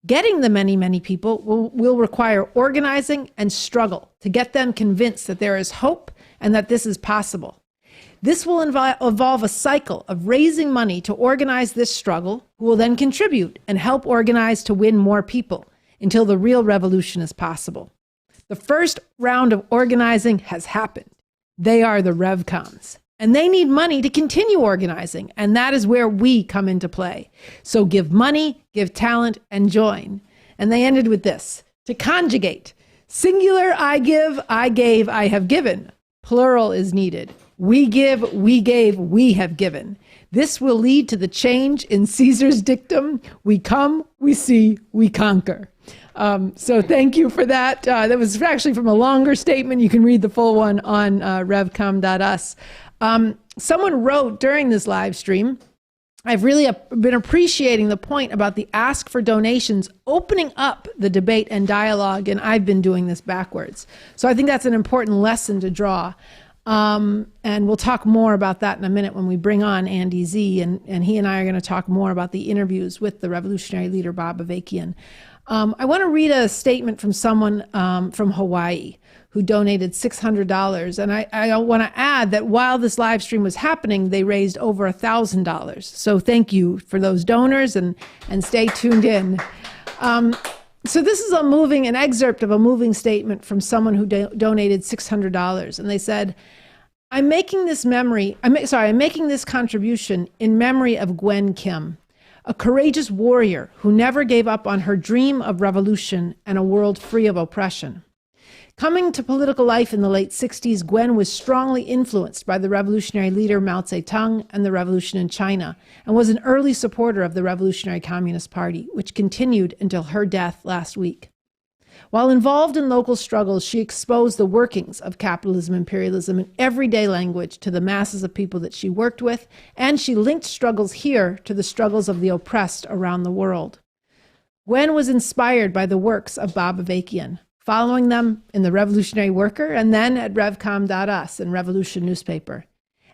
Getting the many, many people will require organizing and struggle to get them convinced that there is hope and that this is possible. This will involve a cycle of raising money to organize this struggle, who will then contribute and help organize to win more people until the real revolution is possible. The first round of organizing has happened. They are the Revcoms, and they need money to continue organizing, and that is where we come into play. So give money, give talent, and join." And they ended with this: to conjugate, singular I give, I gave, I have given. Plural is needed. We give, we gave, we have given. This will lead to the change in Caesar's dictum: we come, we see, we conquer. So thank you for that. That was actually from a longer statement. You can read the full one on revcom.us. Someone wrote during this live stream I've really been appreciating the point about the ask for donations, opening up the debate and dialogue, and I've been doing this backwards. So I think that's an important lesson to draw. And we'll talk more about that in a minute when we bring on Andy Z, and he and I are going to talk more about the interviews with the revolutionary leader, Bob Avakian. I want to read a statement from someone from Hawaii who donated $600. And I want to add that while this live stream was happening, they raised over $1,000. So thank you for those donors, and stay tuned in. So this is an excerpt of a moving statement from someone who donated $600. And they said, I'm making this contribution in memory of Gwen Kim, a courageous warrior who never gave up on her dream of revolution and a world free of oppression. Coming to political life in the late 60s, Gwen was strongly influenced by the revolutionary leader Mao Zedong and the revolution in China, and was an early supporter of the Revolutionary Communist Party, which continued until her death last week. While involved in local struggles, she exposed the workings of capitalism, imperialism in everyday language to the masses of people that she worked with, and she linked struggles here to the struggles of the oppressed around the world. Gwen was inspired by the works of Bob Avakian, following them in the Revolutionary Worker and then at Revcom.us and Revolution newspaper.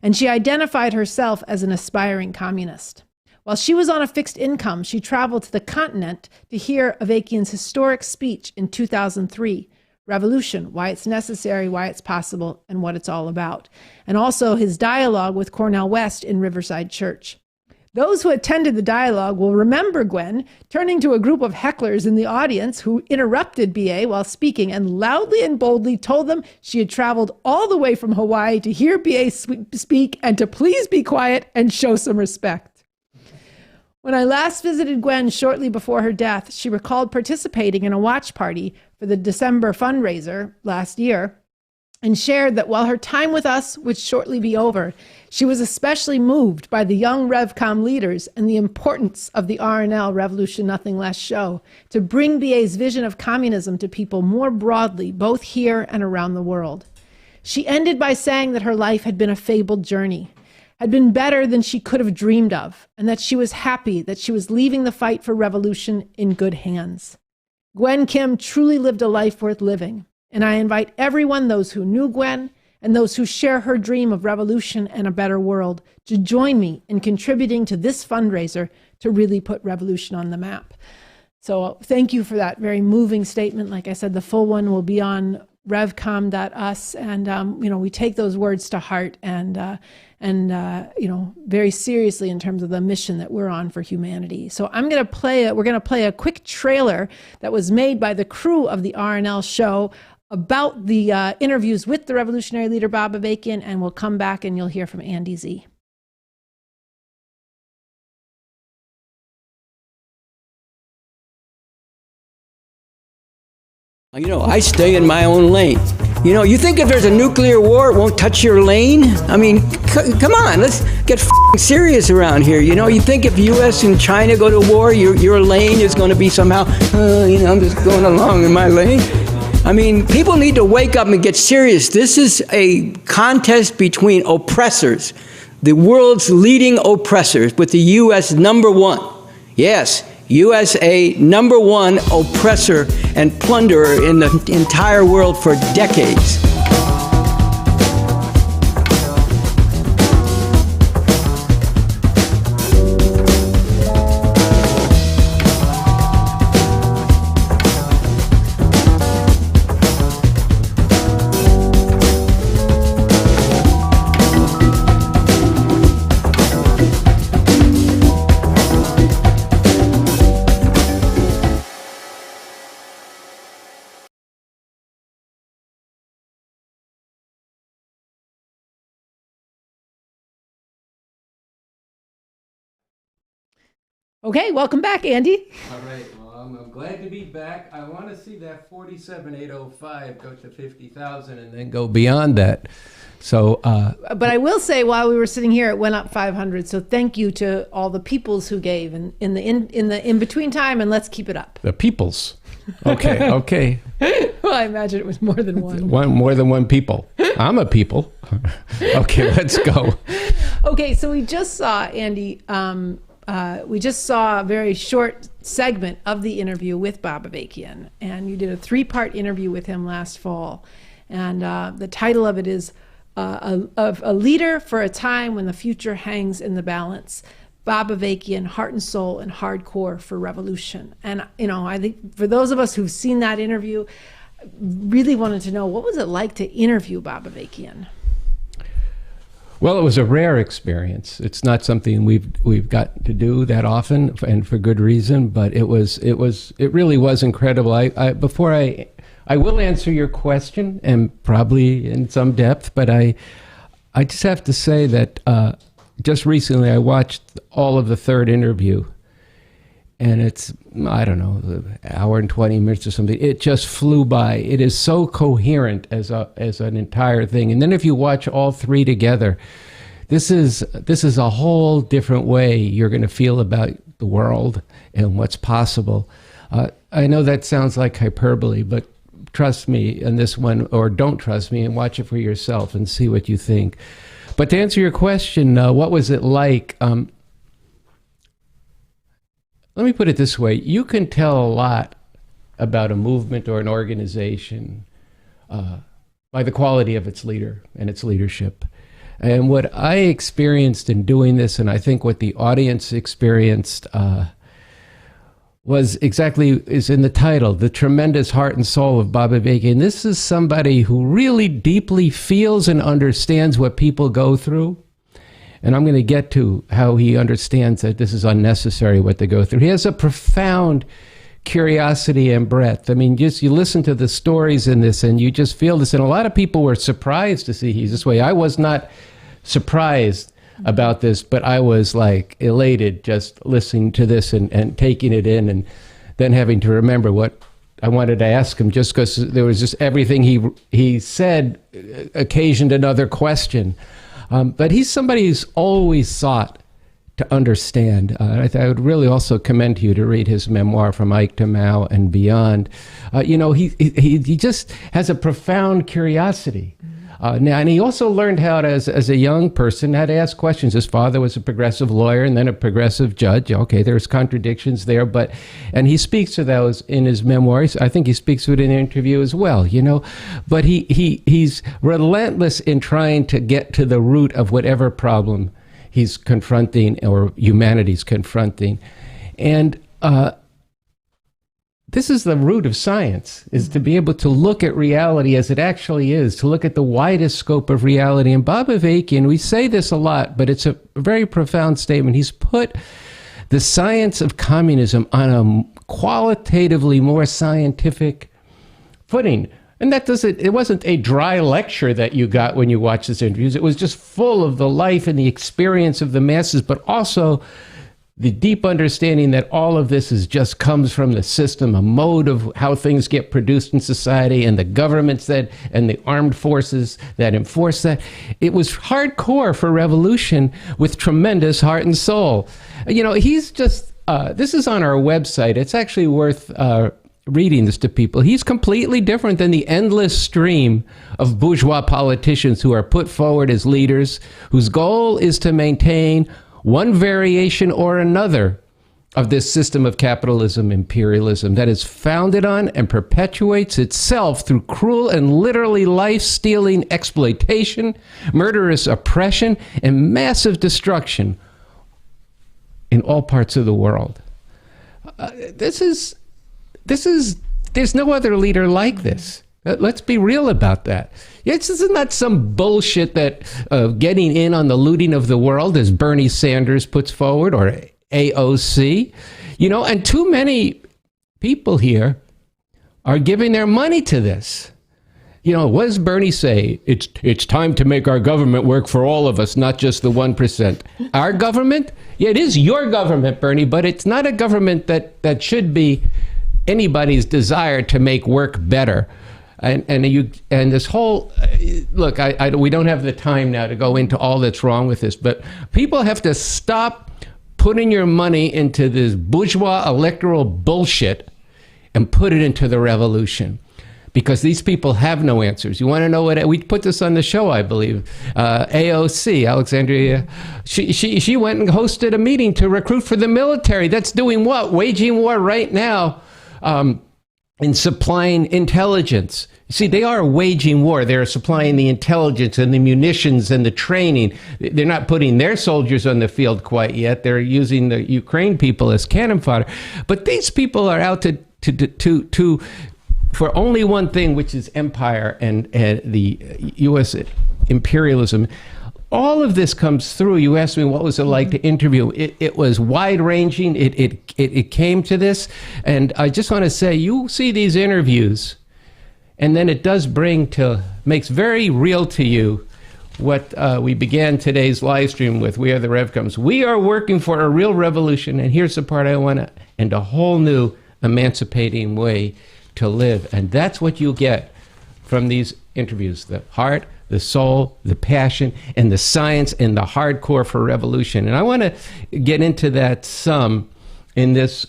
And she identified herself as an aspiring communist. While she was on a fixed income, she traveled to the continent to hear Avakian's historic speech in 2003, Revolution, Why It's Necessary, Why It's Possible, and What It's All About, and also his dialogue with Cornel West in Riverside Church. Those who attended the dialogue will remember Gwen turning to a group of hecklers in the audience who interrupted BA while speaking and loudly and boldly told them she had traveled all the way from Hawaii to hear BA speak and to please be quiet and show some respect. When I last visited Gwen shortly before her death, she recalled participating in a watch party for the December fundraiser last year, and shared that while her time with us would shortly be over, she was especially moved by the young Revcom leaders and the importance of the RNL Revolution Nothing Less show to bring BA's vision of communism to people more broadly, both here and around the world. She ended by saying that her life had been a fabled journey, had been better than she could have dreamed of, and that she was happy that she was leaving the fight for revolution in good hands. Gwen Kim truly lived a life worth living. And I invite everyone, those who knew Gwen and those who share her dream of revolution and a better world, to join me in contributing to this fundraiser to really put revolution on the map. So thank you for that very moving statement. Like I said, the full one will be on revcom.us, and we take those words to heart and very seriously in terms of the mission that we're on for humanity. So we're going to play a quick trailer that was made by the crew of the RNL show about the interviews with the revolutionary leader Bob Avakian, and we'll come back and you'll hear from Andy Z. I stay in my own lane. You think if there's a nuclear war, it won't touch your lane? I mean, come on, let's get serious around here. You think if U.S. and China go to war, your lane is going to be somehow, I'm just going along in my lane. I mean, people need to wake up and get serious. This is a contest between oppressors, the world's leading oppressors, with the U.S. #1. Yes, USA #1 oppressor and plunderer in the entire world for decades. Okay, welcome back, Andy. All right, well, I'm glad to be back. I want to see that 47,805 go to 50,000 and then go beyond that. So, but I will say, while we were sitting here, it went up 500. So thank you to all the peoples who gave in the in between time, and let's keep it up. The peoples. Okay, okay. Well, I imagine it was more than one. More than one people. I'm a people. Okay, let's go. Okay, so we just saw, Andy, we just saw a very short segment of the interview with Bob Avakian, and you did a 3-part interview with him last fall. And the title of it is A Leader for a Time When the Future Hangs in the Balance. Bob Avakian, Heart and Soul and Hardcore for Revolution. And, I think for those of us who've seen that interview, really wanted to know, what was it like to interview Bob Avakian? Well, it was a rare experience. It's not something we've got to do that often, and for good reason. But it really was incredible. I will answer your question, and probably in some depth. But I just have to say that just recently I watched all of the third interview, and it's, I don't know, an hour and 20 minutes or something. It just flew by. It is so coherent as an entire thing. And then if you watch all three together, this is a whole different way you're going to feel about the world and what's possible. I know that sounds like hyperbole, but trust me in this one, or don't trust me and watch it for yourself and see what you think. But to answer your question, what was it like? Let me put it this way. You can tell a lot about a movement or an organization by the quality of its leader and its leadership. And what I experienced in doing this, and I think what the audience experienced, is in the title, The Tremendous Heart and Soul of Bob Avakian. This is somebody who really deeply feels and understands what people go through. And I'm going to get to how he understands that this is unnecessary what they go through. He has a profound curiosity and breadth. I mean, just you listen to the stories in this and you just feel this. And a lot of people were surprised to see he's this way. I was not surprised about this, but I was like elated just listening to this and taking it in, and then having to remember what I wanted to ask him, just because there was just everything he said occasioned another question. But he's somebody who's always sought to understand. I would really also commend you to read his memoir, From Ike to Mao and Beyond. He just has a profound curiosity. Now, and he also learned how to, as a young person, how to ask questions. His father was a progressive lawyer and then a progressive judge. Okay, there's contradictions there, and he speaks to those in his memoirs. I think he speaks to it in an interview as well, But he's relentless in trying to get to the root of whatever problem he's confronting or humanity's confronting. And this is the root of science, is to be able to look at reality as it actually is, to look at the widest scope of reality. And Bob Avakian, we say this a lot, but it's a very profound statement. He's put the science of communism on a qualitatively more scientific footing. And it wasn't a dry lecture that you got when you watched this interviews. It was just full of the life and the experience of the masses, but also the deep understanding that all of this just comes from the system, a mode of how things get produced in society, and the governments and the armed forces that enforce that. It was hardcore for revolution with tremendous heart and soul. He's just, this is on our website. It's actually worth reading this to people. He's completely different than the endless stream of bourgeois politicians who are put forward as leaders, whose goal is to maintain one variation or another of this system of capitalism, imperialism, that is founded on and perpetuates itself through cruel and literally life-stealing exploitation, murderous oppression, and massive destruction in all parts of the world. There's no other leader like this. Let's be real about that. This is not some bullshit that getting in on the looting of the world, as Bernie Sanders puts forward, or AOC. And too many people here are giving their money to this. What does Bernie say? It's time to make our government work for all of us, not just the 1%. Our government? Yeah, it is your government, Bernie, but it's not a government that should be anybody's desire to make work better. And this whole look, we don't have the time now to go into all that's wrong with this, but people have to stop putting your money into this bourgeois electoral bullshit and put it into the revolution. because these people have no answers. You want to know what? We put this on the show, I believe. AOC, Alexandria, she went and hosted a meeting to recruit for the military. That's doing what? Waging war right now in supplying intelligence. See, they are waging war. They're supplying the intelligence and the munitions and the training. They're not putting their soldiers on the field quite yet. They're using the Ukraine people as cannon fodder. But these people are out to for only one thing, which is empire and the U.S. imperialism. All of this comes through. You asked me what was it like to interview. It was wide-ranging. It came to this. And I just want to say, you see these interviews, and then it does makes very real to you what we began today's live stream with. We are the Revcoms. We are working for a real revolution. And here's the part I want to, and a whole new emancipating way to live. And that's what you get from these interviews: the heart, the soul, the passion, and the science, and the hardcore for revolution. And I want to get into that some in this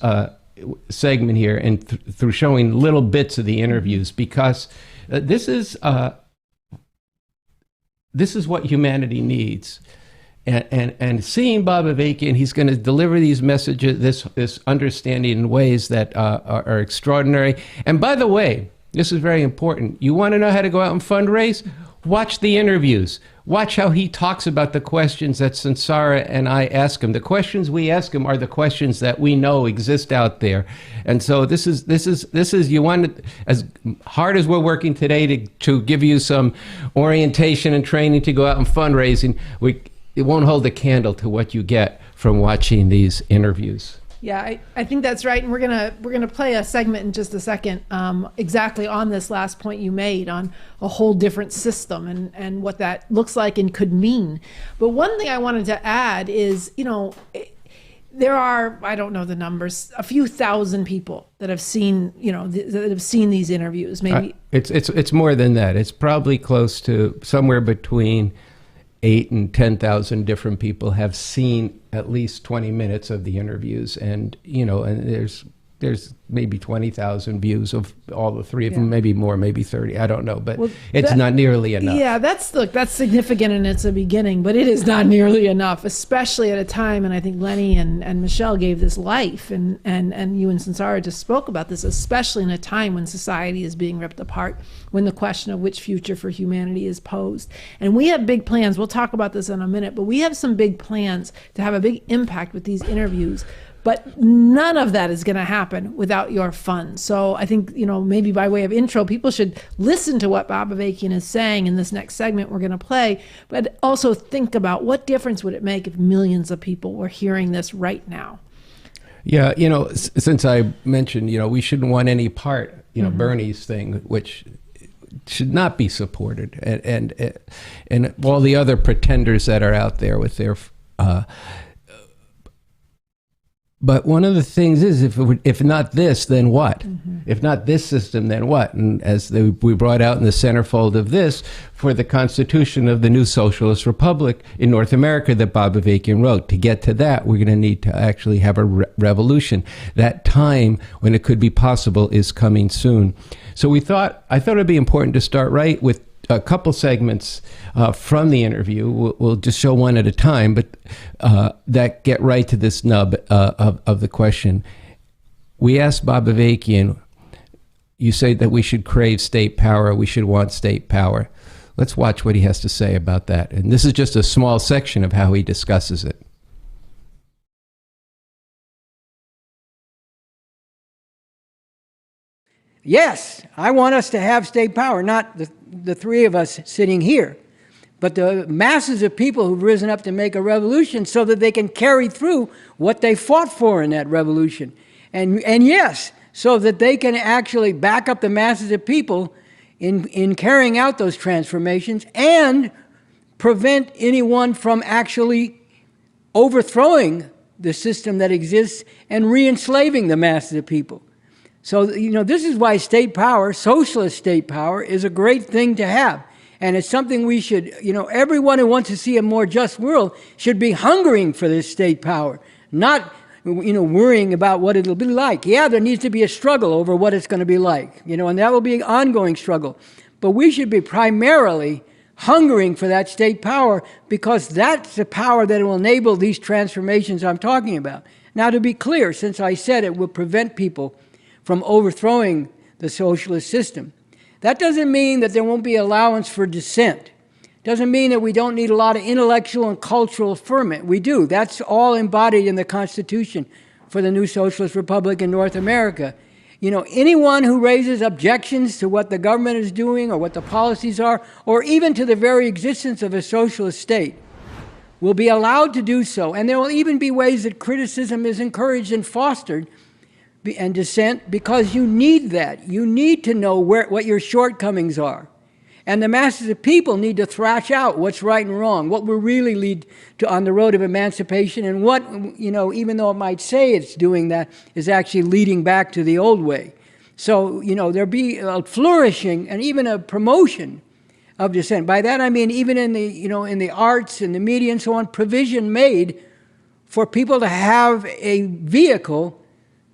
segment here, and through showing little bits of the interviews, because this is what humanity needs. And seeing Bob Avakian, he's going to deliver these messages, this understanding in ways that are extraordinary. And by the way, this is very important. You want to know how to go out and fundraise? Watch the interviews. Watch how he talks about the questions that Sansara and I ask him. The questions we ask him are the questions that we know exist out there. And so this is you want to, as hard as we're working today to give you some orientation and training to go out and fundraising, it won't hold a candle to what you get from watching these interviews. Yeah, I think that's right, and we're gonna play a segment in just a second, exactly on this last point you made on a whole different system and what that looks like and could mean. But one thing I wanted to add is, there are, I don't know the numbers, a few thousand people that have seen, that have seen these interviews. Maybe it's more than that. It's probably close to somewhere between 8,000 and 10,000 different people have seen at least 20 minutes of the interviews, and and there's maybe 20,000 views of all the three of them, maybe more, maybe 30. I don't know, but it's not nearly enough. Yeah, that's significant, and it's a beginning, but it is not nearly enough, especially at a time. And I think Lenny and Michelle gave this life, and you and Sansara just spoke about this, especially in a time when society is being ripped apart, when the question of which future for humanity is posed. And we have big plans. We'll talk about this in a minute, but we have some big plans to have a big impact with these interviews. But none of that is going to happen without your funds. So I think, maybe by way of intro, people should listen to what Bob Avakian is saying in this next segment we're going to play, but also think about what difference would it make if millions of people were hearing this right now. Yeah, since I mentioned, we shouldn't want any part, Bernie's thing, which should not be supported, and all the other pretenders that are out there with their but one of the things is, if not this, then what? Mm-hmm. If not this system, then what? And as we brought out in the centerfold of this, for the Constitution of the new Socialist Republic in North America that Bob Avakian wrote, to get to that, we're going to need to actually have a revolution. That time when it could be possible is coming soon. So I thought it'd be important to start right with a couple segments from the interview. We'll just show one at a time, but that get right to this nub of the question. We asked Bob Avakian, you say that we should crave state power, we should want state power. Let's watch what he has to say about that. And this is just a small section of how he discusses it. Yes, I want us to have state power, not the three of us sitting here, but the masses of people who've risen up to make a revolution so that they can carry through what they fought for in that revolution. And yes, so that they can actually back up the masses of people in carrying out those transformations and prevent anyone from actually overthrowing the system that exists and re-enslaving the masses of people. So, this is why state power, socialist state power, is a great thing to have. And it's something we should, everyone who wants to see a more just world should be hungering for this state power, not worrying about what it'll be like. Yeah, there needs to be a struggle over what it's going to be like, and that will be an ongoing struggle. But we should be primarily hungering for that state power, because that's the power that will enable these transformations I'm talking about. Now, to be clear, since I said it will prevent people from overthrowing the socialist system, that doesn't mean that there won't be allowance for dissent. Doesn't mean that we don't need a lot of intellectual and cultural ferment. We do. That's all embodied in the Constitution for the new socialist republic in North America. Anyone who raises objections to what the government is doing or what the policies are, or even to the very existence of a socialist state, will be allowed to do so. And there will even be ways that criticism is encouraged and fostered, and dissent, because you need that. You need to know what your shortcomings are. And the masses of people need to thrash out what's right and wrong, what will really lead to on the road of emancipation, and what, even though it might say it's doing that, is actually leading back to the old way. So, there'll be a flourishing and even a promotion of dissent. By that I mean even in the, in the arts and the media and so on, provision made for people to have a vehicle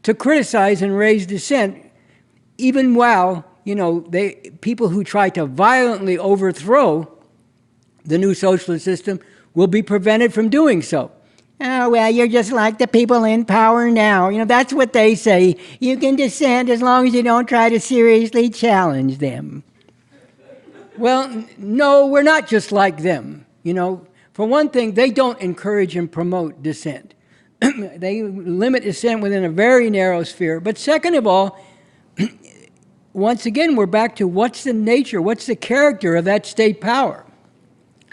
to criticize and raise dissent, even while people who try to violently overthrow the new socialist system will be prevented from doing so. Oh, well, you're just like the people in power now. That's what they say. You can dissent as long as you don't try to seriously challenge them. Well, no, we're not just like them. For one thing, they don't encourage and promote dissent. They limit dissent within a very narrow sphere. But second of all, once again, we're back to what's the nature, what's the character of that state power.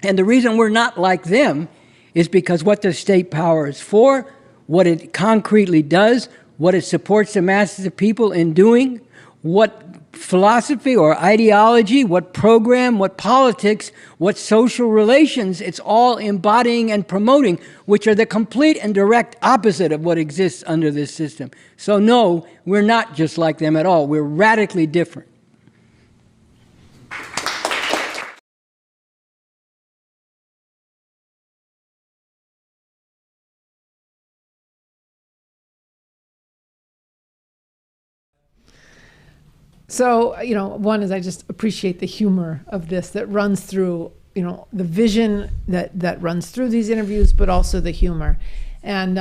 And the reason we're not like them is because what the state power is for, what it concretely does, what it supports the masses of people in doing, what philosophy or ideology, what program, what politics, what social relations it's all embodying and promoting, which are the complete and direct opposite of what exists under this system. So no, we're not just like them at all. We're radically different. So, one is I just appreciate the humor of this that runs through, the vision that runs through these interviews, but also the humor. And,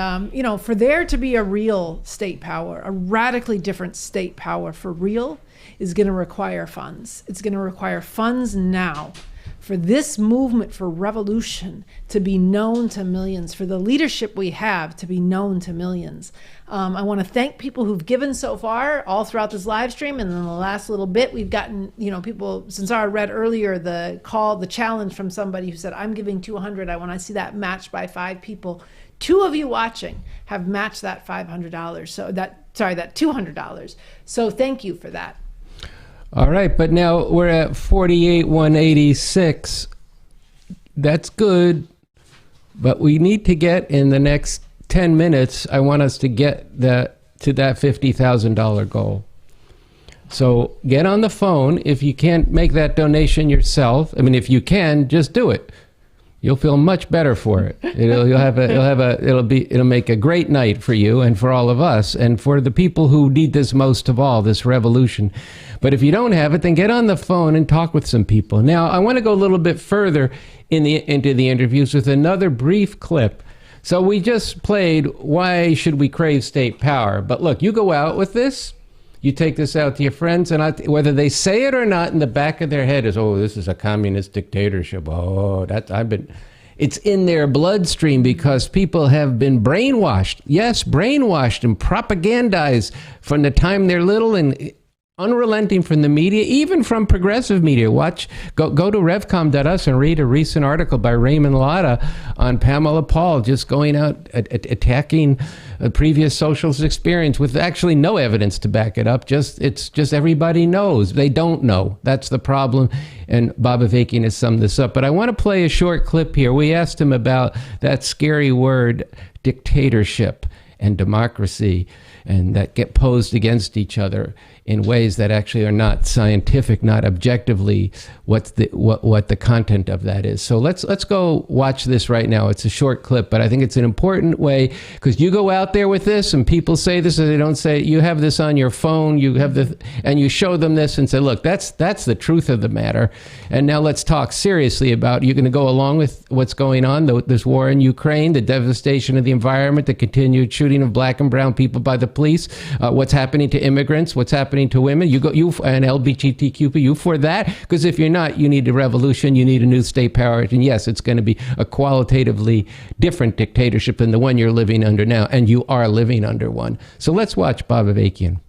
for there to be a real state power, a radically different state power for real, is going to require funds. It's going to require funds now for this movement for revolution to be known to millions, for the leadership we have to be known to millions. I want to thank people who've given so far all throughout this live stream, and in the last little bit we've gotten, people, since I read earlier the challenge from somebody who said, I'm giving $200, I want to see that matched by 5 people. 2 of you watching have matched that $500, so that $200. So thank you for that. All right, but now we're at 48,186. That's good, but we need to get in the next 10 minutes. I want us to get to that $50,000 goal. So get on the phone. If you can't make that donation yourself, if you can, just do it. You'll feel much better for it. It'll make a great night for you and for all of us and for the people who need this most of all, this revolution. But if you don't have it, then get on the phone and talk with some people. Now, I want to go a little bit further into the interviews with another brief clip. So we just played Why Should We Crave State Power? But look, you go out with this, you take this out to your friends, and whether they say it or not, in the back of their head is, oh, this is a communist dictatorship. Oh, it's in their bloodstream because people have been brainwashed. Yes, brainwashed and propagandized from the time they're little, and unrelenting from the media, even from progressive media. Go to revcom.us and read a recent article by Raymond Latta on Pamela Paul just going out attacking a previous socialist experience with actually no evidence to back it up. It's just everybody knows. They don't know. That's the problem. And Bob Avakian has summed this up. But I want to play a short clip here. We asked him about that scary word, dictatorship. and democracy, and that get posed against each other in ways that actually are not scientific, not objectively what the content of that is. So let's go watch this right now. It's a short clip, but I think it's an important way, because you go out there with this and people say this and they don't say it. You have this on your phone, you have and you show them this and say, look, that's the truth of the matter. And now let's talk seriously about, you're going to go along with what's going on, this war in Ukraine, the devastation of the environment, the continued shooting of black and brown people by the police, what's happening to immigrants, what's happening to women, you and LGBTQ, you for that? Because if you're not, you need a revolution, you need a new state power, and yes, it's going to be a qualitatively different dictatorship than the one you're living under now, and you are living under one. So let's watch Bob Avakian.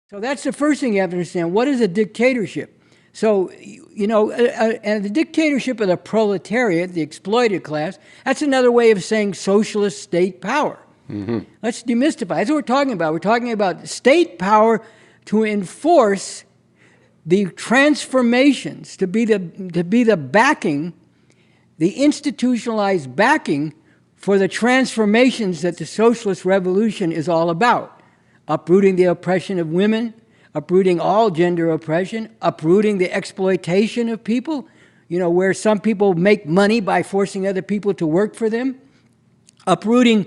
So that's the first thing you have to understand. What is a dictatorship? So, and the dictatorship of the proletariat, the exploited class, that's another way of saying socialist state power. Mm-hmm. Let's demystify. That's what we're talking about. We're talking about state power to enforce the transformations, to be the backing, the institutionalized backing for the transformations that the socialist revolution is all about. Uprooting the oppression of women, uprooting all gender oppression, uprooting the exploitation of people, where some people make money by forcing other people to work for them, uprooting,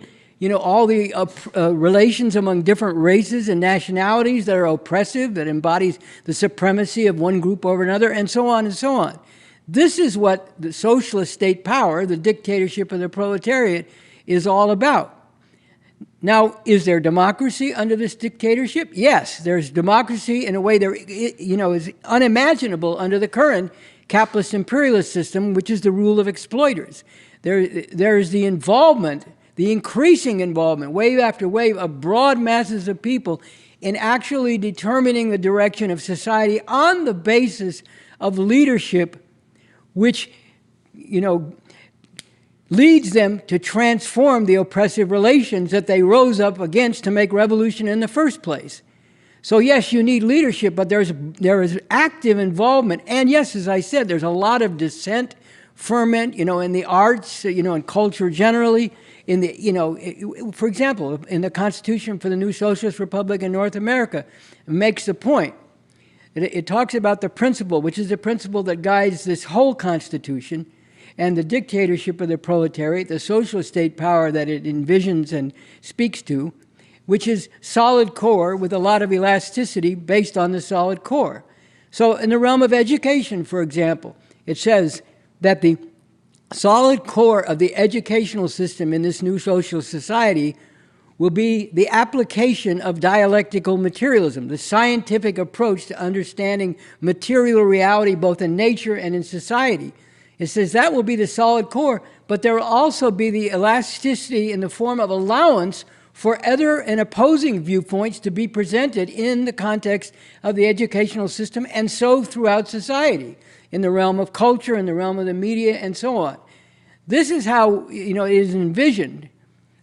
all the relations among different races and nationalities that are oppressive, that embodies the supremacy of one group over another, and so on and so on. This is what the socialist state power, the dictatorship of the proletariat, is all about. Now, is there democracy under this dictatorship? Yes, there's democracy in a way that is unimaginable under the current capitalist imperialist system, which is the rule of exploiters. There's the involvement, the increasing involvement, wave after wave, of broad masses of people in actually determining the direction of society on the basis of leadership, which, leads them to transform the oppressive relations that they rose up against to make revolution in the first place. So yes, you need leadership, but there is active involvement. And yes, as I said, there's a lot of dissent, ferment, in the arts, in culture generally, in the, for example, in the Constitution for the New Socialist Republic in North America, it makes the point. It talks about the principle, which is the principle that guides this whole Constitution, and the dictatorship of the proletariat, the socialist state power that it envisions and speaks to, which is solid core with a lot of elasticity based on the solid core. So in the realm of education, for example, it says that the solid core of the educational system in this new social society will be the application of dialectical materialism, the scientific approach to understanding material reality both in nature and in society. It says that will be the solid core, but there will also be the elasticity in the form of allowance for other and opposing viewpoints to be presented in the context of the educational system, and so throughout society, in the realm of culture, in the realm of the media, and so on. This is how it is envisioned.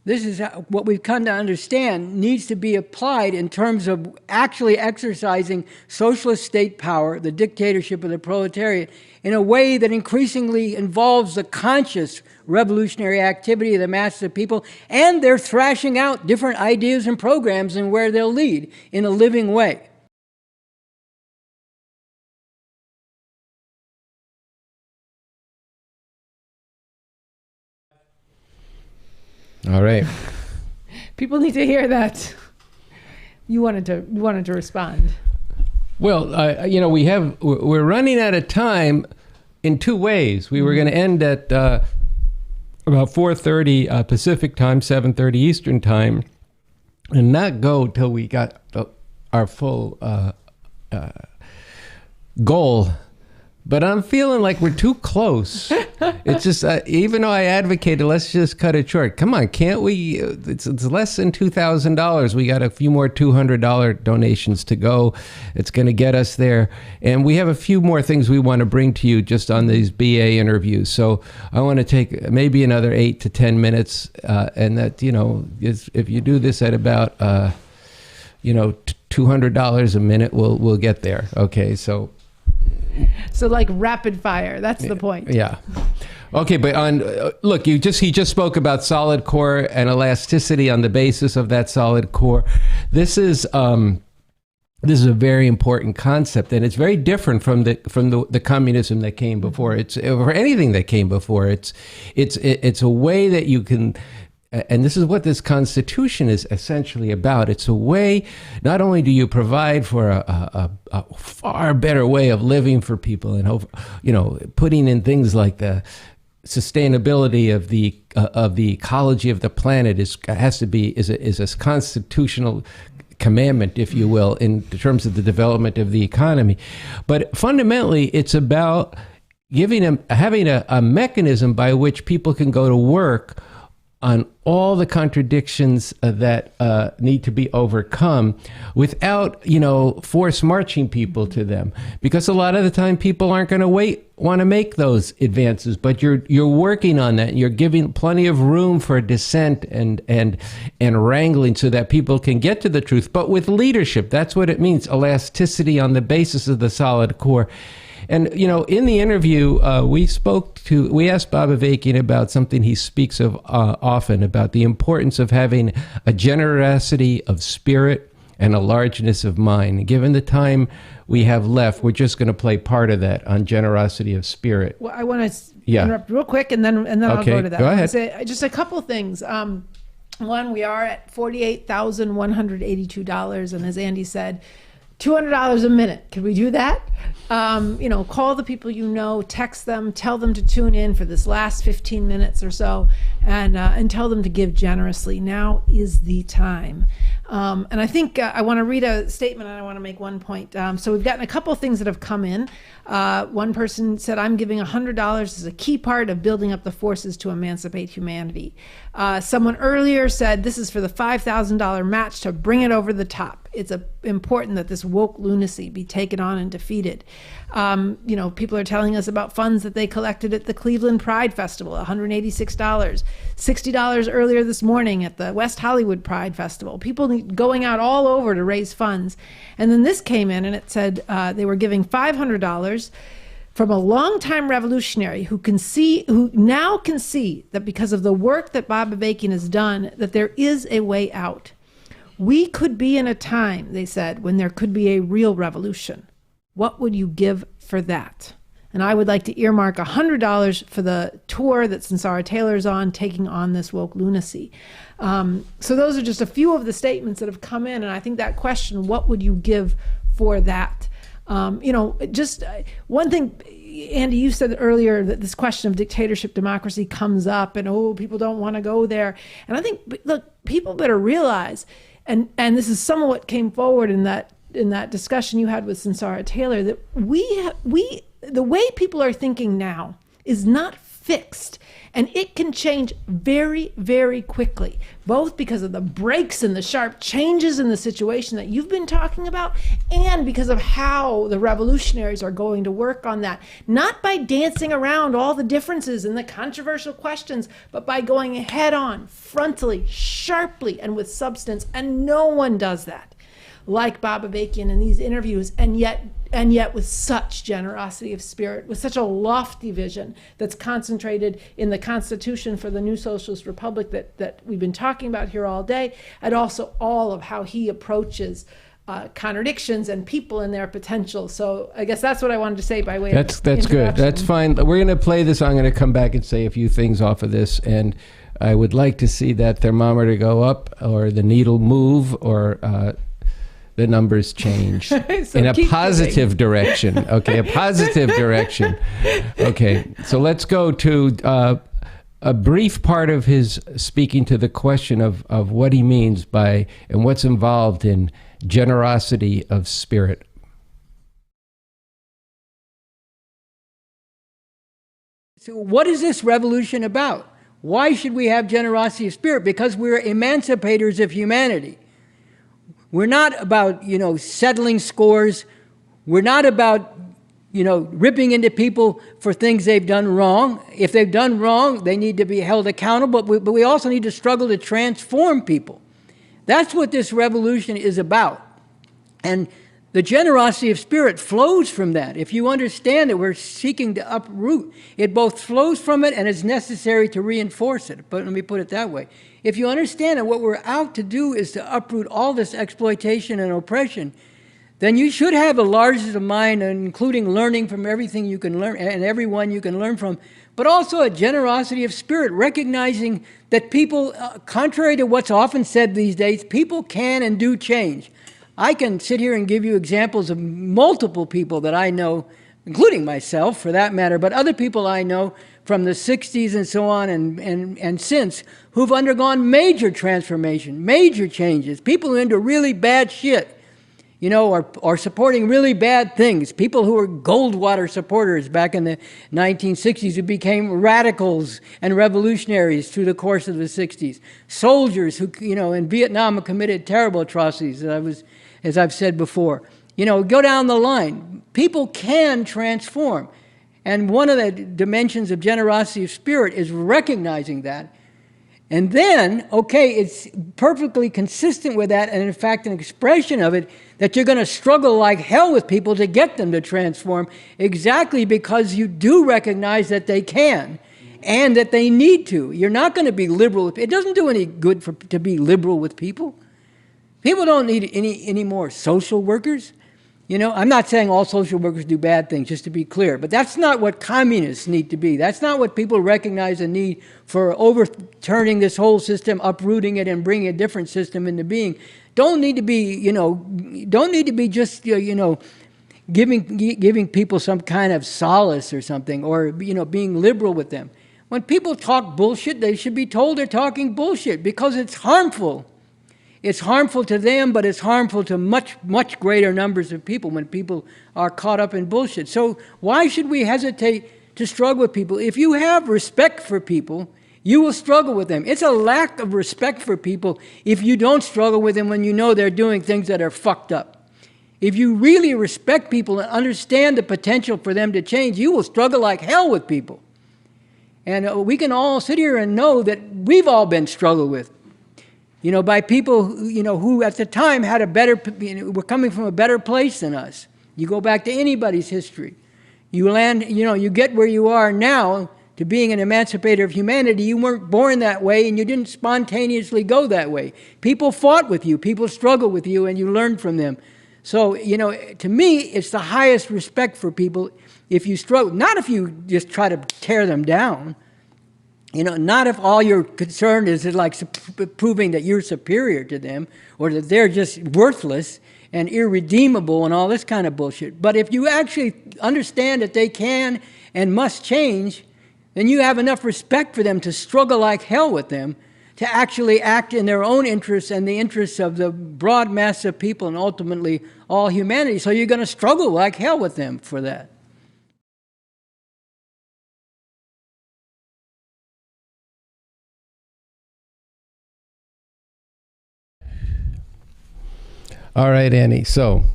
This is what we've come to understand needs to be applied in terms of actually exercising socialist state power, the dictatorship of the proletariat, in a way that increasingly involves the conscious revolutionary activity of the masses of people, and they're thrashing out different ideas and programs and where they'll lead in a living way. All right. People need to hear that. You wanted to respond. Well, we're running out of time in two ways. We were going to end at about 4:30 Pacific time, 7:30 Eastern time, and not go till we got our full goal. But I'm feeling like we're too close. It's just, even though I advocated, let's just cut it short. Come on, can't we? It's less than $2,000. We got a few more $200 donations to go. It's going to get us there. And we have a few more things we want to bring to you just on these BA interviews. So I want to take maybe another 8 to 10 minutes. And that, if you do this at about, $200 a minute, we'll get there. Okay, so... So like rapid fire, that's the point. Yeah. Okay, but look, he just spoke about solid core and elasticity on the basis of that solid core. This is a very important concept, and it's very different from the communism that came before. It's or anything that came before. It's a way that you can. And this is what this Constitution is essentially about. It's a way, not only do you provide for a far better way of living for people, and putting in things like the sustainability of the ecology of the planet is a constitutional commandment, if you will, in terms of the development of the economy. But fundamentally, it's about having a mechanism by which people can go to work on all the contradictions that need to be overcome without, force marching people to them. Because a lot of the time people aren't going to want to make those advances, but you're working on that. You're giving plenty of room for dissent and wrangling so that people can get to the truth. But with leadership, that's what it means, elasticity on the basis of the solid core. And, in the interview, we asked Bob Avakian about something he speaks of often, about the importance of having a generosity of spirit and a largeness of mind. And given the time we have left, we're just going to play part of that on generosity of spirit. Well, I want to interrupt real quick, and then I'll go to that. Go ahead. Say just a couple things. One, we are at $48,182, and as Andy said, $200 a minute. Can we do that? Call the people text them, tell them to tune in for this last 15 minutes or so, and tell them to give generously. Now is the time. And I think I want to read a statement, and I want to make one point. So we've gotten a couple of things that have come in. One person said, I'm giving $100 as a key part of building up the forces to emancipate humanity. Someone earlier said, this is for the $5,000 match to bring it over the top. It's important that this woke lunacy be taken on and defeated. People are telling us about funds that they collected at the Cleveland Pride Festival, $186, $60 earlier this morning at the West Hollywood Pride Festival. People going out all over to raise funds. And then this came in and it said they were giving $500 from a longtime revolutionary who now can see that because of the work that Bob Avakian has done, that there is a way out. We could be in a time, they said, when there could be a real revolution. What would you give for that? And I would like to earmark $100 for the tour that Sansara Taylor's on, taking on this woke lunacy. So those are just a few of the statements that have come in. And I think that question, what would you give for that? Just one thing, Andy, you said earlier that this question of dictatorship democracy comes up and, people don't want to go there. And I think, look, people better realize, and this is some of what came forward in that discussion you had with Sansara Taylor, that the way people are thinking now is not fixed, and it can change very, very quickly, both because of the breaks and the sharp changes in the situation that you've been talking about, and because of how the revolutionaries are going to work on that, not by dancing around all the differences and the controversial questions, but by going head on, frontally, sharply, and with substance. And no one does that like Bob Avakian in these interviews, and yet with such generosity of spirit, with such a lofty vision that's concentrated in the Constitution for the new socialist republic that we've been talking about here all day, and also all of how he approaches contradictions and people and their potential. So I guess that's what I wanted to say by way of That's good. That's fine. We're going to play this. I'm going to come back and say a few things off of this, and I would like to see that thermometer go up, or the needle move, or the numbers change in a positive direction. Okay, a positive direction. Okay, so let's go to a brief part of his speaking to the question of what he means by and what's involved in generosity of spirit. So what is this revolution about? Why should we have generosity of spirit? Because we're emancipators of humanity. We're not about, settling scores. We're not about, ripping into people for things they've done wrong. If they've done wrong, they need to be held accountable, but we also need to struggle to transform people. That's what this revolution is about. And The generosity of spirit flows from that. If you understand that we're seeking to uproot, it both flows from it and is necessary to reinforce it. But let me put it that way. If you understand that what we're out to do is to uproot all this exploitation and oppression, then you should have a largeness of mind, including learning from everything you can learn and everyone you can learn from, but also a generosity of spirit, recognizing that people, contrary to what's often said these days, people can and do change. I can sit here and give you examples of multiple people that I know, including myself for that matter, but other people I know from the 60s and so on and since, who've undergone major transformation, major changes, people who are into really bad shit, you know, are supporting really bad things. People who were Goldwater supporters back in the 1960s who became radicals and revolutionaries through the course of the 60s. Soldiers who, you know, in Vietnam committed terrible atrocities, as I've said before. You know, go down the line. People can transform. And one of the dimensions of generosity of spirit is recognizing that. And then, okay, it's perfectly consistent with that, and in fact an expression of it, that you're going to struggle like hell with people to get them to transform, exactly because you do recognize that they can and that they need to. You're not going to be liberal. It doesn't do any good to be liberal with people. People don't need any more social workers. You know, I'm not saying all social workers do bad things, just to be clear, but that's not what communists need to be. That's not what people recognize the need for overturning this whole system, uprooting it, and bringing a different system into being. Don't need to be, you know, don't need to be just, you know, giving people some kind of solace or something, or, you know, being liberal with them. When people talk bullshit, they should be told they're talking bullshit because it's harmful. It's harmful to them, but it's harmful to much, much greater numbers of people when people are caught up in bullshit. So why should we hesitate to struggle with people? If you have respect for people, you will struggle with them. It's a lack of respect for people if you don't struggle with them when you know they're doing things that are fucked up. If you really respect people and understand the potential for them to change, you will struggle like hell with people. And we can all sit here and know that we've all been struggled with. You know, by people, you know, who at the time had a better, you know, were coming from a better place than us. You go back to anybody's history. You land, you know, you get where you are now to being an emancipator of humanity. You weren't born that way and you didn't spontaneously go that way. People fought with you, people struggled with you, and you learned from them. So, you know, to me, it's the highest respect for people if you struggle, not if you just try to tear them down. You know, not if all you're concerned is like proving that you're superior to them or that they're just worthless and irredeemable and all this kind of bullshit. But if you actually understand that they can and must change, then you have enough respect for them to struggle like hell with them, to actually act in their own interests and the interests of the broad mass of people and ultimately all humanity. So you're going to struggle like hell with them for that. All right, Annie. So,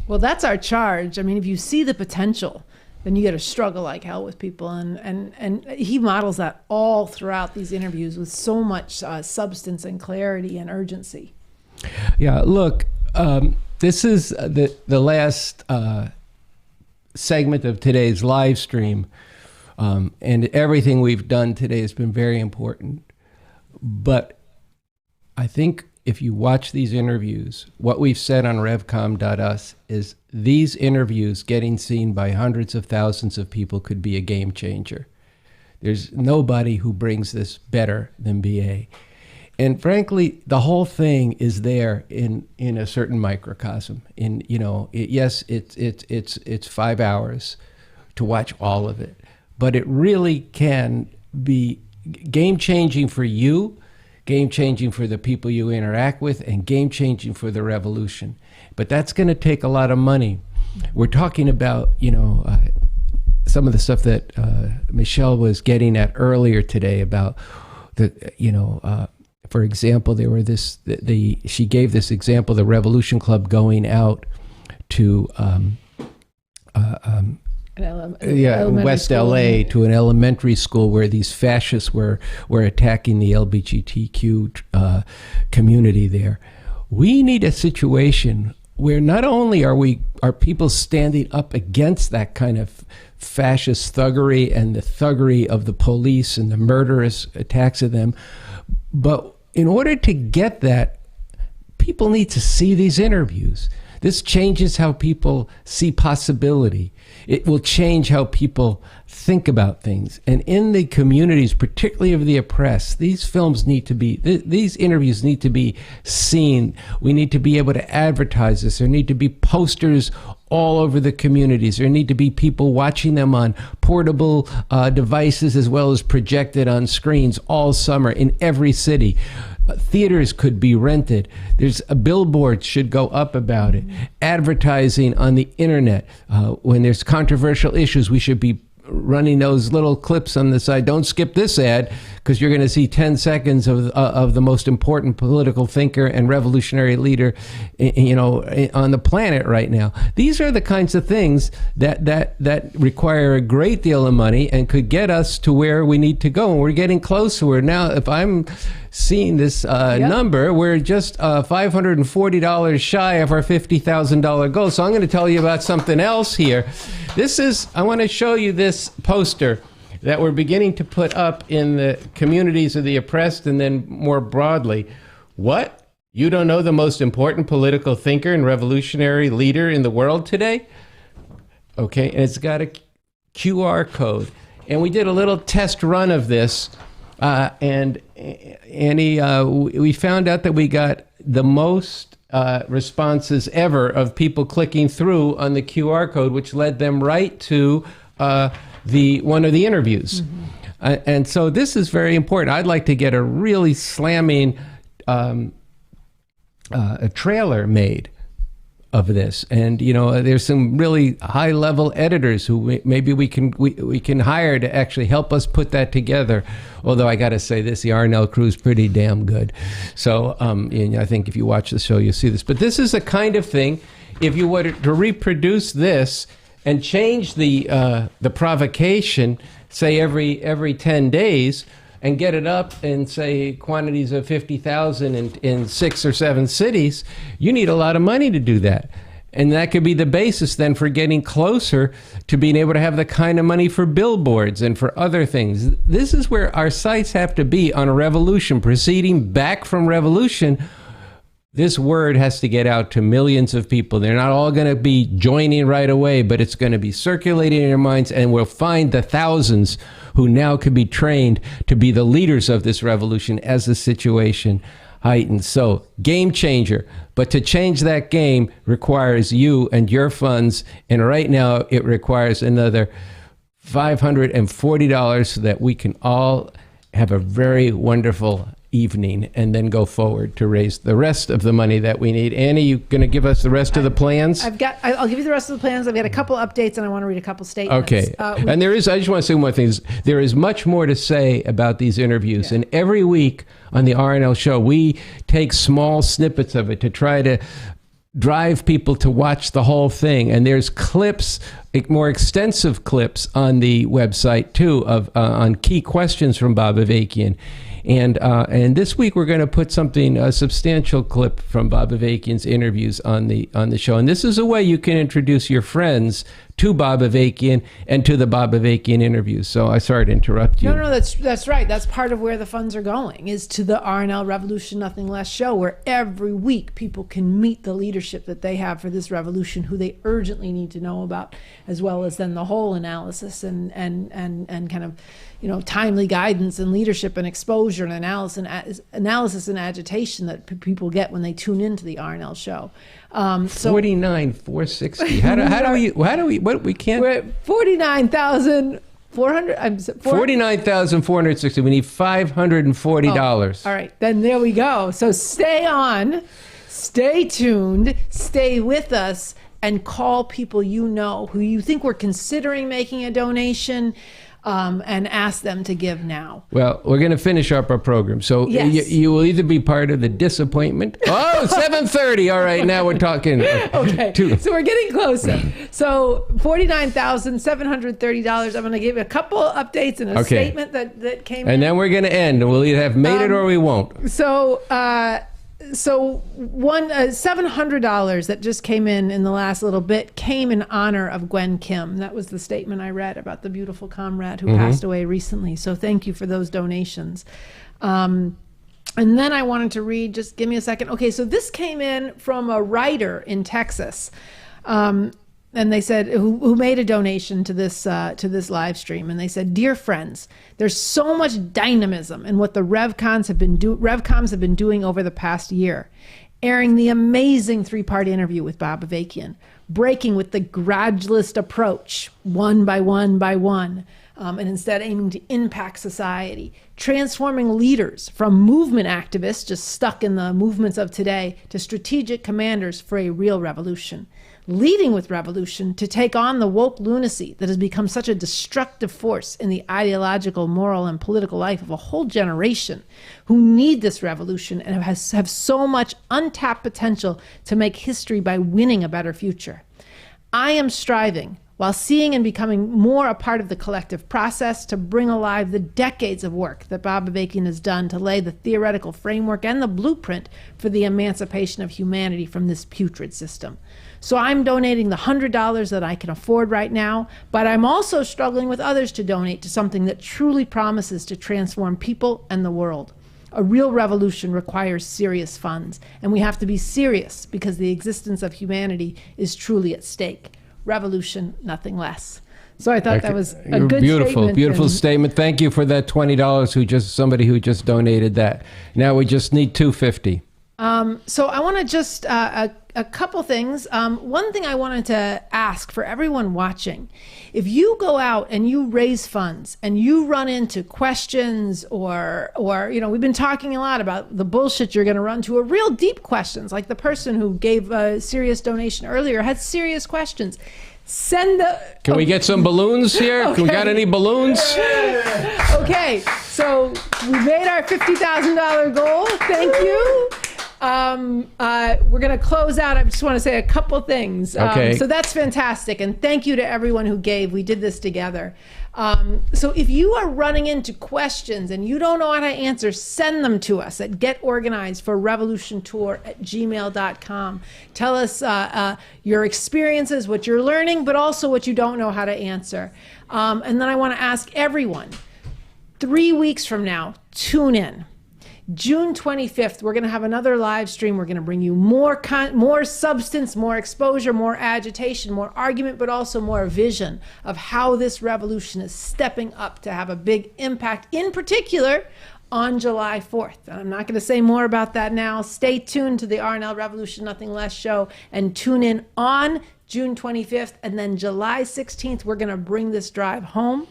well, that's our charge. I mean, if you see the potential, then you got to struggle like hell with people. And he models that all throughout these interviews with so much substance and clarity and urgency. Yeah, look, this is the last segment of today's live stream. And everything we've done today has been very important. But I think if you watch these interviews, what we've said on revcom.us is these interviews getting seen by hundreds of thousands of people could be a game changer. There's nobody who brings this better than BA. And frankly, the whole thing is there in a certain microcosm. In, you know, yes, it's 5 hours to watch all of it, but it really can be game changing for you, game-changing for the people you interact with, and game-changing for the revolution. But that's going to take a lot of money. We're talking about, you know, some of the stuff that Michelle was getting at earlier today about the, you know, for example, there were she gave this example, the Revolution Club going out to West LA, to an elementary school where these fascists were attacking the LGBTQ community there. We need a situation where not only are people standing up against that kind of fascist thuggery and the thuggery of the police and the murderous attacks of them, but in order to get that, people need to see these interviews. This changes how people see possibility. It will change how people think about things. And in the communities, particularly of the oppressed, these films need to be, these interviews need to be seen. We need to be able to advertise this. There need to be posters all over the communities. There need to be people watching them on portable devices as well as projected on screens all summer in every city. Theaters could be rented. There's a billboard should go up about it. Advertising on the internet. When there's controversial issues, we should be running those little clips on the side. Don't skip this ad, because you're going to see 10 seconds of the most important political thinker and revolutionary leader, on the planet right now. These are the kinds of things that require a great deal of money and could get us to where we need to go. And we're getting closer. We're now, if I'm seeing this number, we're just $540 shy of our $50,000 goal. So I'm going to tell you about something else here. I want to show you this poster that we're beginning to put up in the communities of the oppressed and then more broadly. What? You don't know the most important political thinker and revolutionary leader in the world today? Okay, and it's got a QR code. And we did a little test run of this, and Annie, we found out that we got the most responses ever of people clicking through on the QR code, which led them right to one of the interviews. Mm-hmm. And so this is very important. I'd like to get a really slamming a trailer made of this, and there's some really high-level editors who maybe we can hire to actually help us put that together. Although I got to say this, the Arnell crew is pretty damn good. So and I think if you watch the show, you'll see this. But this is the kind of thing, if you were to reproduce this and change the provocation, say every 10 days, and get it up in, say, quantities of 50,000 in 6 or 7 cities, you need a lot of money to do that. And that could be the basis then for getting closer to being able to have the kind of money for billboards and for other things. This is where our sights have to be on a revolution. Proceeding back from revolution, this word has to get out to millions of people. They're not all going to be joining right away, but it's going to be circulating in their minds, and we'll find the thousands who now could be trained to be the leaders of this revolution as the situation heightens. So, game changer. But to change that game requires you and your funds, and right now it requires another $540 so that we can all have a very wonderful evening and then go forward to raise the rest of the money that we need. Annie, you going to give us the rest of the plans? I'll give you the rest of the plans. I've got a couple updates and I want to read a couple statements. Okay. And I just want to say one thing. There is much more to say about these interviews. Yeah. And every week on the RNL show, we take small snippets of it to try to drive people to watch the whole thing. And there's clips, more extensive clips on the website too, on key questions from Bob Avakian. And this week we're going to put a substantial clip from Bob Avakian's interviews on the show. And this is a way you can introduce your friends to Bob Avakian and to the Bob Avakian interviews. So I sorry to interrupt you. No, that's right. That's part of where the funds are going, is to the RNL Revolution Nothing Less show, where every week people can meet the leadership that they have for this revolution, who they urgently need to know about, as well as then the whole analysis and kind of timely guidance and leadership and exposure and analysis and agitation that people get when they tune into the RNL show. 49,460. How do we we can't. We're at 49,400. 49,460. We need $540. All right, then there we go. So stay on, stay tuned, stay with us, and call people who you think were considering making a donation. And ask them to give now. Well, we're going to finish up our program. So yes. You will either be part of the disappointment. Oh, 7:30. All right, now we're talking. Okay, so we're getting closer. So $49,730. I'm going to give you a couple updates and a statement that came in. And then we're going to end. We'll either have made it or we won't. So So one $700 that just came in the last little bit came in honor of Gwen Kim. That was the statement I read about the beautiful comrade who passed away recently. So thank you for those donations. And then I wanted to read, just give me a second. Okay, so this came in from a writer in Texas. And they said, who made a donation to this live stream, and they said, "Dear friends, there's so much dynamism in what the RevComs have been doing over the past year, airing the amazing 3-part interview with Bob Avakian, breaking with the gradualist approach, one by one by one, and instead aiming to impact society, transforming leaders from movement activists just stuck in the movements of today to strategic commanders for a real revolution." Leading with revolution to take on the woke lunacy that has become such a destructive force in the ideological, moral, and political life of a whole generation who need this revolution and have so much untapped potential to make history by winning a better future. I am striving, while seeing and becoming more a part of the collective process, to bring alive the decades of work that Bob Avakian has done to lay the theoretical framework and the blueprint for the emancipation of humanity from this putrid system. So I'm donating the $100 that I can afford right now, but I'm also struggling with others to donate to something that truly promises to transform people and the world. A real revolution requires serious funds, and we have to be serious because the existence of humanity is truly at stake. Revolution, nothing less. So I thought that was a good statement. Beautiful statement. Thank you for that $20 somebody who just donated that. Now we just need $250. So I want to just a couple things. One thing I wanted to ask for everyone watching: if you go out and you raise funds and you run into questions or we've been talking a lot about the bullshit you're going to run to, or real deep questions, like the person who gave a serious donation earlier had serious questions. Can we get some balloons here? Okay. We got any balloons? Okay, so we made our $50,000 goal. Thank you. We're going to close out. I just want to say a couple things. Okay. So that's fantastic. And thank you to everyone who gave. We did this together. So if you are running into questions and you don't know how to answer, send them to us at getorganizedforrevolutiontour@gmail.com. Tell us your experiences, what you're learning, but also what you don't know how to answer. And then I want to ask everyone, 3 weeks from now, tune in. June 25th, we're going to have another live stream. We're going to bring you more substance, more exposure, more agitation, more argument, but also more vision of how this revolution is stepping up to have a big impact, in particular on July 4th. And I'm not going to say more about that now. Stay tuned to the RNL Revolution Nothing Less show and tune in on June 25th. And then July 16th, we're going to bring this drive home.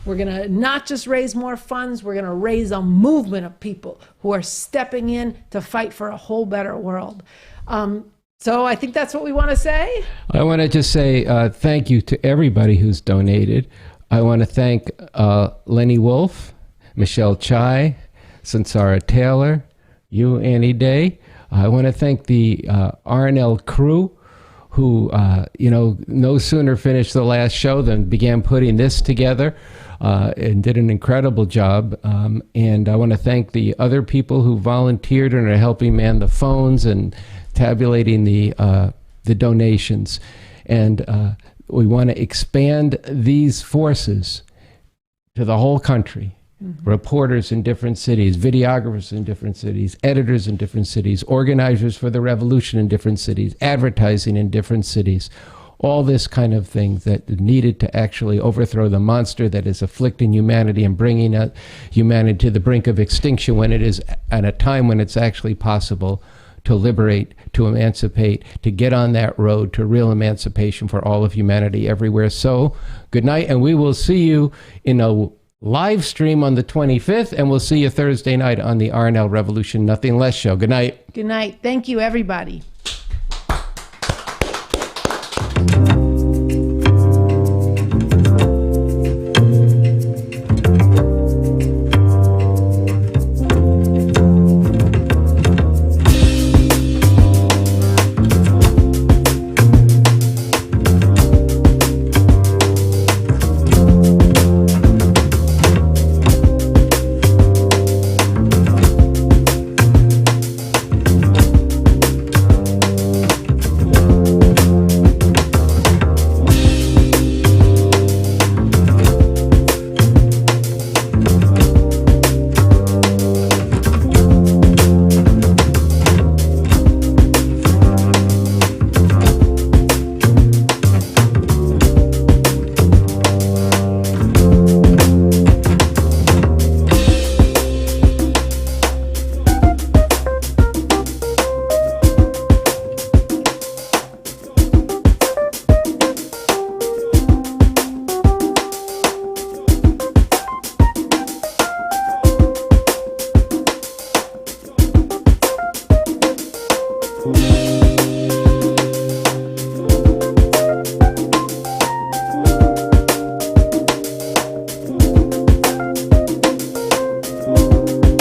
We're going to not just raise more funds, we're going to raise a movement of people who are stepping in to fight for a whole better world. So I think that's what we want to say. I want to just say thank you to everybody who's donated. I want to thank Lenny Wolf, Michelle Chai, Sansara Taylor, you, Annie Day. I want to thank the RNL crew, who no sooner finished the last show than began putting this together and did an incredible job. And I want to thank the other people who volunteered and are helping man the phones and tabulating the donations. And we want to expand these forces to the whole country. Mm-hmm. Reporters in different cities, videographers in different cities, editors in different cities, organizers for the revolution in different cities, advertising in different cities, all this kind of thing that needed to actually overthrow the monster that is afflicting humanity and bringing humanity to the brink of extinction, when it is at a time when it's actually possible to liberate, to emancipate, to get on that road to real emancipation for all of humanity everywhere. So good night, and we will see you in a live stream on the 25th, and we'll see you Thursday night on the RNL Revolution Nothing Less show. Good night. Good night. Thank you, everybody. you.